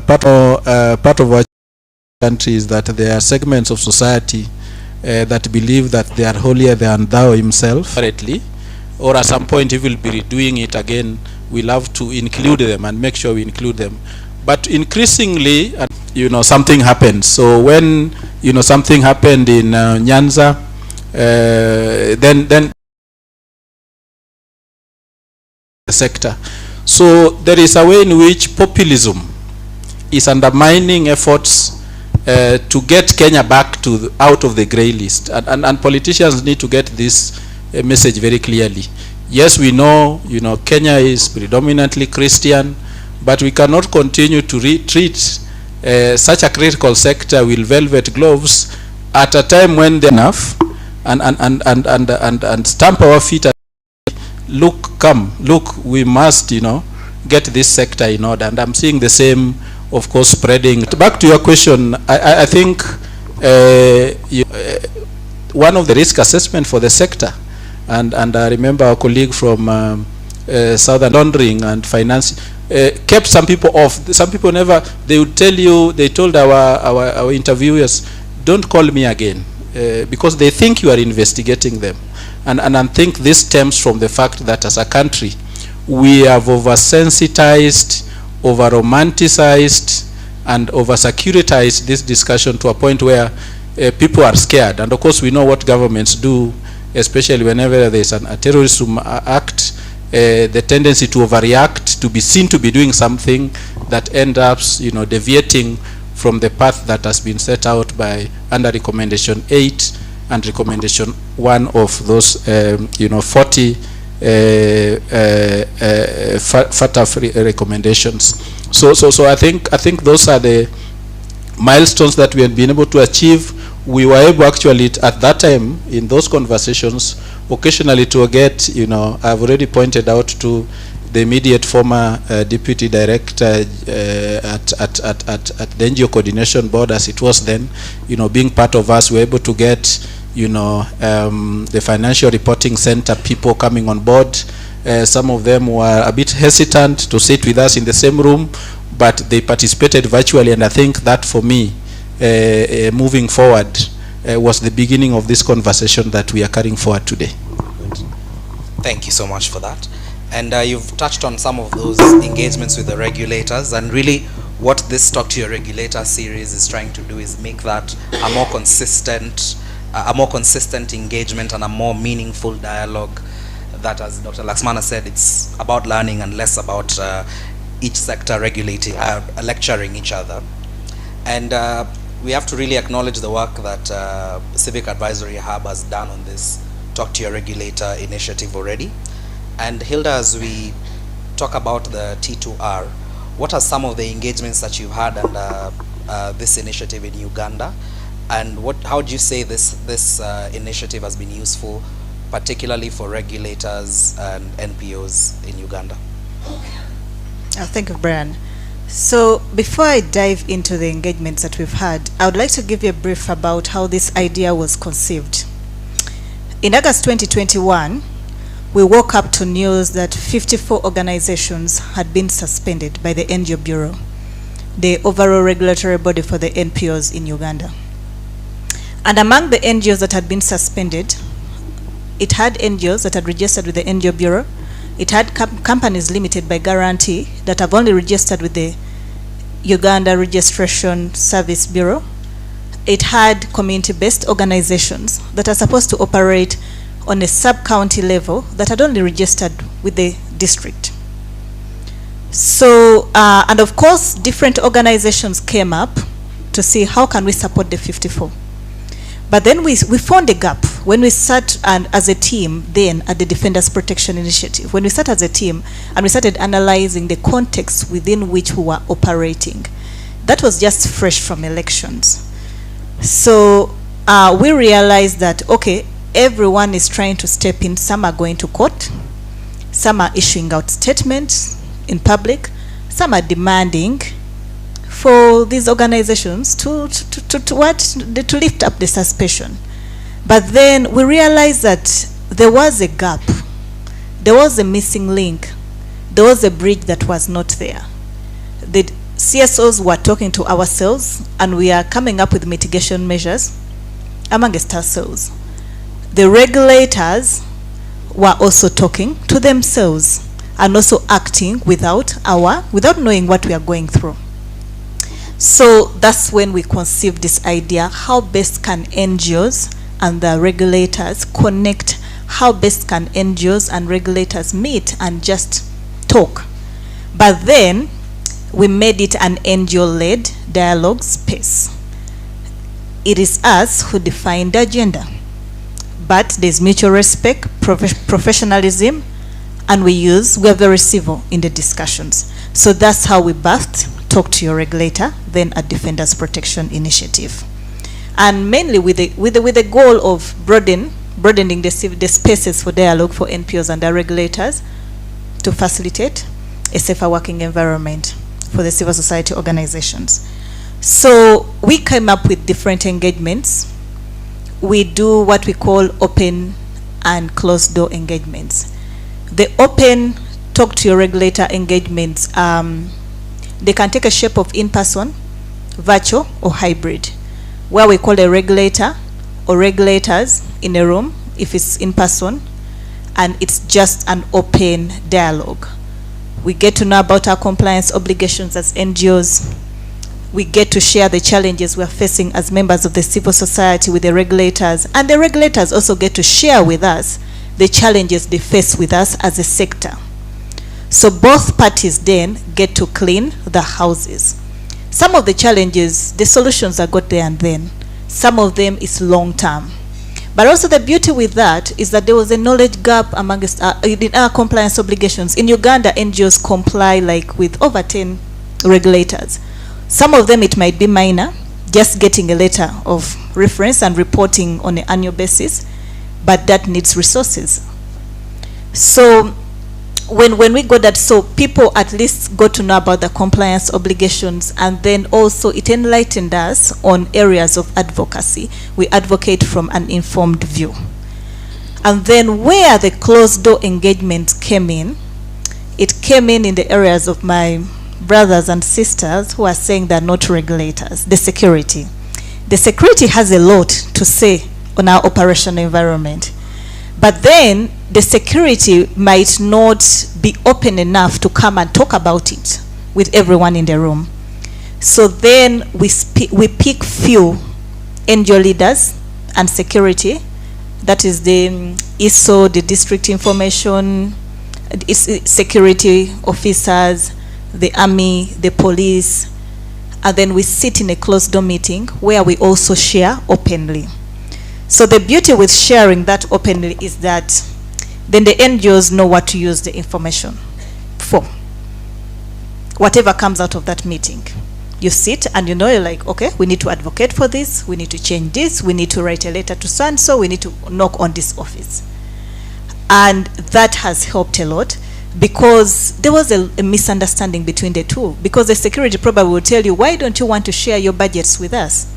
part of our country is that there are segments of society that believe that they are holier than thou himself, or at some point he will be redoing it again. We love to include them and make sure we include them. But increasingly, something happens. So when something happened in Nyanza, then the sector. So there is a way in which populism is undermining efforts to get Kenya back out of the grey list, and politicians need to get this message very clearly. Yes, we know, Kenya is predominantly Christian, but we cannot continue to treat such a critical sector with velvet gloves at a time when they're enough and stamp our feet and look, we must, get this sector in order. And I'm seeing the same, of course, spreading. Back to your question, I think one of the risk assessment for the sector, and I remember our colleague from Southern Laundering and Finance kept some people off. Some people never, they would tell you, they told our interviewers, don't call me again, because they think you are investigating them. And I think this stems from the fact that as a country, we have over-sensitized, over-romanticized, and over-securitized this discussion to a point where people are scared. And of course, we know what governments do, especially whenever there's a terrorism act, the tendency to overreact, to be seen to be doing something that ends up, deviating from the path that has been set out by under recommendation 8 and recommendation 1 of those 40 FATF recommendations. So I think those are the milestones that we have been able to achieve. We were able actually at that time in those conversations occasionally to get, I've already pointed out to the immediate former deputy director at the NGO coordination board as it was then, being part of us, we were able to get, the financial reporting center people coming on board. Some of them were a bit hesitant to sit with us in the same room, but they participated virtually, and I think that for me, moving forward, was the beginning of this conversation that we are carrying forward today. Thank you so much for that. And you've touched on some of those engagements with the regulators, and really what this Talk to Your Regulator series is trying to do is make that a more consistent engagement and a more meaningful dialogue that, as Dr. Laxmana said, it's about learning and less about each sector regulating, lecturing each other. And we have to really acknowledge the work that Civic Advisory Hub has done on this Talk to Your Regulator initiative already. And Hilda, as we talk about the T2R, what are some of the engagements that you've had under this initiative in Uganda? And how do you say this initiative has been useful, particularly for regulators and NPOs in Uganda? Thank you, Brian. So before I dive into the engagements that we've had, I would like to give you a brief about how this idea was conceived. In August 2021, we woke up to news that 54 organizations had been suspended by the NGO Bureau, the overall regulatory body for the NPOs in Uganda. And among the NGOs that had been suspended, it had NGOs that had registered with the NGO Bureau. It had companies limited by guarantee that have only registered with the Uganda Registration Service Bureau. It had community-based organizations that are supposed to operate on a sub-county level that had only registered with the district. So, and of course, different organizations came up to see how can we support the 54. But then we found a gap when we sat as a team then at the Defenders Protection Initiative. When we sat as a team and we started analyzing the context within which we were operating. That was just fresh from elections. So we realized that, okay, everyone is trying to step in. Some are going to court. Some are issuing out statements in public. Some are demanding for these organizations to lift up the suspicion. But then we realized that there was a gap. There was a missing link. There was a bridge that was not there. The CSOs were talking to ourselves, and we are coming up with mitigation measures amongst ourselves. The regulators were also talking to themselves and also acting without knowing what we are going through. So that's when we conceived this idea: how best can NGOs and the regulators connect? How best can NGOs and regulators meet and just talk? But then we made it an NGO-led dialogue space. It is us who define the agenda, but there's mutual respect, professionalism, and we are very civil in the discussions. So that's how we birthed Talk to Your Regulator, then a Defenders Protection Initiative. And mainly with the goal of broadening the spaces for dialogue for NPOs and their regulators to facilitate a safer working environment for the civil society organizations. So we came up with different engagements. We do what we call open and closed door engagements. The open Talk to Your Regulator engagements, they can take a shape of in-person, virtual, or hybrid, where we call a regulator or regulators in a room if it's in person, and it's just an open dialogue. We get to know about our compliance obligations as NGOs. We get to share the challenges we're facing as members of the civil society with the regulators, and the regulators also get to share with us the challenges they face with us as a sector. So both parties then get to clean the houses. Some of the challenges, the solutions are got there and then. Some of them is long term. But also the beauty with that is that there was a knowledge gap amongst in our compliance obligations. In Uganda, NGOs comply like with over 10 regulators. Some of them it might be minor, just getting a letter of reference and reporting on an annual basis, but that needs resources. So when we got that, so people at least got to know about the compliance obligations, and then also it enlightened us on areas of advocacy. We advocate from an informed view. And then where the closed door engagement came in, it came in the areas of my brothers and sisters who are saying they're not regulators, the security. The security has a lot to say on our operational environment. But then the security might not be open enough to come and talk about it with everyone in the room. So then we pick few NGO leaders and security, that is the ISO, the district information, security officers, the army, the police, and then we sit in a closed door meeting where we also share openly. So the beauty with sharing that openly is that then the NGOs know what to use the information for. Whatever comes out of that meeting, you sit and you know, you're like, okay, we need to advocate for this, we need to change this, we need to write a letter to so-and-so, we need to knock on this office. And that has helped a lot, because there was a misunderstanding between the two, because the security probably will tell you, why don't you want to share your budgets with us?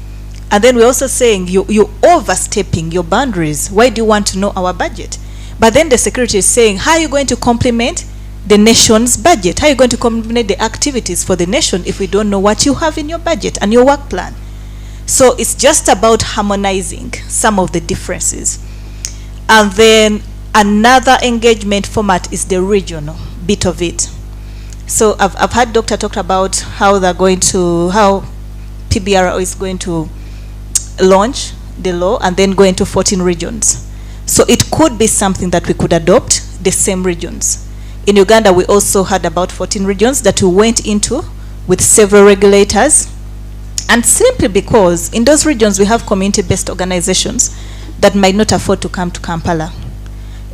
And then we're also saying, you're overstepping your boundaries. Why do you want to know our budget? But then the security is saying, how are you going to complement the nation's budget? How are you going to complement the activities for the nation if we don't know what you have in your budget and your work plan? So it's just about harmonizing some of the differences. And then another engagement format is the regional bit of it. So I've had Dr. talk about how they're going to, how PBRO is going to launch the law and then go into 14 regions. So it could be something that we could adopt the same regions. In Uganda, we also had about 14 regions that we went into with several regulators, and simply because in those regions we have community-based organizations that might not afford to come to Kampala.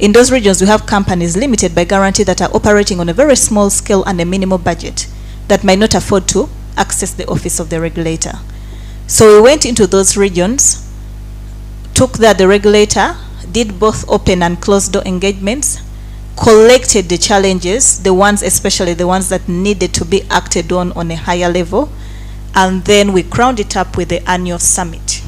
In those regions we have companies limited by guarantee that are operating on a very small scale and a minimal budget that might not afford to access the office of the regulator. So we went into those regions, took the regulator, did both open and closed door engagements, collected the challenges, the ones, especially the ones that needed to be acted on a higher level, and then we crowned it up with the annual summit.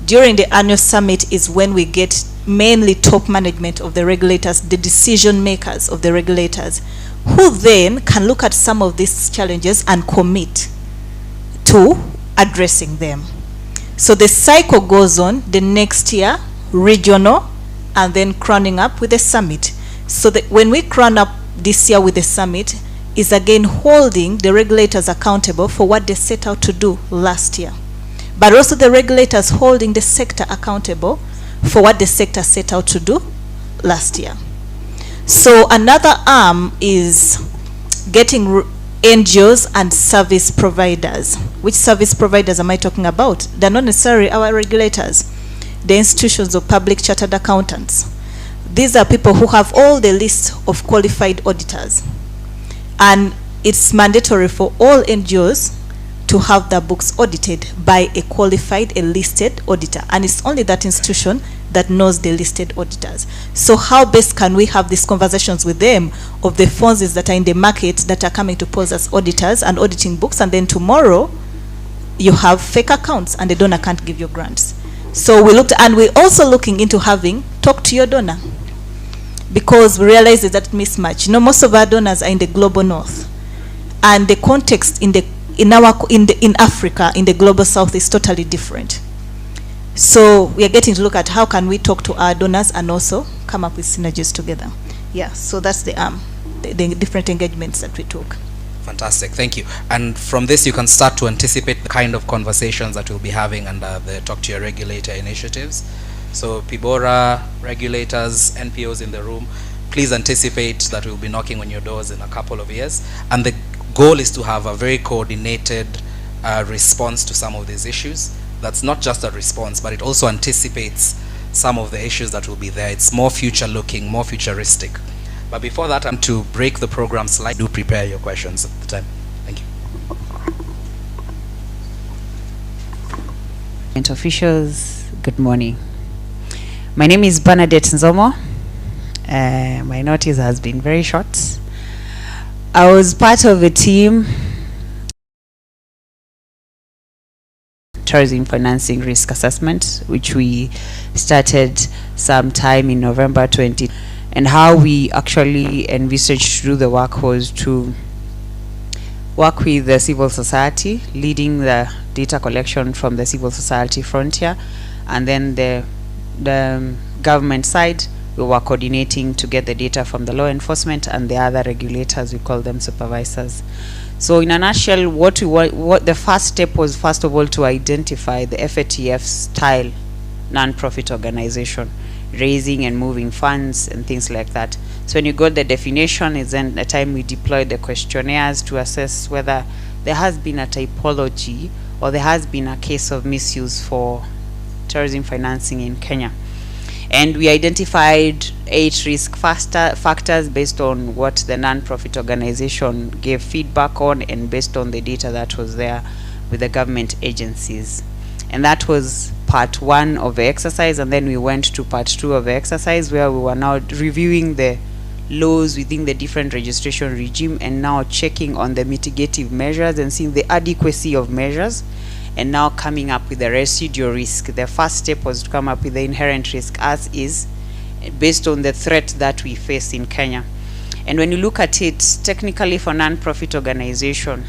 During the annual summit is when we get mainly top management of the regulators, the decision makers of the regulators, who then can look at some of these challenges and commit to addressing them. So the cycle goes on the next year, regional, and then crowning up with the summit. So that when we crown up this year with the summit, is again holding the regulators accountable for what they set out to do last year. But also the regulators holding the sector accountable for what the sector set out to do last year. So another arm is getting NGOs and service providers. Which service providers am I talking about? They're not necessarily our regulators. The institutions of public chartered accountants, these are people who have all the list of qualified auditors. And it's mandatory for all NGOs to have their books audited by a qualified, a listed auditor. And it's only that institution that knows the listed auditors. So how best can we have these conversations with them of the funds that are in the market that are coming to pose as auditors and auditing books, and then tomorrow you have fake accounts and the donor can't give you grants. So we looked, and we're also looking into having talk to your donor, because we realize that mismatch. You know, most of our donors are in the global north, and the context in Africa, in the global south, is totally different. So we are getting to look at how can we talk to our donors and also come up with synergies together. Yeah, so that's the different engagements that we took. Fantastic, thank you. And from this, you can start to anticipate the kind of conversations that we'll be having under the Talk to Your Regulator initiatives. So PIBORA, regulators, NPOs in the room, please anticipate that we'll be knocking on your doors in a couple of years. And the goal is to have a very coordinated response to some of these issues. That's not just a response, but it also anticipates some of the issues that will be there. It's more future looking, more futuristic. But before that, I'm to break the program slide. Do prepare your questions at the time. Thank you. Officials, good morning. My name is Bernadette Nzomo. My notice has been very short. I was part of a team, tourism financing risk assessment, which we started sometime in November 20. And how we actually envisaged to do the work was to work with the civil society, leading the data collection from the civil society frontier, and then the government side, we were coordinating to get the data from the law enforcement and the other regulators, we call them supervisors. So in a nutshell, what the first step was, first of all, to identify the FATF style non-profit organization, raising and moving funds and things like that. So when you got the definition, is then the time we deployed the questionnaires to assess whether there has been a typology or there has been a case of misuse for tourism financing in Kenya. And we identified 8 risk factors based on what the non-profit organization gave feedback on and based on the data that was there with the government agencies. And that was part 1 of the exercise, and then we went to part 2 of the exercise, where we were now reviewing the laws within the different registration regime and now checking on the mitigative measures and seeing the adequacy of measures, and now coming up with the residual risk. The first step was to come up with the inherent risk as is, based on the threat that we face in Kenya. And when you look at it, technically for non-profit organization,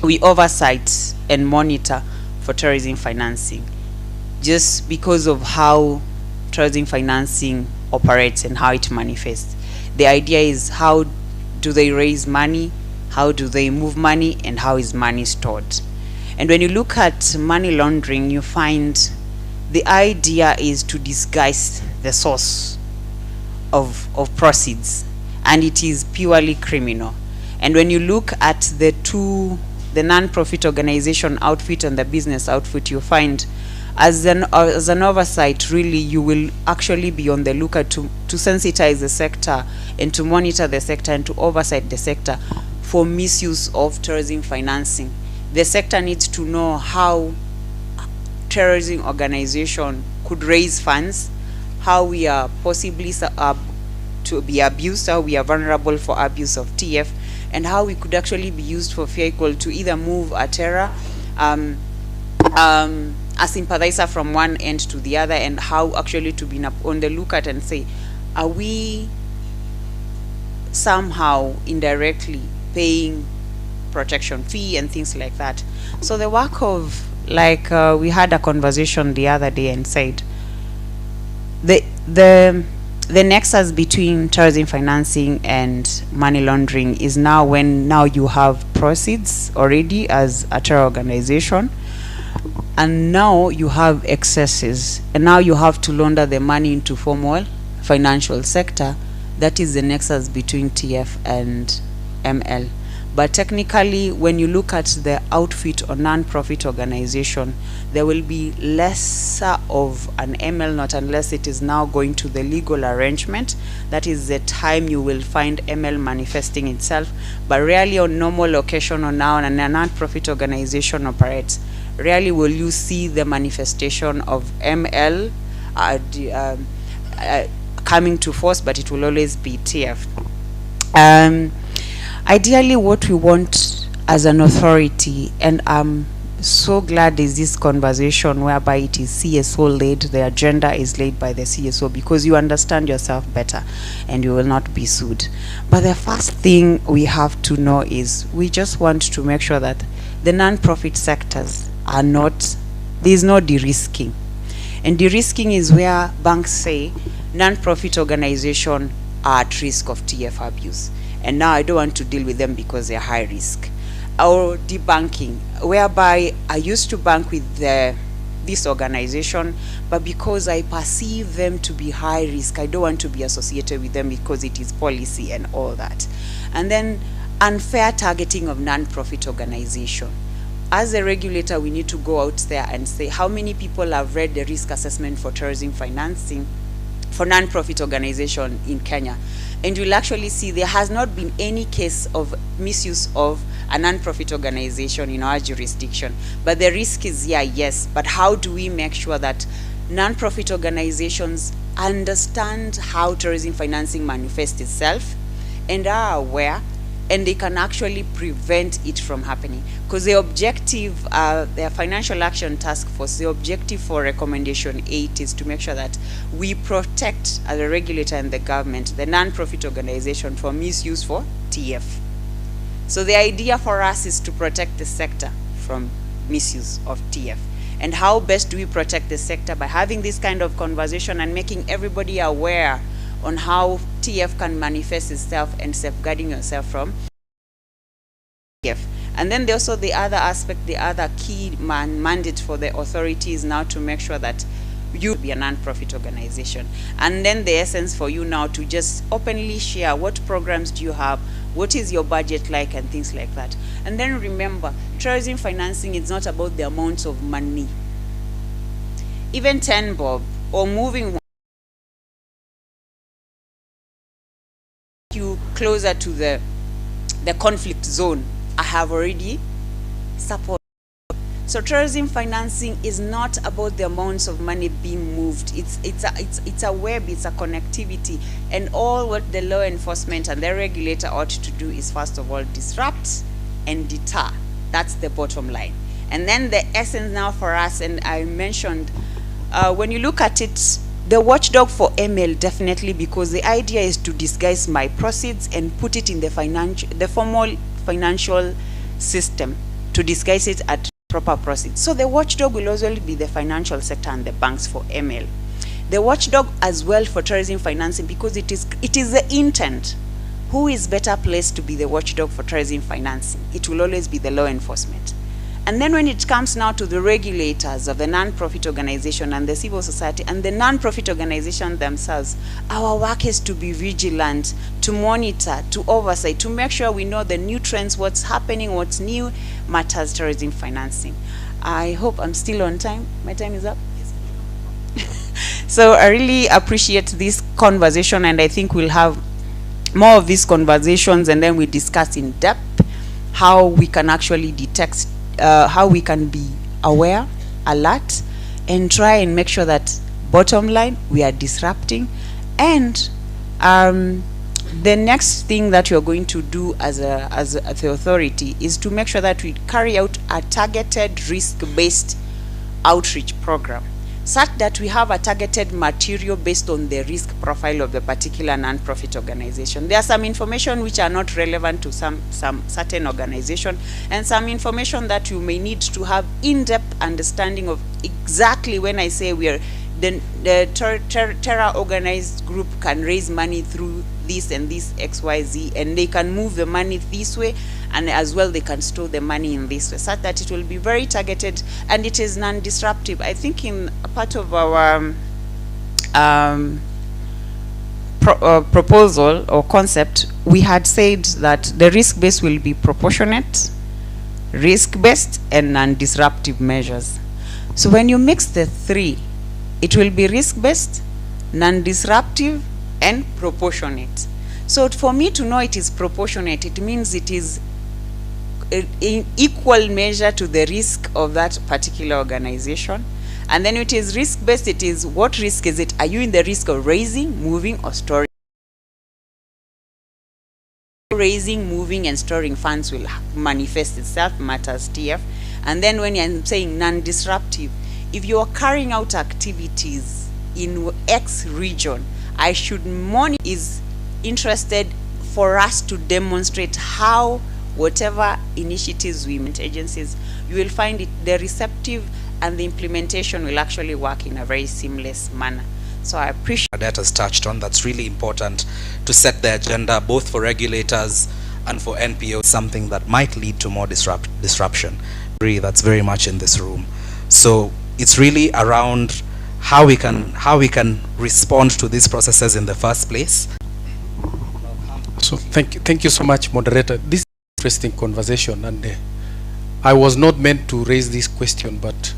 we oversight and monitor for tourism financing, just because of how tourism financing operates and how it manifests. The idea is, how do they raise money, how do they move money, and how is money stored? And when you look at money laundering, you find the idea is to disguise the source of proceeds, and it is purely criminal. And when you look at the non-profit organization outfit and the business outfit, you find as an oversight, really, you will actually be on the lookout to sensitize the sector and to monitor the sector and to oversight the sector for misuse of tourism financing. The sector needs to know how terrorism organization could raise funds, how we are possibly to be abused, how we are vulnerable for abuse of TF, and how we could actually be used for vehicle to either move a terror, a sympathizer from one end to the other, and how actually to be on the lookout and say, are we somehow indirectly paying protection fee and things like that. So the work of, like, we had a conversation the other day and said the nexus between tourism financing and money laundering is now when you have proceeds already as a terror organization, and now you have excesses, and now you have to launder the money into formal financial sector. That is the nexus between TF and ML. But technically, when you look at the outfit or non-profit organization, there will be lesser of an ML not unless it is now going to the legal arrangement. That is the time you will find ML manifesting itself. But rarely on normal location or now and a non-profit organization operates, rarely will you see the manifestation of ML coming to force, but it will always be TF. Ideally, what we want as an authority, and I'm so glad is this conversation whereby it is CSO led, the agenda is laid by the CSO, because you understand yourself better and you will not be sued. But the first thing we have to know is we just want to make sure that the non-profit sectors are not, there is no de-risking. And de-risking is where banks say non-profit organizations are at risk of TF abuse, and now I don't want to deal with them because they're high risk. Or debanking, whereby I used to bank with this organization, but because I perceive them to be high risk, I don't want to be associated with them because it is policy and all that. And then unfair targeting of non-profit organization. As a regulator, we need to go out there and say how many people have read the risk assessment for terrorism financing for non-profit organization in Kenya. And you'll actually see there has not been any case of misuse of a non-profit organization in our jurisdiction. But the risk is here, yes. But how do we make sure that non-profit organizations understand how terrorism financing manifests itself and are aware, and they can actually prevent it from happening? Because the objective, the Financial Action Task Force, the objective for Recommendation 8 is to make sure that we protect, as a regulator and the government, the non-profit organization for misuse for TF. So the idea for us is to protect the sector from misuse of TF. And how best do we protect the sector? By having this kind of conversation and making everybody aware on how TF can manifest itself and safeguarding yourself from TF. And then also the other aspect, the other key mandate for the authority is now to make sure that you be a non-profit organization. And then the essence for you now to just openly share what programs do you have, what is your budget like, and things like that. And then remember, terrorism financing is not about the amounts of money. Even 10 bob or moving you closer to the conflict zone, I have already supported. So terrorism financing is not about the amounts of money being moved. It's a web, it's a connectivity, and all what the law enforcement and the regulator ought to do is first of all disrupt and deter. That's the bottom line. And then the essence now for us, and I mentioned, when you look at it, the watchdog for ML definitely, because the idea is to disguise my proceeds and put it in the formal financial system to disguise it at proper proceeds. So the watchdog will also be the financial sector and the banks for ML. The watchdog as well for terrorism financing, because it is the intent. Who is better placed to be the watchdog for terrorism financing? It will always be the law enforcement. And then when it comes now to the regulators of the non-profit organization and the civil society and the non-profit organization themselves, our work is to be vigilant, to monitor, to oversight, to make sure we know the new trends, what's happening, what's new matters terrorism financing. I hope I'm still on time. My time is up. So I really appreciate this conversation, and I think we'll have more of these conversations, and then we discuss in depth how we can actually detect, how we can be aware, alert, and try and make sure that bottom line we are disrupting. And the next thing that you're going to do as the authority is to make sure that we carry out a targeted risk-based outreach program, such that we have a targeted material based on the risk profile of the particular non-profit organization. There are some information which are not relevant to some certain organization, and some information that you may need to have in-depth understanding of exactly when I say we are the terror organized group can raise money through this and this XYZ, and they can move the money this way, and as well they can store the money in this way, such that it will be very targeted and it is non-disruptive. I think in a part of our proposal or concept, we had said that the risk-based will be proportionate, risk-based, and non-disruptive measures. So when you mix the three, it will be risk-based, non-disruptive, and proportionate. So for me to know it is proportionate, it means it is in equal measure to the risk of that particular organization. And then it is risk-based, it is what risk is it? Are you in the risk of raising, moving, or storing? Raising, moving, and storing funds will manifest itself, matters TF. And then when I'm saying non-disruptive, if you are carrying out activities in X region, I should monitor is interested for us to demonstrate how whatever initiatives we meet agencies, you will find it the receptive and the implementation will actually work in a very seamless manner. So I appreciate that has touched on. That's really important to set the agenda both for regulators and for NPO, something that might lead to more disruption. That's very much in this room. So it's really around how we can respond to these processes in the first place. So thank you so much, moderator. This is an interesting conversation, and I was not meant to raise this question, but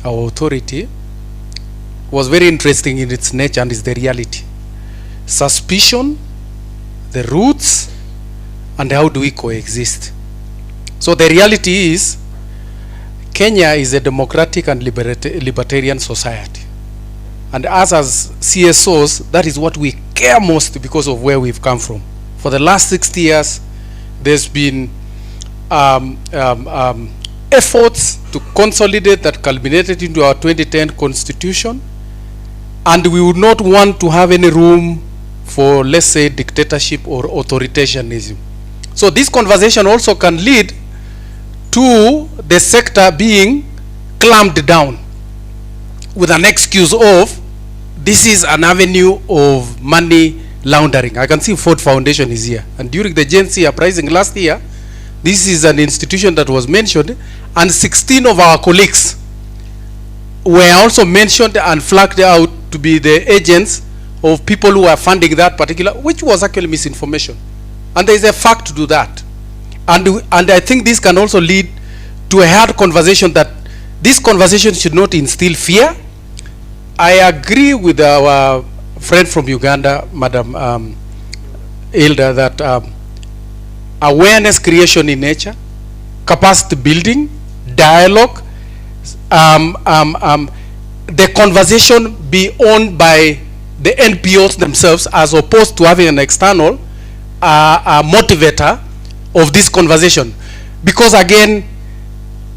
our authority was very interesting in its nature and is the reality. Suspicion, the roots, and how do we coexist. So the reality is, Kenya is a democratic and libertarian society. And us as CSOs, that is what we care most because of where we've come from. For the last 60 years, there's been efforts to consolidate that culminated into our 2010 constitution. And we would not want to have any room for, let's say, dictatorship or authoritarianism. So this conversation also can lead to the sector being clamped down with an excuse of this is an avenue of money laundering. I can see Ford Foundation is here. And during the Gen Z uprising last year, this is an institution that was mentioned, and 16 of our colleagues were also mentioned and flagged out to be the agents of people who are funding that particular, which was actually misinformation. And there is a fact to do that. And I think this can also lead to a hard conversation, that this conversation should not instill fear. I agree with our friend from Uganda, Madam Hilda, that awareness creation in nature, capacity building, dialogue, the conversation be owned by the NPOs themselves as opposed to having an external motivator of this conversation. Because again,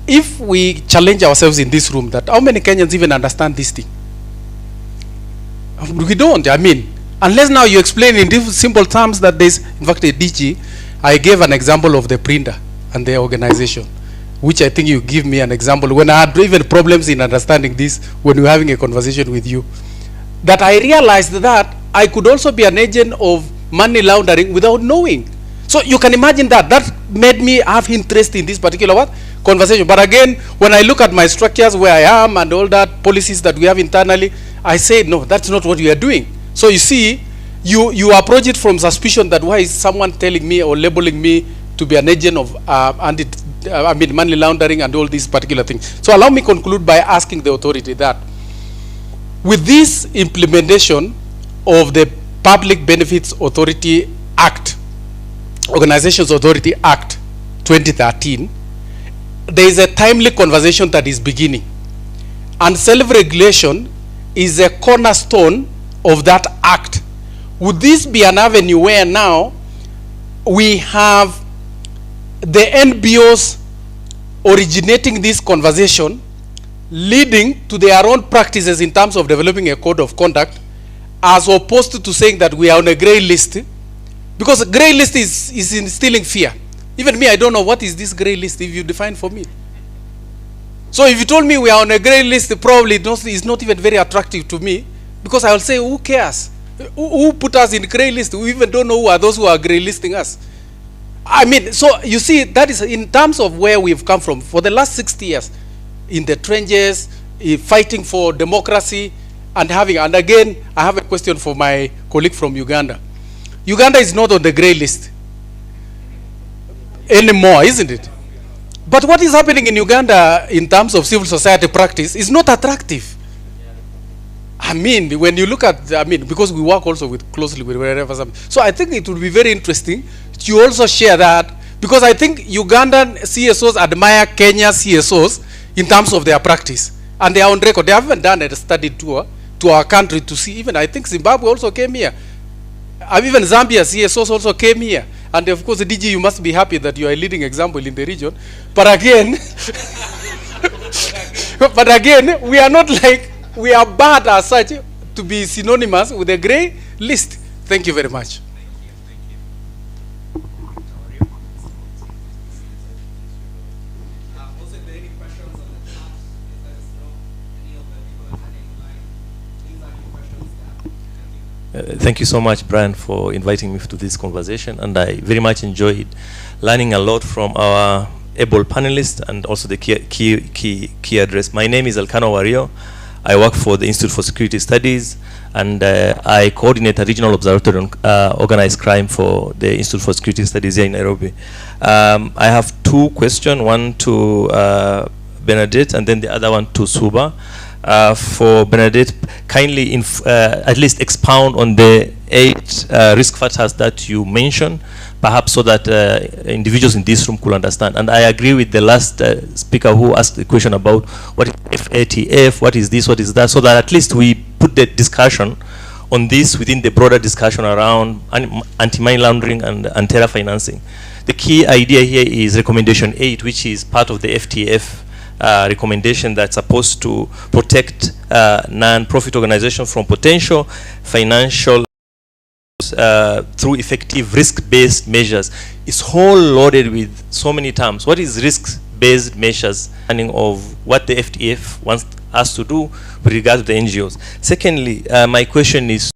if we challenge ourselves in this room, that how many Kenyans even understand this thing? We don't. I mean, unless now you explain in these simple terms that there's, in fact, a DG, I gave an example of the printer and the organization, which I think you give me an example when I had even problems in understanding this when we were having a conversation with you, that I realized that I could also be an agent of money laundering without knowing. So you can imagine that. That made me have interest in this particular conversation. But again, when I look at my structures where I am and all that policies that we have internally, I say, no, that's not what we are doing. So you see, you approach it from suspicion that why is someone telling me or labeling me to be an agent of money laundering and all these particular things. So allow me conclude by asking the authority that with this implementation of the Public Benefits Authority Act, Organizations Authority Act 2013, there is a timely conversation that is beginning. And self-regulation is a cornerstone of that act. Would this be an avenue where now we have the NBOs originating this conversation, leading to their own practices in terms of developing a code of conduct, as opposed to saying that we are on a gray list? Because a gray list is instilling fear. Even me, I don't know what is this gray list if you define for me. So if you told me we are on a gray list, probably it's not even very attractive to me, because I will say, who cares? Who put us in gray list? We even don't know who are those who are gray listing us. I mean, so you see, that is in terms of where we've come from. For the last 60 years, in the trenches, fighting for democracy and having, and again, I have a question for my colleague from Uganda. Uganda is not on the grey list anymore, isn't it? But what is happening in Uganda in terms of civil society practice is not attractive. I mean, when you look at, because we work also closely with wherever. So I think it would be very interesting to also share that, because I think Ugandan CSOs admire Kenya CSOs in terms of their practice. And they are on record. They haven't done a study tour to our country to see, even I think Zimbabwe also came here. Even Zambia CSOs also came here. And of course, DG, you must be happy that you are a leading example in the region. But again, we are not like, we are bad as such to be synonymous with the grey list. Thank you very much. Thank you so much, Brian, for inviting me to this conversation, and I very much enjoyed learning a lot from our able panelists and also the key address. My name is Elkano Wario. I work for the Institute for Security Studies, and I coordinate a regional observatory on organized crime for the Institute for Security Studies here in Nairobi. I have two questions, one to Bernadette and then the other one to Suba. For Bernadette, kindly at least expound on the 8 risk factors that you mentioned, perhaps so that individuals in this room could understand. And I agree with the last speaker who asked the question about what is FATF, what is this, what is that, so that at least we put the discussion on this within the broader discussion around anti-money laundering and terror financing. The key idea here is recommendation 8, which is part of the FTF recommendation that's supposed to protect non-profit organizations from potential financial through effective risk-based measures. It's whole loaded with so many terms. What is risk-based measures? And of what the FTF wants us to do with regard to the NGOs. Secondly, my question is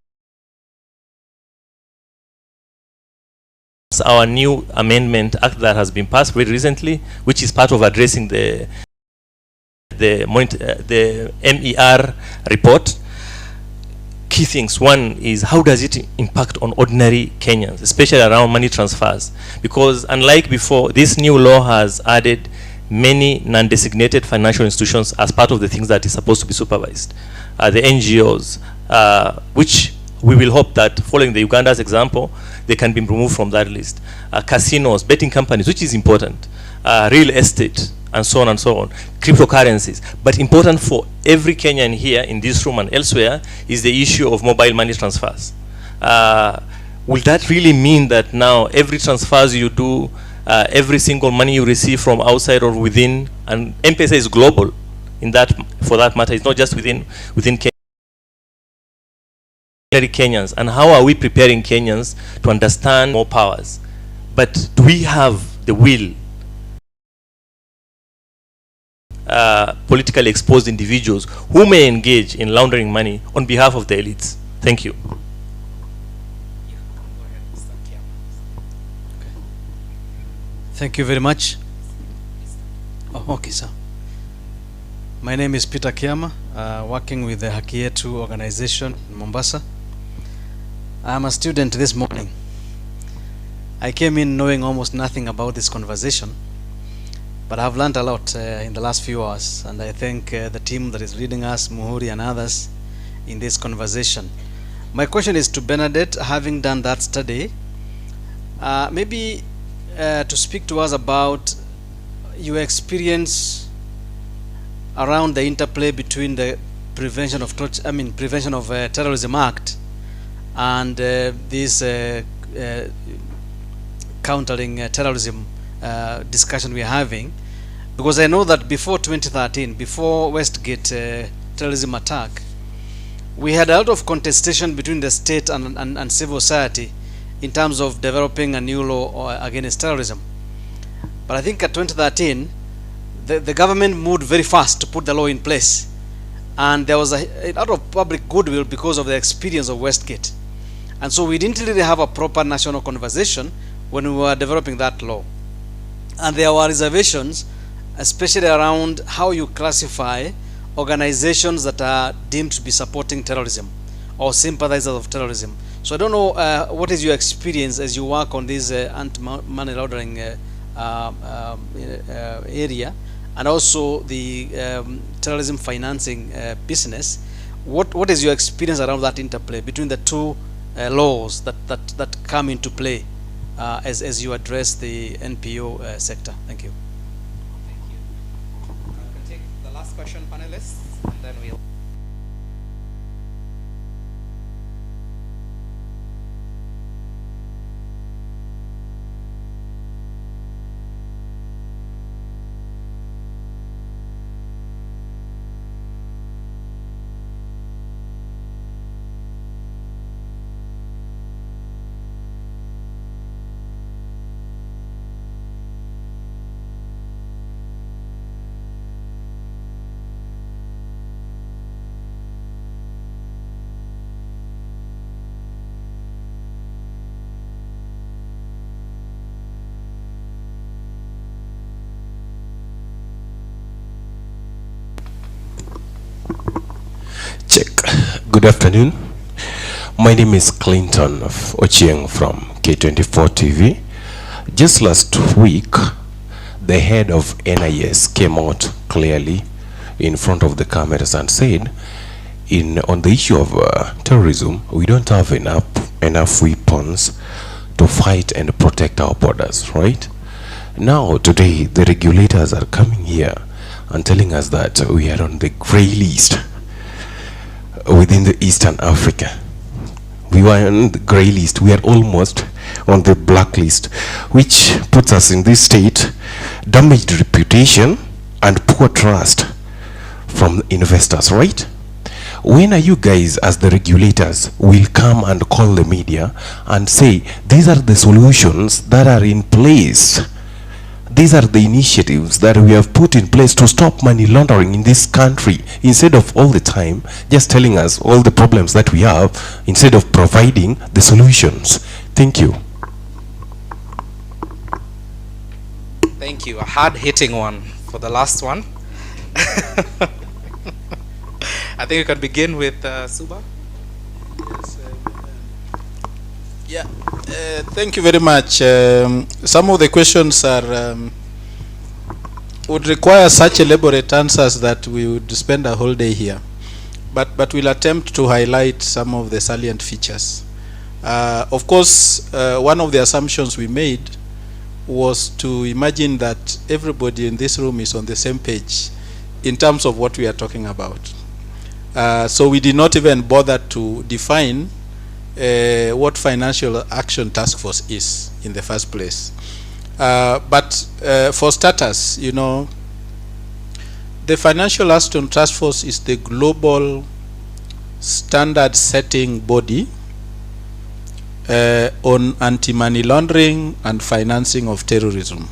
our new amendment act that has been passed very recently, which is part of addressing the MER report. Key things. One is, how does it impact on ordinary Kenyans, especially around money transfers? Because unlike before, this new law has added many non-designated financial institutions as part of the things that is supposed to be supervised. The NGOs, which we will hope that following the Uganda's example, they can be removed from that list. Casinos, betting companies, which is important, real estate, and so on and so on, cryptocurrencies. But important for every Kenyan here in this room and elsewhere is the issue of mobile money transfers. Will that really mean that now every transfers you do, every single money you receive from outside or within, and M-Pesa is global in that, for that matter, it's not just within Kenyans, and how are we preparing Kenyans to understand more powers? But do we have the will? Politically exposed individuals who may engage in laundering money on behalf of the elites. Thank you. Thank you very much. Oh, okay, sir. My name is Peter Kiama, working with the Haki Yetu organization in Mombasa. I'm a student this morning. I came in knowing almost nothing about this conversation, but I've learned a lot in the last few hours, and I thank the team that is leading us, Muhuri and others, in this conversation. My question is to Bernadette, having done that study, maybe to speak to us about your experience around the interplay between the Prevention of Terrorism Act and this countering terrorism discussion we're having, because I know that before 2013, before Westgate terrorism attack, we had a lot of contestation between the state and civil society in terms of developing a new law against terrorism. But I think at 2013, the government moved very fast to put the law in place, and there was a lot of public goodwill because of the experience of Westgate. And so we didn't really have a proper national conversation when we were developing that law. And there were reservations, especially around how you classify organizations that are deemed to be supporting terrorism or sympathizers of terrorism. So I don't know what is your experience as you work on this anti-money laundering area, and also the terrorism financing business. What is your experience around that interplay between the two laws that come into play as you address the NPO sector? Thank you. Thank you. We can take the last question, panelists, and then we'll. Check. Good afternoon. My name is Clinton of Ochieng from K24 TV. Just last week, the head of NIS came out clearly in front of the cameras and said, on the issue of terrorism, we don't have enough weapons to fight and protect our borders, right? Now, today, the regulators are coming here and telling us that we are on the grey list within the Eastern Africa. We were on the grey list. We are almost on the black list, which puts us in this state, damaged reputation and poor trust from investors, right? When are you guys, as the regulators, will come and call the media and say, these are the solutions that are in place? These are the initiatives that we have put in place to stop money laundering in this country, instead of all the time just telling us all the problems that we have, instead of providing the solutions. Thank you. Thank you. A hard-hitting one for the last one. I think we can begin with Suba. Yes, thank you very much. Some of the questions are would require such elaborate answers that we would spend a whole day here. But we'll attempt to highlight some of the salient features. Of course, one of the assumptions we made was to imagine that everybody in this room is on the same page in terms of what we are talking about. So we did not even bother to define what Financial Action Task Force is in the first place. But for starters, you know, the Financial Action Task Force is the global standard setting body on anti-money laundering and financing of terrorism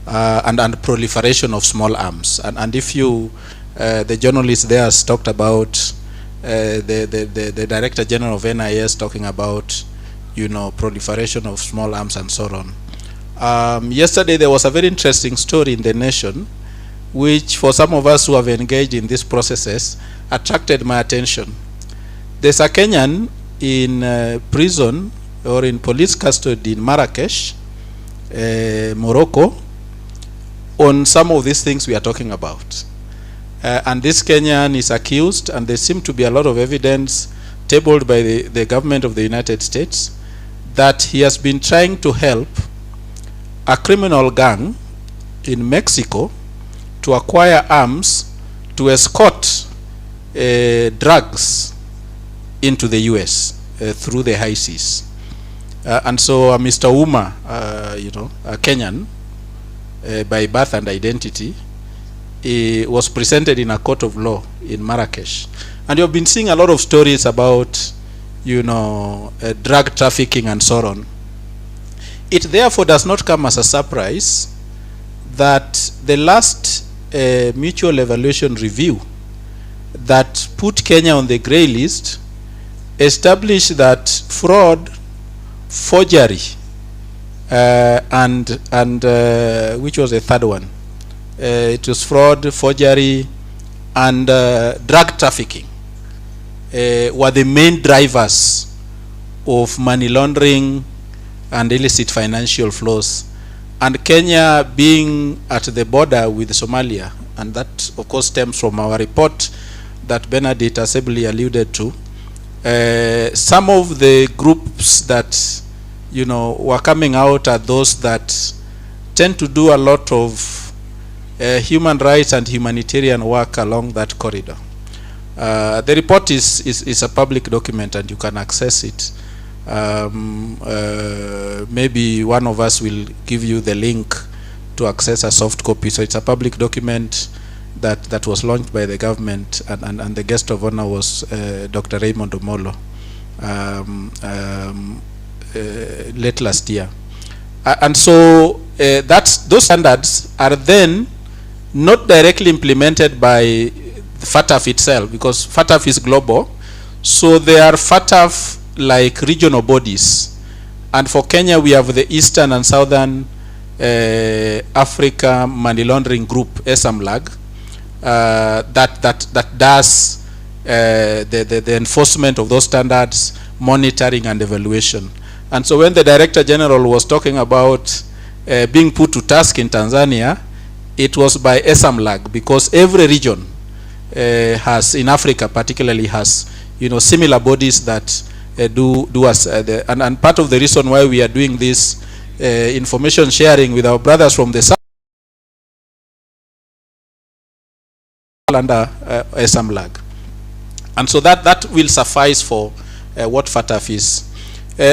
and proliferation of small arms. And if you, the journalist there has talked about the Director General of NIS talking about, you know, proliferation of small arms and so on. Yesterday there was a very interesting story in The Nation, which for some of us who have engaged in these processes attracted my attention. There's a Kenyan in prison or in police custody in Marrakesh, Morocco, on some of these things we are talking about. And this Kenyan is accused, and there seems to be a lot of evidence tabled by the government of the United States that he has been trying to help a criminal gang in Mexico to acquire arms to escort drugs into the US through the high seas. And so Mr. Uma, you know, a Kenyan by birth and identity, was presented in a court of law in Marrakesh. And you've been seeing a lot of stories about, you know, drug trafficking and so on. It therefore does not come as a surprise that the last mutual evaluation review that put Kenya on the grey list established that fraud, forgery, and which was the third one? It was fraud, forgery, and drug trafficking were the main drivers of money laundering and illicit financial flows. And Kenya being at the border with Somalia, and that of course stems from our report that Benedict Assembly alluded to, some of the groups that were coming out are those that tend to do a lot of human rights and humanitarian work along that corridor. The report is a public document and you can access it. Maybe one of us will give you the link to access a soft copy. So it's a public document that was launched by the government, and the guest of honor was Dr. Raymond Omolo late last year. And so those standards are then not directly implemented by FATF itself, because FATF is global. So they are FATF like regional bodies. And for Kenya, we have the Eastern and Southern Africa Money Laundering Group, ESAMLAG, that does the enforcement of those standards, monitoring and evaluation. And so when the Director General was talking about being put to task in Tanzania, it was by ESAMLAG, because every region has, in Africa particularly, has similar bodies that do us, and part of the reason why we are doing this information sharing with our brothers from the South under ESAMLAG. And so that will suffice for what FATF is.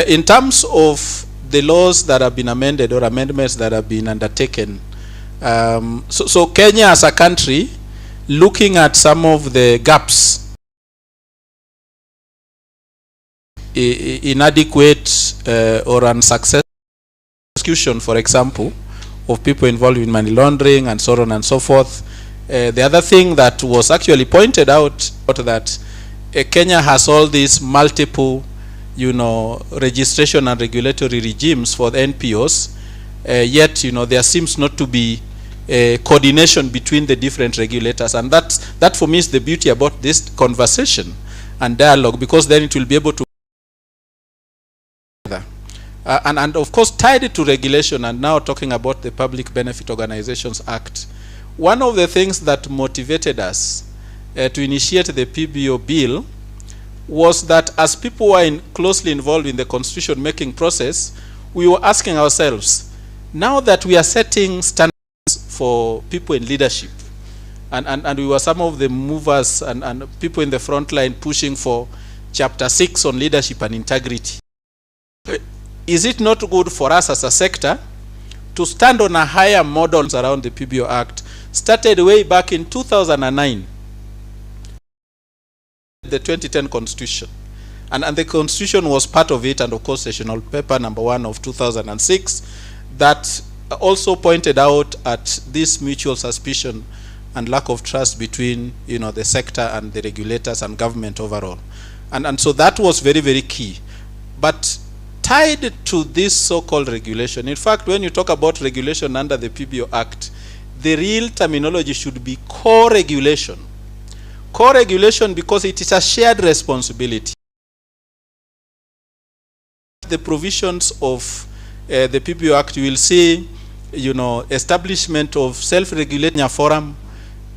In terms of the laws that have been amended or amendments that have been undertaken, so Kenya as a country, looking at some of the gaps, inadequate or unsuccessful prosecution, for example, of people involved in money laundering and so on and so forth. The other thing that was actually pointed out that Kenya has all these multiple, registration and regulatory regimes for the NPOs, yet, there seems not to be coordination between the different regulators, and that for me is the beauty about this conversation and dialogue, because then it will be able to and of course tied to regulation, and now talking about the Public Benefit Organizations Act. One of the things that motivated us to initiate the PBO bill was that as people were closely involved in the constitution making process, we were asking ourselves, now that we are setting standards for people in leadership, and we were some of the movers and people in the front line pushing for Chapter 6 on leadership and integrity, is it not good for us as a sector to stand on a higher model around the PBO Act, started way back in 2009, the 2010 Constitution. And the Constitution was part of it, and of course Sessional Paper number 1 of 2006, that also pointed out at this mutual suspicion and lack of trust between the sector and the regulators and government overall. And so that was very, very key. But tied to this so-called regulation, in fact, when you talk about regulation under the PBO Act, the real terminology should be co-regulation. Co-regulation because it is a shared responsibility. The provisions of the PBO Act, you will see, establishment of self-regulating forum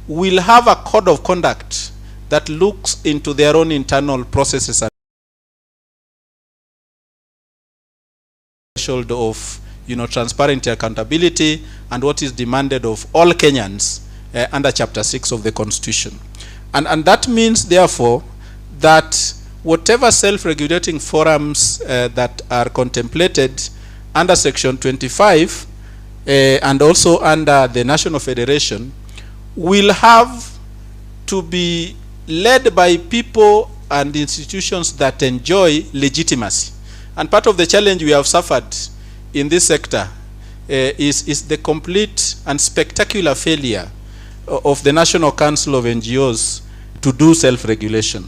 will have a code of conduct that looks into their own internal processes and threshold of transparency, accountability, and what is demanded of all Kenyans under Chapter 6 of the Constitution. And that means, therefore, that whatever self-regulating forums that are contemplated under Section 25 and also under the National Federation will have to be led by people and institutions that enjoy legitimacy. And part of the challenge we have suffered in this sector is the complete and spectacular failure of the National Council of NGOs to do self-regulation.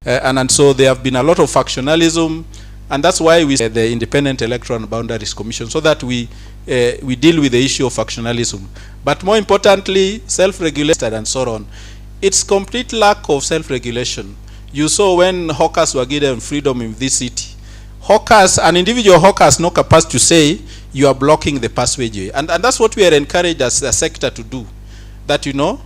And so there have been a lot of factionalism, and that's why we the Independent Electoral and Boundaries Commission, so that we deal with the issue of factionalism. But more importantly, self-regulated and so on. it's complete lack of self-regulation. You saw when hawkers were given freedom in this city. Hawkers, an individual hawker has no capacity to say you are blocking the passageway. And that's what we are encouraged as a sector to do. That, you know,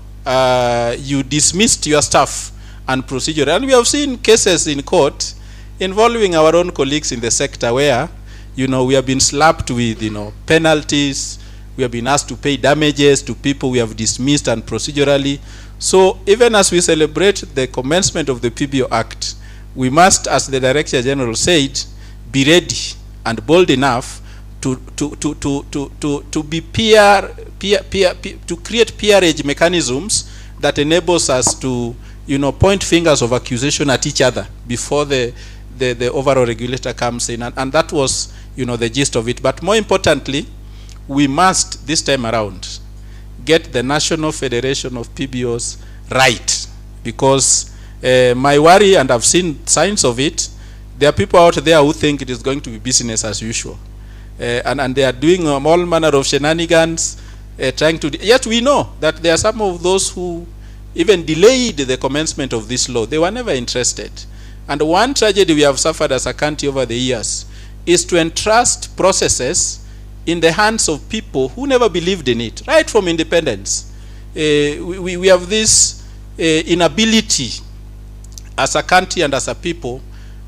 you dismissed your staff and procedure. And we have seen cases in court involving our own colleagues in the sector where, you know, we have been slapped with, you know, penalties. We have been asked to pay damages to people we have dismissed and procedurally. So even as we celebrate the commencement of the PBO Act, we must, as the Director General said, be ready and bold enough to be to create peerage mechanisms that enables us to, you know, point fingers of accusation at each other before the overall regulator comes in, and that was, you know, the gist of it. But more importantly, we must this time around get the National Federation of PBOs right, because my worry, and I've seen signs of it, there are people out there who think it is going to be business as usual. And they are doing all manner of shenanigans, trying to... Yet we know that there are some of those who even delayed the commencement of this law. They were never interested. And one tragedy we have suffered as a country over the years is to entrust processes in the hands of people who never believed in it, right from independence. We have this inability as a country and as a people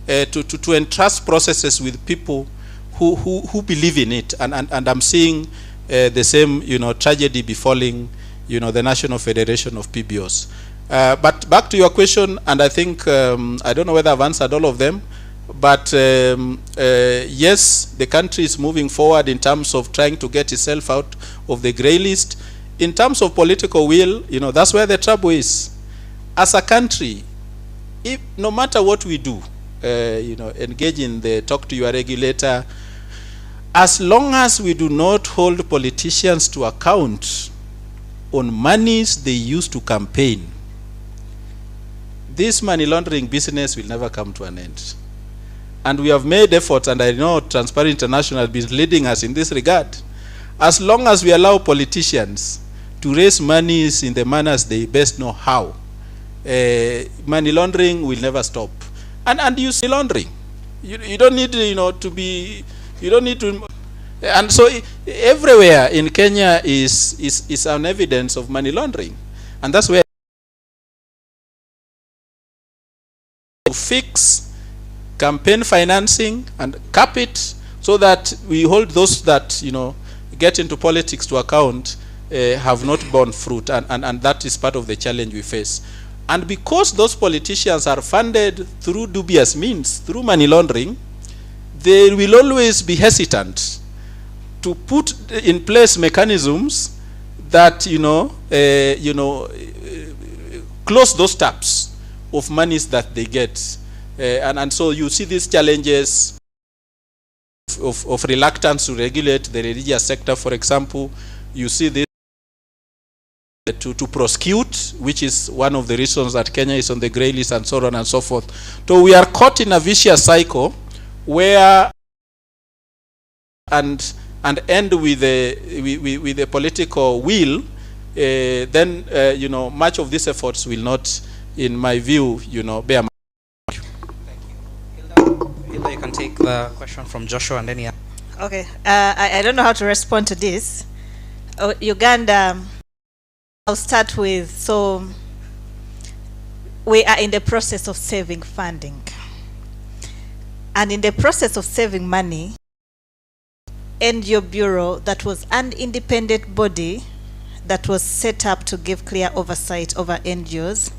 to entrust processes with people who believe in it, and I'm seeing the same, you know, tragedy befalling, you know, the National Federation of PBOs. But back to your question, and I think I don't know whether I've answered all of them, but yes, the country is moving forward in terms of trying to get itself out of the grey list. In terms of political will, you know, that's where the trouble is. As a country, if no matter what we do, you know, engage in the talk to your regulator, as long as we do not hold politicians to account on monies they use to campaign, this money laundering business will never come to an end. And we have made efforts, and I know Transparency International has been leading us in this regard. As long as we allow politicians to raise monies in the manners they best know how, money laundering will never stop. And you see laundering. You don't need, you know, to be, you don't need to, and so everywhere in Kenya is an evidence of money laundering. And that's where to fix campaign financing and cap it so that we hold those that, you know, get into politics to account have not borne fruit, and that is part of the challenge we face. And because those politicians are funded through dubious means, through money laundering, they will always be hesitant to put in place mechanisms that, close those taps of monies that they get. And so you see these challenges of reluctance to regulate the religious sector, for example. You see this to prosecute, which is one of the reasons that Kenya is on the grey list, and so on and so forth. So we are caught in a vicious cycle where and end with the political will, then much of these efforts will not, in my view, bear. Hilda, you can take the question from Joshua and then Okay, I don't know how to respond to this. Uganda, I'll start with, so we are in the process of saving funding. And in the process of saving money, NGO Bureau, that was an independent body that was set up to give clear oversight over NGOs,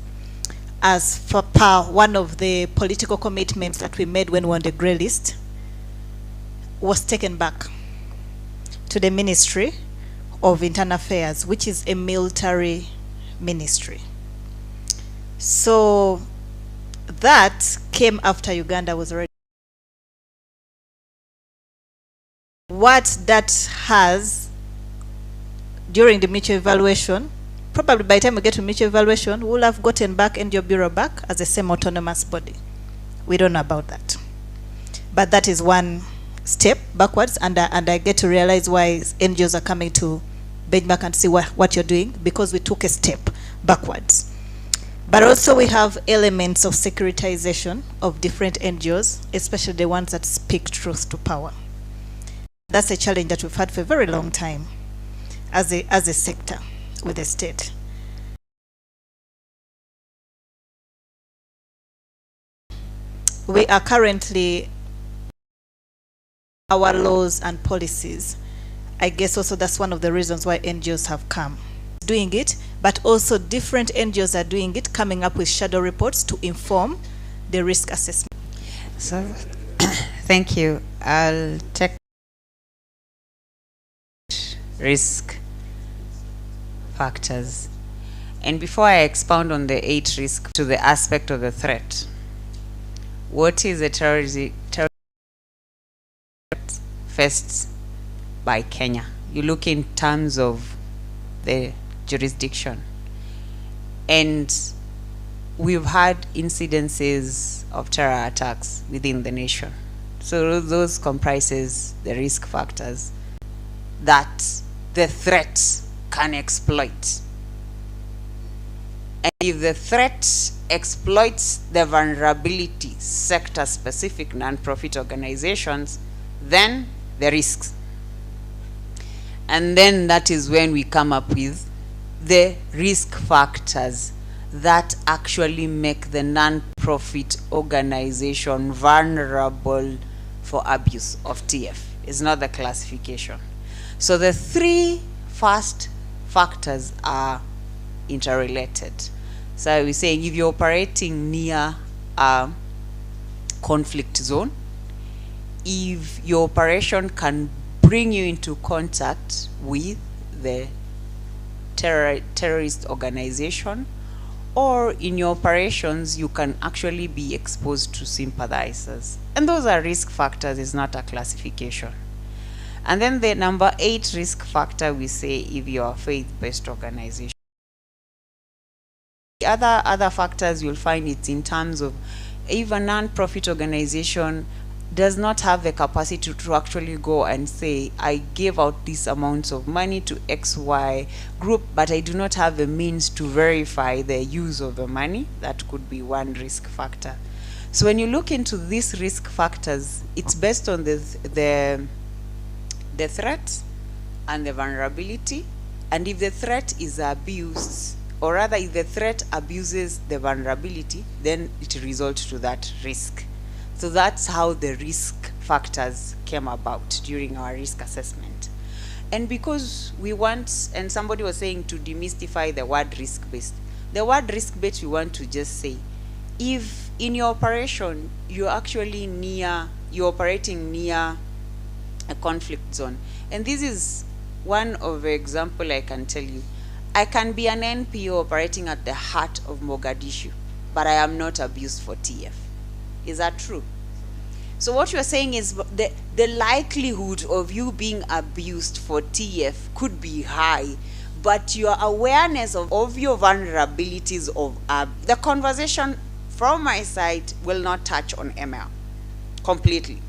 as for one of the political commitments that we made when we were on the grey list, was taken back to the Ministry of Internal Affairs, which is a military ministry. So that came after Uganda was already. What that has during the mutual evaluation, probably by the time we get to mutual evaluation, we'll have gotten back NGO Bureau back as a semi-autonomous body. We don't know about that. But that is one step backwards, and I get to realize why NGOs are coming to benchmark and see what you're doing, because we took a step backwards. But also we have elements of securitization of different NGOs, especially the ones that speak truth to power. That's a challenge that we've had for a very long time as a sector with the state. We are currently, our laws and policies, I guess also that's one of the reasons why NGOs have come doing it, but also different NGOs are doing it, coming up with shadow reports to inform the risk assessment. So, thank you. I'll take risk factors. And before I expound on the 8 risks to the aspect of the threat, what is a terrorism faced by Kenya? You look in terms of the jurisdiction. And we've had incidences of terror attacks within the nation. So those comprises the risk factors that the threat can exploit. And if the threat exploits the vulnerability, sector-specific non-profit organizations, then the risks. And then that is when we come up with the risk factors that actually make the non-profit organization vulnerable for abuse of TF. It's not the classification. So the 3 first factors are interrelated. So we're saying if you're operating near a conflict zone, if your operation can bring you into contact with the terrorist organization, or in your operations you can actually be exposed to sympathizers. And those are risk factors, it's not a classification. And then the number 8 risk factor, we say if you're a faith-based organization. The other factors you'll find it's in terms of if a non-profit organization does not have the capacity to actually go and say, I gave out this amount of money to XY group, but I do not have the means to verify the use of the money. That could be one risk factor. So when you look into these risk factors, it's based on the threat and the vulnerability. And if the threat is abused, or rather if the threat abuses the vulnerability, then it results to that risk. So that's how the risk factors came about during our risk assessment. And because we want, and somebody was saying to demystify the word risk-based, the word risk-based we want to just say, if in your operation you're actually you're operating near a conflict zone, and this is one of the example I can tell you, I can be an NPO operating at the heart of Mogadishu, but I am not abused for TF. Is that true? So what you're saying is the likelihood of you being abused for TF could be high, but your awareness of your vulnerabilities of the conversation from my side will not touch on ML completely.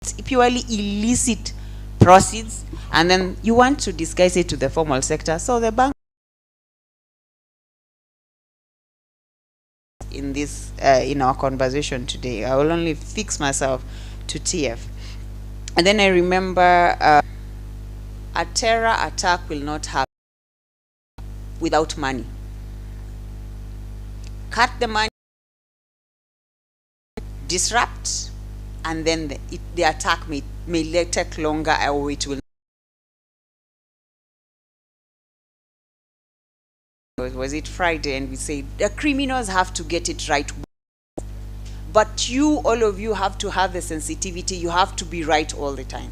It's purely illicit proceeds, and then you want to disguise it to the formal sector. So the bank in this in our conversation today, I will only fix myself to TF. And then I remember a terror attack will not happen without money. Cut the money, disrupt, and then the attack may take longer, or it will. Was it Friday? And we said the criminals have to get it right, but all of you have to have the sensitivity. You have to be right all the time.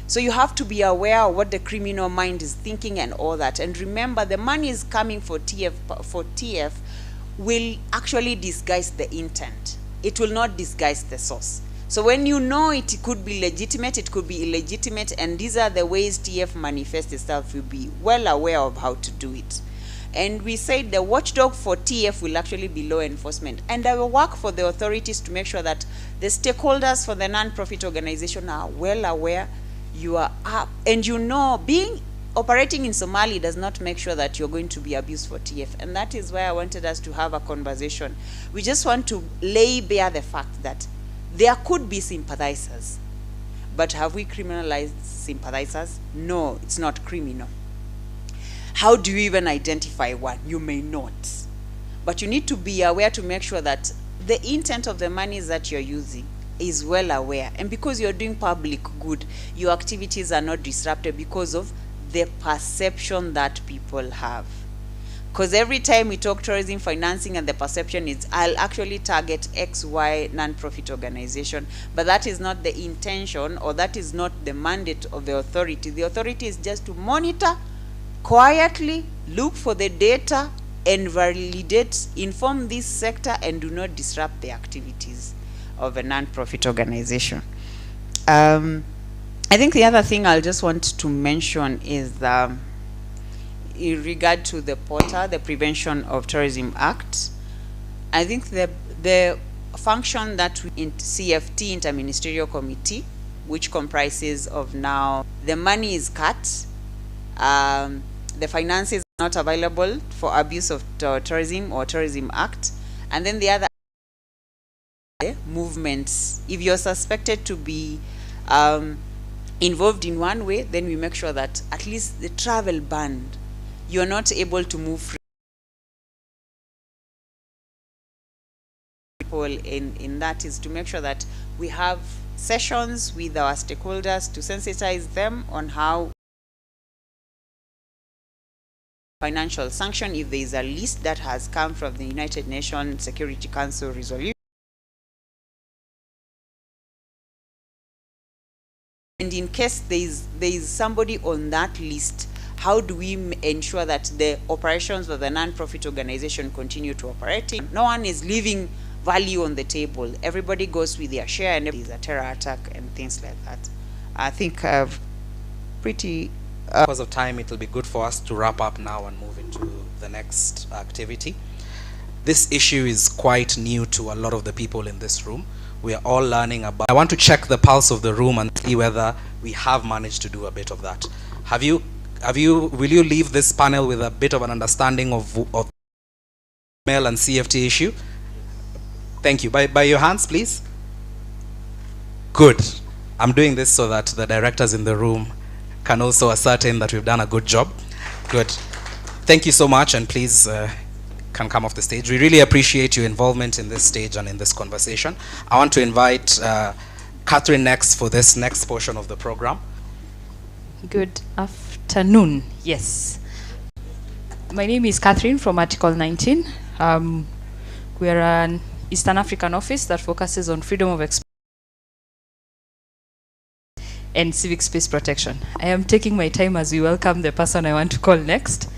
So you have to be aware of what the criminal mind is thinking and all that. And remember, the money is coming for TF will actually disguise the intent. It will not disguise the source. So when you know it could be legitimate, it could be illegitimate, and these are the ways TF manifests itself, you'll be well aware of how to do it. And we said the watchdog for TF will actually be law enforcement. And I will work for the authorities to make sure that the stakeholders for the non-profit organization are well aware, you are up, and you know, being operating in Somali does not make sure that you're going to be abused for TF. And that is why I wanted us to have a conversation. We just want to lay bare the fact that there could be sympathizers. But have we criminalized sympathizers? No, it's not criminal. How do you even identify one? You may not. But you need to be aware to make sure that the intent of the monies that you're using is well aware. And because you're doing public good, your activities are not disrupted because of the perception that people have. Because every time we talk tourism financing and the perception is, I'll actually target XY non-profit organization, but that is not the intention, or that is not the mandate of the authority. The authority is just to monitor, quietly look for the data and validate, inform this sector, and do not disrupt the activities of a non-profit organization. I think the other thing I'll just want to mention is in regard to the POTA, the Prevention of Terrorism Act. I think the function that we in CFT, Interministerial Committee, which comprises of now, the money is cut, the finances are not available for abuse of tourism or Tourism Act, and then the other movements. If you're suspected to be involved in one way, then we make sure that at least the travel ban, you're not able to move free. People in that is to make sure that we have sessions with our stakeholders to sensitize them on how financial sanction, if there is a list that has come from the United Nations Security Council resolution. And in case there is somebody on that list, how do we ensure that the operations of the non-profit organization continue to operate? No one is leaving value on the table. Everybody goes with their share, and there's a terror attack and things like that. I think because of time, it will be good for us to wrap up now and move into the next activity. This issue is quite new to a lot of the people in this room. We are all learning about. I want to check the pulse of the room and see whether we have managed to do a bit of that. Will you leave this panel with a bit of an understanding of mail and CFT issue? Thank you. By your hands, please. Good. I'm doing this so that the directors in the room can also ascertain that we've done a good job. Good. Thank you so much, and please can come off the stage. We really appreciate your involvement in this stage and in this conversation. I want to invite Catherine next for this next portion of the program. Good afternoon. Yes. My name is Catherine from Article 19. We are an Eastern African office that focuses on freedom of expression and civic space protection. I am taking my time as we welcome the person I want to call next.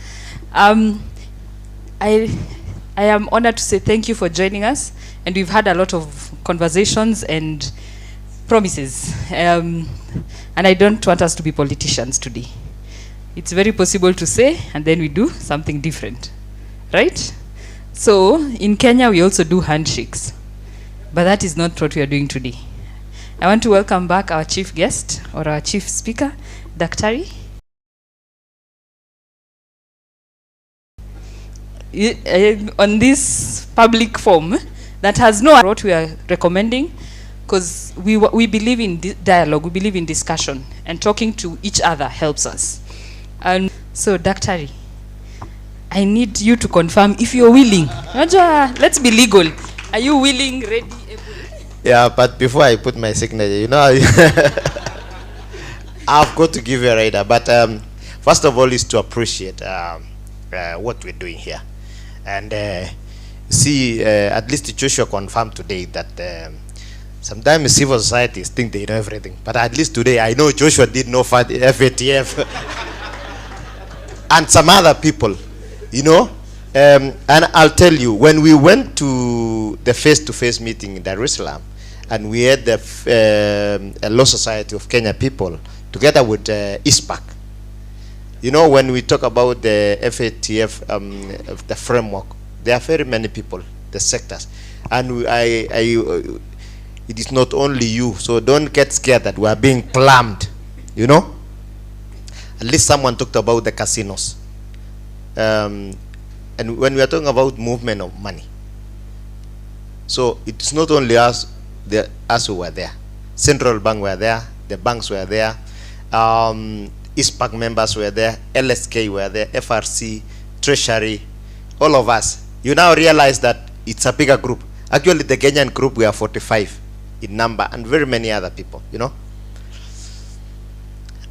I am honored to say thank you for joining us, and we've had a lot of conversations and promises, and I don't want us to be politicians today. It's very possible to say and then we do something different, right? So in Kenya we also do handshakes, but that is not what we are doing today. I want to welcome back our chief guest, or our chief speaker, Daktari. On this public forum that has no what we are recommending, because we believe in dialogue, we believe in discussion, and talking to each other helps us. And so, Daktari, I need you to confirm if you're willing. Let's be legal. Are you willing, ready, able? Yeah, but before I put my signature, you know, I've got to give you a rider. But first of all, is to appreciate what we're doing here. And see, at least Joshua confirmed today that sometimes civil societies think they know everything. But at least today, I know Joshua did know FATF and some other people, you know. And I'll tell you, when we went to the face-to-face meeting in Dar es Salaam, and we had the Law Society of Kenya people together with ISPAC, you know, when we talk about the FATF, the framework, there are very many people, the sectors, and it is not only you, so don't get scared that we are being plummed, you know. At least someone talked about the casinos. And when we are talking about movement of money, so it's not only us who were there. Central Bank were there, the banks were there, ISPAC members were there, LSK were there, FRC, Treasury, all of us. You now realize that it's a bigger group. Actually, the Kenyan group, we are 45 in number, and very many other people, you know.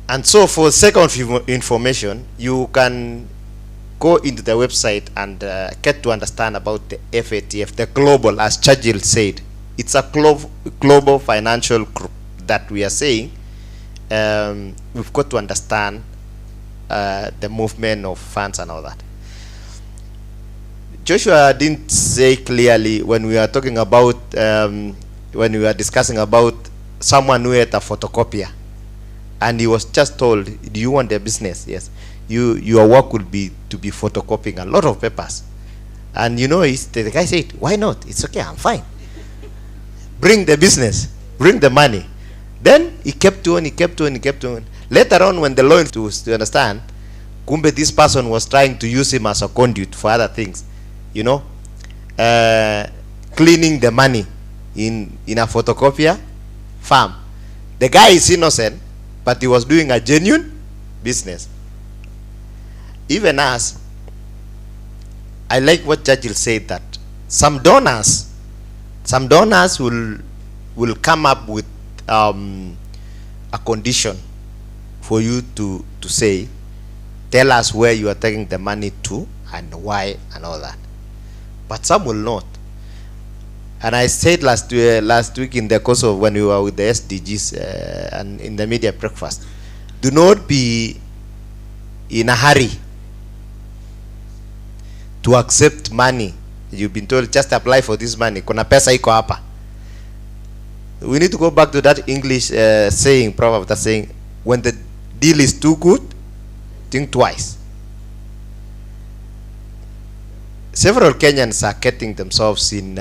And so for sake of information, you can go into the website and get to understand about the FATF, the global, as Churchill said. It's a global financial group that we are saying. We've got to understand the movement of funds and all that. Joshua didn't say clearly when we are talking about, when we were discussing about someone who had a photocopier, and he was just told, do you want a business? Yes. Your work will be to be photocopying a lot of papers. And you know, the guy said, why not? It's okay, I'm fine. Bring the business, bring the money. Then he kept on. Later on, when the law to understand, kumbe this person was trying to use him as a conduit for other things, you know, cleaning the money in a photocopier farm. The guy is innocent, but he was doing a genuine business. Even as, I like what Churchill said, that some donors will come up with a condition for you to say, tell us where you are taking the money to and why and all that. But some will not. And I said last week in the course of when we were with the SDGs and in the media breakfast, do not be in a hurry to accept money. You've been told, just apply for this money. Kuna pesa iko hapa. We need to go back to that English saying, proverb that's saying, when the deal is too good, think twice. Several Kenyans are getting themselves in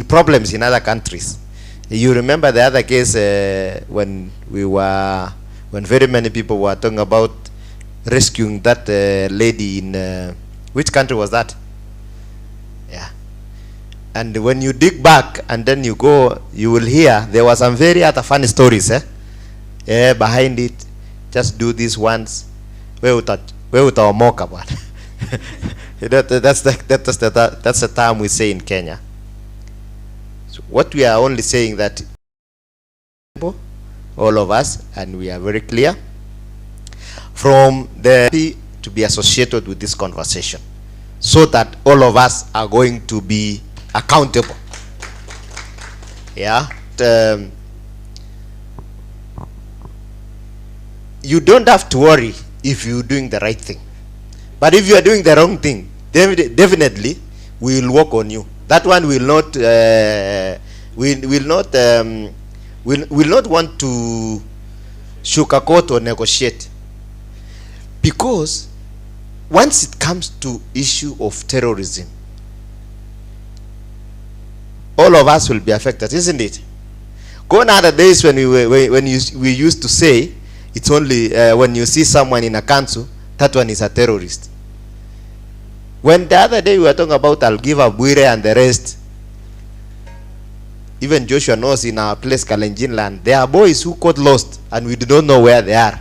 problems in other countries. You remember the other case when very many people were talking about rescuing that lady in which country was that? Yeah. And when you dig back and then you go, you will hear there were some very other funny stories behind it. Just do this once. Where utaomoka bwana. That's the term we say in Kenya. So what we are only saying that all of us, and we are very clear from the to be associated with this conversation, so that all of us are going to be accountable. Yeah. You don't have to worry if you're doing the right thing. But if you are doing the wrong thing, definitely we will work on you. That one will not will not want to sugarcoat or negotiate. Because once it comes to issue of terrorism, all of us will be affected, isn't it? Gone are the days when we used to say it's only when you see someone in a council, that one is a terrorist. When the other day we were talking about Algiva, Buire and the rest, even Joshua knows in our place, Kalenjin land, there are boys who got lost and we do not know where they are.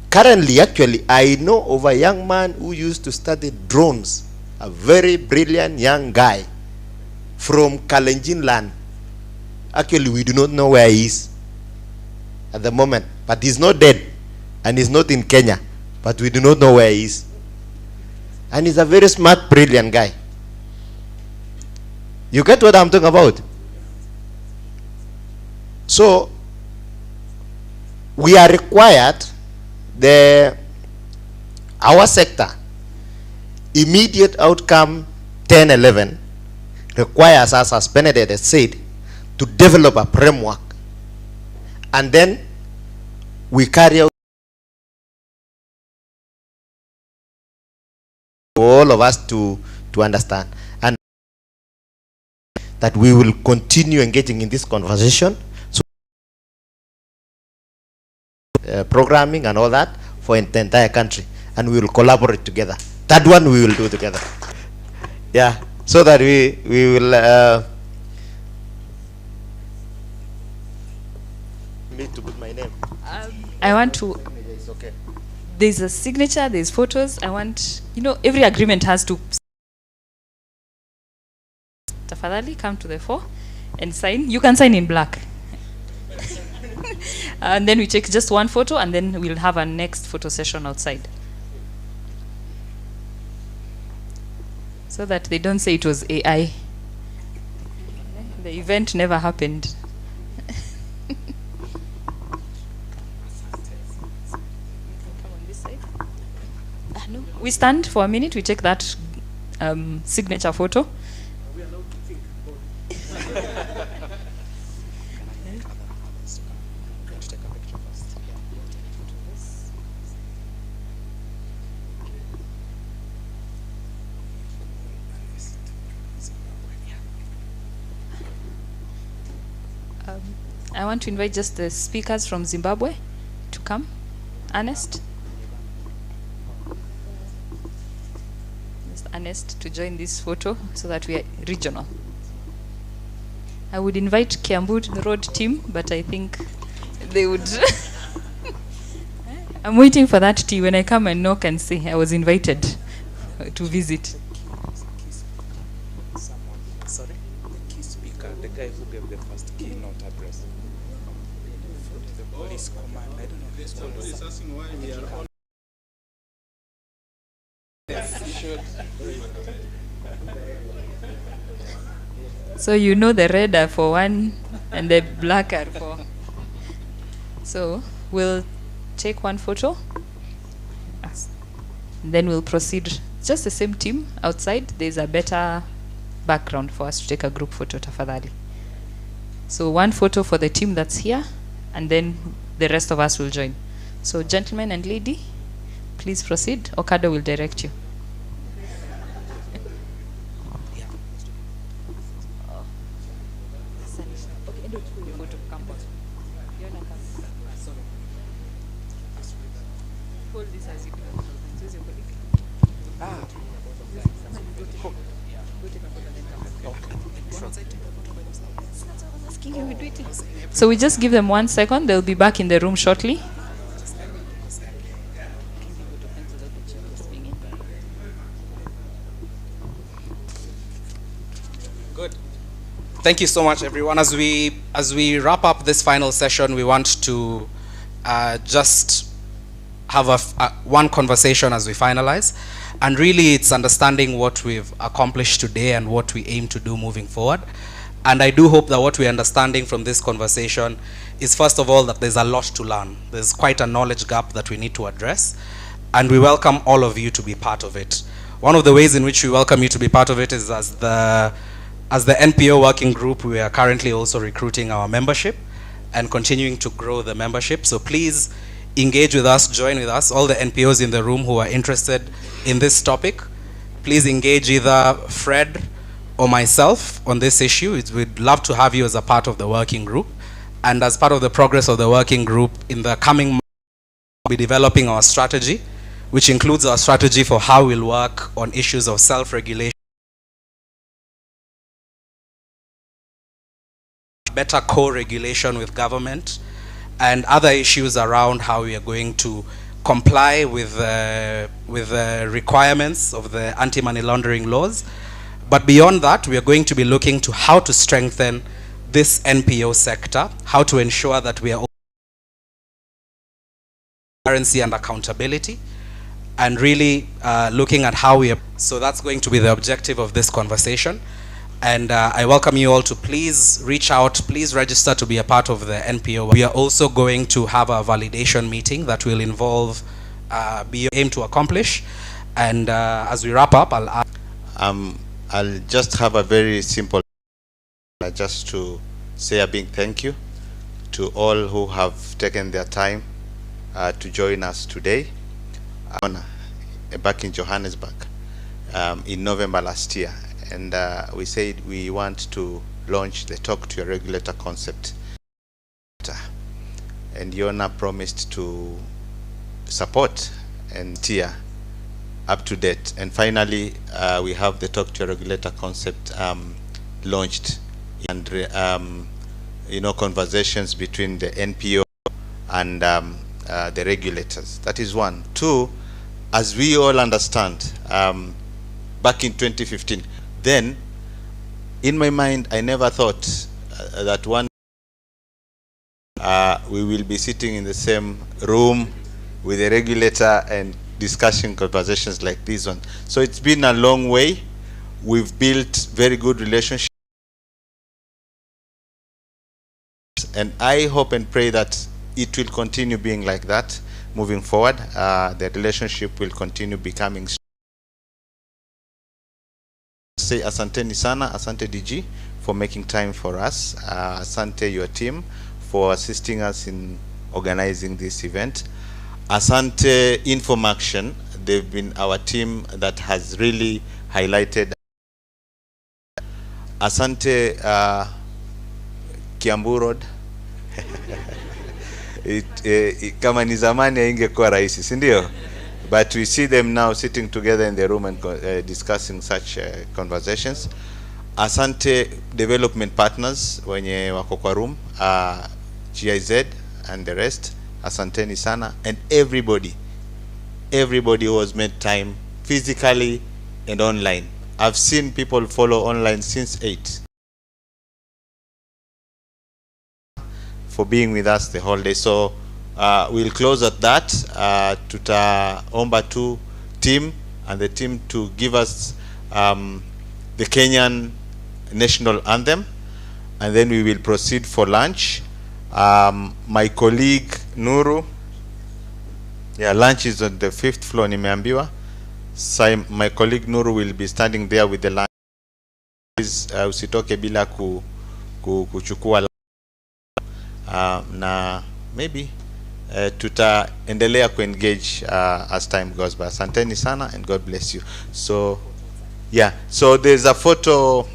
Currently, actually, I know of a young man who used to study drones, a very brilliant young guy from Kalenjin land. Actually, we do not know where he is at the moment, but he's not dead and he's not in Kenya, but we do not know where he is. And he's a very smart, brilliant guy. You get what I'm talking about? So we are required, our sector, immediate outcome 10-11 requires us, as Benedict has said, to develop a framework, and then we carry out all of us to understand, and that we will continue engaging in this conversation programming and all that for the entire country, and we will collaborate together. That one we will do together. Yeah, so that we will. Me to put my name. I want to. It's okay. There's a signature. There's photos. I want. Every agreement has to. Tafadhali, come to the fore and sign. You can sign in black. And then we take just one photo, and then we'll have our next photo session outside. So that they don't say it was AI. The event never happened. We stand for a minute, we take that signature photo. I want to invite just the speakers from Zimbabwe to come. Ernest. Ernest to join this photo so that we are regional. I would invite Kiambu Road team, but I think they would. I'm waiting for that tea. When I come and knock and say I was invited to visit. Sorry, the key speaker, the guy who gave the first keynote address. The police command. I don't know if it's called. He's asking why we are all. So the red are for one and the black are for. So we'll take one photo. Then we'll proceed. Just the same team outside. There's a better background for us to take a group photo, tafadhali. So one photo for the team that's here, and then the rest of us will join. So gentlemen and lady, please proceed. Okado will direct you. So we just give them 1 second. They'll be back in the room shortly. Good. Thank you so much, everyone. As we wrap up this final session, we want to just have one conversation as we finalize. And really, it's understanding what we've accomplished today and what we aim to do moving forward. And I do hope that what we're understanding from this conversation is, first of all, that there's a lot to learn. There's quite a knowledge gap that we need to address. And we welcome all of you to be part of it. One of the ways in which we welcome you to be part of it is as the NPO working group, we are currently also recruiting our membership and continuing to grow the membership. So please engage with us, join with us. All the NPOs in the room who are interested in this topic, please engage either Fred or myself on this issue. We'd love to have you as a part of the working group. And as part of the progress of the working group, in the coming months, we'll be developing our strategy, which includes our strategy for how we'll work on issues of self-regulation, better co-regulation with government, and other issues around how we are going to comply with the requirements of the anti-money laundering laws. But beyond that, we are going to be looking to how to strengthen this NPO sector, how to ensure that we are transparency and accountability, and really looking at how we are. So that's going to be the objective of this conversation. And I welcome you all to please reach out, please register to be a part of the NPO. We are also going to have a validation meeting that will involve aim to accomplish. And as we wrap up, I'll just have a very simple, just to say a big thank you to all who have taken their time to join us today. Back in Johannesburg in November last year, and we said we want to launch the Talk to Your Regulator concept. and Yona promised to support and steer up to date. And finally, we have the Talk to a Regulator concept launched, and conversations between the NPO and the regulators. That is one. Two, as we all understand, back in 2015, then in my mind, I never thought that one we will be sitting in the same room with a regulator and discussing conversations like this one. So it's been a long way. We've built very good relationships, and I hope and pray that it will continue being like that moving forward. The relationship will continue becoming strong. Say asanteni sana, asante DG for making time for us. Asante your team for assisting us in organizing this event. Asante Inform Action, they've been our team that has really highlighted. Asante Kiambu Road. Kama ni zamani haingekuwa rahisi, si ndio? But we see them now sitting together in the room and discussing such conversations. Asante development partners wenye wako kwa room, GIZ and the rest. Asanteni sana, and everybody who has made time physically and online. I've seen people follow online since 8 for being with us the whole day. So we'll close at that. Tutaomba tu team and the team to give us the Kenyan national anthem, and then we will proceed for lunch. My colleague Nuru, lunch is on the 5th floor nimeambiwa. So my colleague Nuru will be standing there with the lunch. Usitoke bila kuchukua na maybe tutaendelea kuengage as time goes by. Asanteni sana and God bless you. So so there's a photo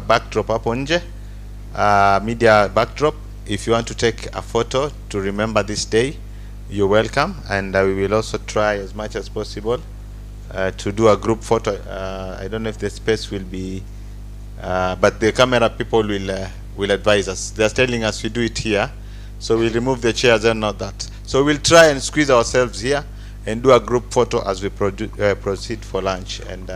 backdrop hapo nje, media backdrop. If you want to take a photo to remember this day, you're welcome, and we will also try as much as possible to do a group photo. I don't know if the space will be, but the camera people will advise us. They're telling us we do it here, so we'll remove the chairs and not that. So we'll try and squeeze ourselves here and do a group photo as we proceed for lunch. And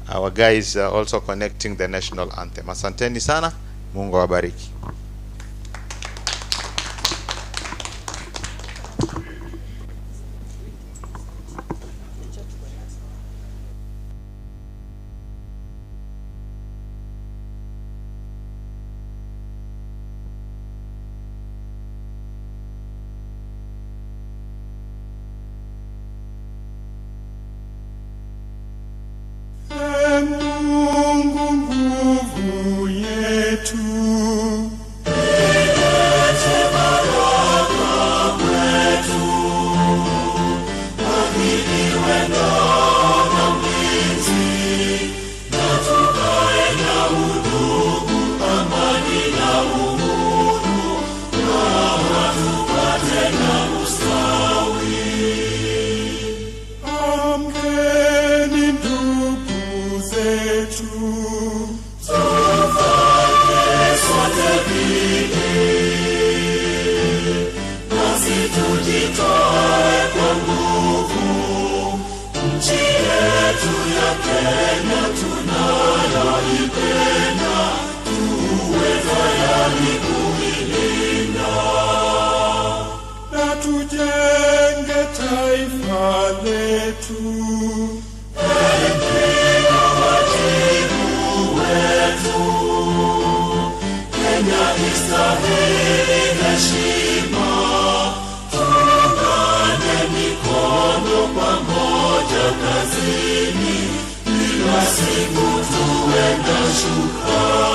our guys are also connecting the national anthem. Asanteni sana, Mungu awabariki. Kazini, bila siku tuenda shukrani.